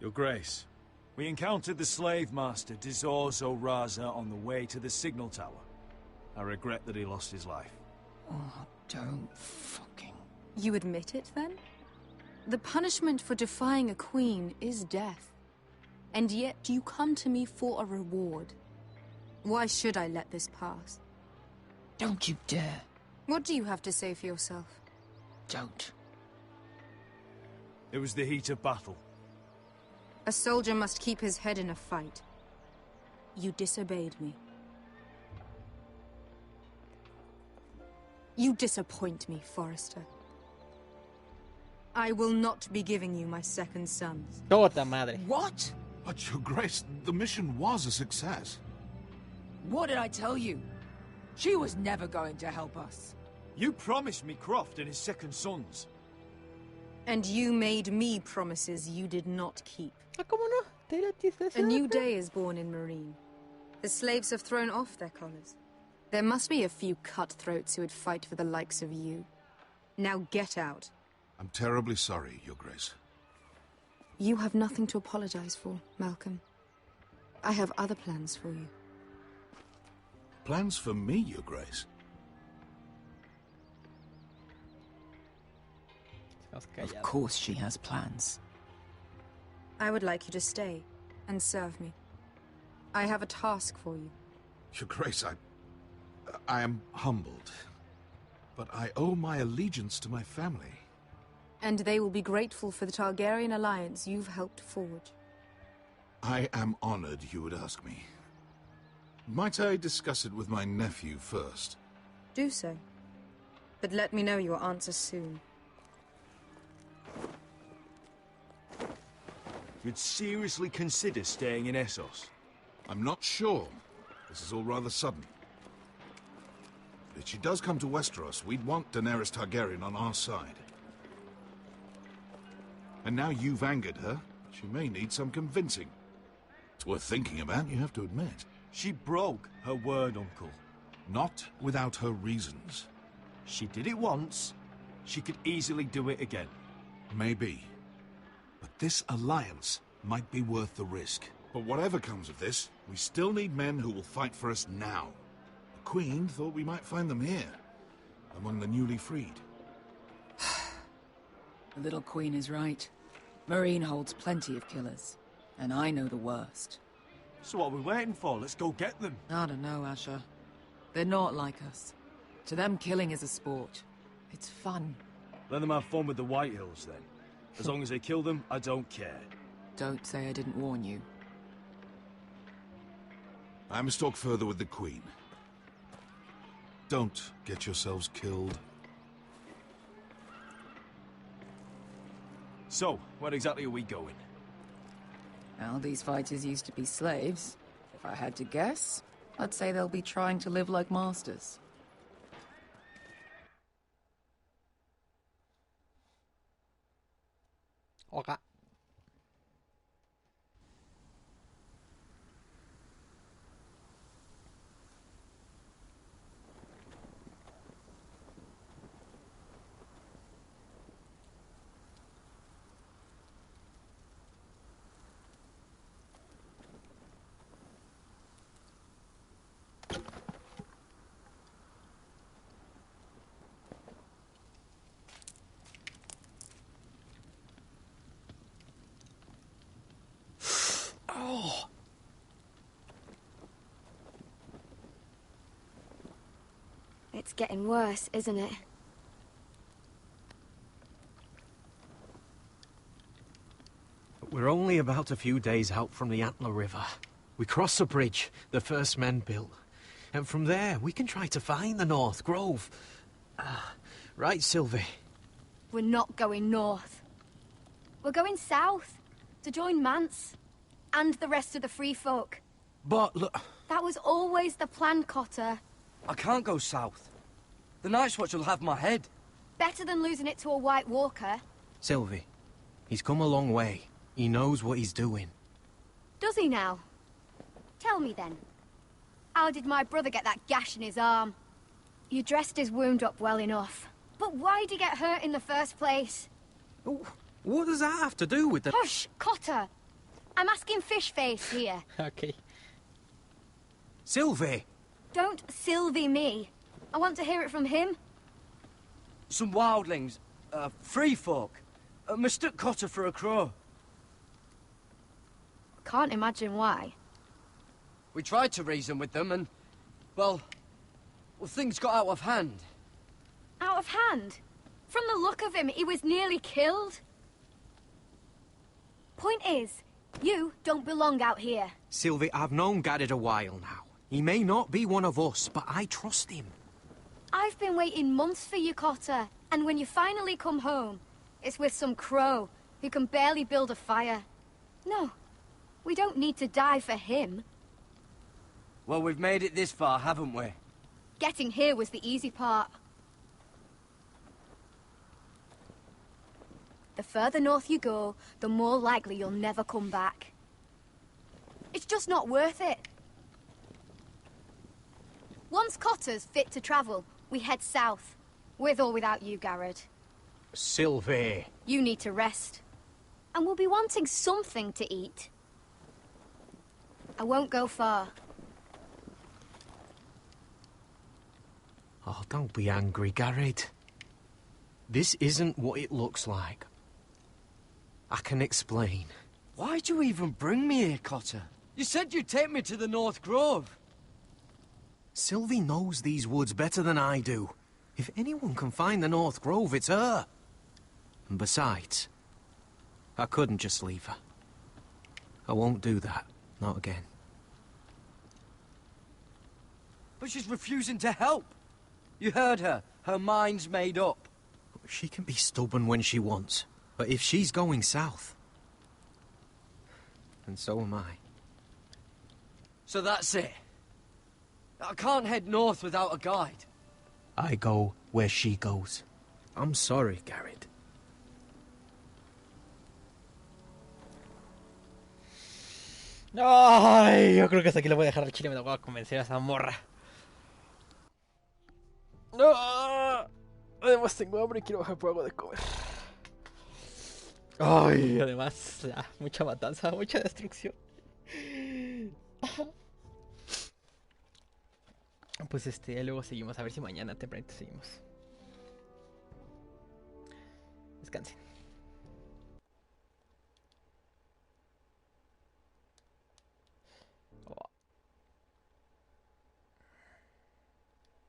Your Grace, we encountered the slave master Dizor Zoraza on the way to the signal tower. I regret that he lost his life. Oh, don't fucking... You admit it, then? The punishment for defying a queen is death. And yet you come to me for a reward. Why should I let this pass? Don't you dare. What do you have to say for yourself? Don't. It was the heat of battle. A soldier must keep his head in a fight. You disobeyed me. You disappoint me, Forrester. I will not be giving you my second sons. Tota madre. What? But, Your Grace, the mission was a success. What did I tell you? She was never going to help us. You promised me Croft and his second sons. And you made me promises you did not keep. ¿Cómo no? A new day is born in Meereen. The slaves have thrown off their collars. There must be a few cutthroats who would fight for the likes of you. Now get out. I'm terribly sorry, Your Grace. You have nothing to apologize for, Malcolm. I have other plans for you. Plans for me, Your Grace? Of course she has plans. I would like you to stay and serve me. I have a task for you. Your Grace, I am humbled. But I owe my allegiance to my family. And they will be grateful for the Targaryen alliance you've helped forge. I am honored you would ask me. Might I discuss it with my nephew first? Do so. But let me know your answer soon. You'd seriously consider staying in Essos? I'm not sure. This is all rather sudden. But if she does come to Westeros, we'd want Daenerys Targaryen on our side. And now you've angered her, she may need some convincing. It's worth thinking about, you have to admit. She broke her word, Uncle. Not without her reasons. She did it once. She could easily do it again. Maybe. But this alliance might be worth the risk. But whatever comes of this, we still need men who will fight for us now. The Queen thought we might find them here, among the newly freed. The little Queen is right. Meereen holds plenty of killers, and I know the worst. So what are we waiting for? Let's go get them. I don't know, Asher. They're not like us. To them, killing is a sport. It's fun. Let them have fun with the Whitehills, then. As long as they kill them, I don't care. Don't say I didn't warn you. I must talk further with the Queen. Don't get yourselves killed. So, where exactly are we going? Well, these fighters used to be slaves. If I had to guess, I'd say they'll be trying to live like masters. Okay. getting worse, isn't it? We're only about a few days out from the Antler River. We cross the bridge the first men built. And from there, we can try to find the North Grove. Right, Sylvie? We're not going north. We're going south, to join Mance. And the rest of the free folk. But look... That was always the plan, Cotter. I can't go south. The Night's Watch will have my head. Better than losing it to a White Walker. Sylvie, he's come a long way. He knows what he's doing. Does he now? Tell me then. How did my brother get that gash in his arm? You dressed his wound up well enough. But why'd he get hurt in the first place? What does that have to do with the... Hush, Cotter! I'm asking Fishface here. Okay. Sylvie! Don't Sylvie me. I want to hear it from him. Some wildlings, free folk, mistook Cotter for a crow. Can't imagine why. We tried to reason with them and, well, things got out of hand. Out of hand? From the look of him, he was nearly killed. Point is, you don't belong out here. Sylvie, I've known Garrett a while now. He may not be one of us, but I trust him. I've been waiting months for you, Cotter. And when you finally come home, it's with some crow who can barely build a fire. No, we don't need to die for him. Well, we've made it this far, haven't we? Getting here was the easy part. The further north you go, the more likely you'll never come back. It's just not worth it. Once Cotter's fit to travel, we head south. With or without you, Garrett. Sylvie. You need to rest. And we'll be wanting something to eat. I won't go far. Oh, don't be angry, Garrett. This isn't what it looks like. I can explain. Why'd you even bring me here, Cotter? You said you'd take me to the North Grove. Sylvie knows these woods better than I do. If anyone can find the North Grove, it's her. And besides, I couldn't just leave her. I won't do that. Not again. But she's refusing to help. You heard her. Her mind's made up. She can be stubborn when she wants. But if she's going south, then so am I. So that's it. I can't head north without a guide. I go where she goes. I'm sorry, Garrett. Ay, yo creo que hasta aquí lo voy a dejar al chile. Me voy a convencer a esa morra. No. Además tengo hambre y quiero bajar por algo de comer. Ay, además, mucha matanza, mucha destrucción. Pues luego seguimos, a ver si mañana tempranito seguimos. Descansen.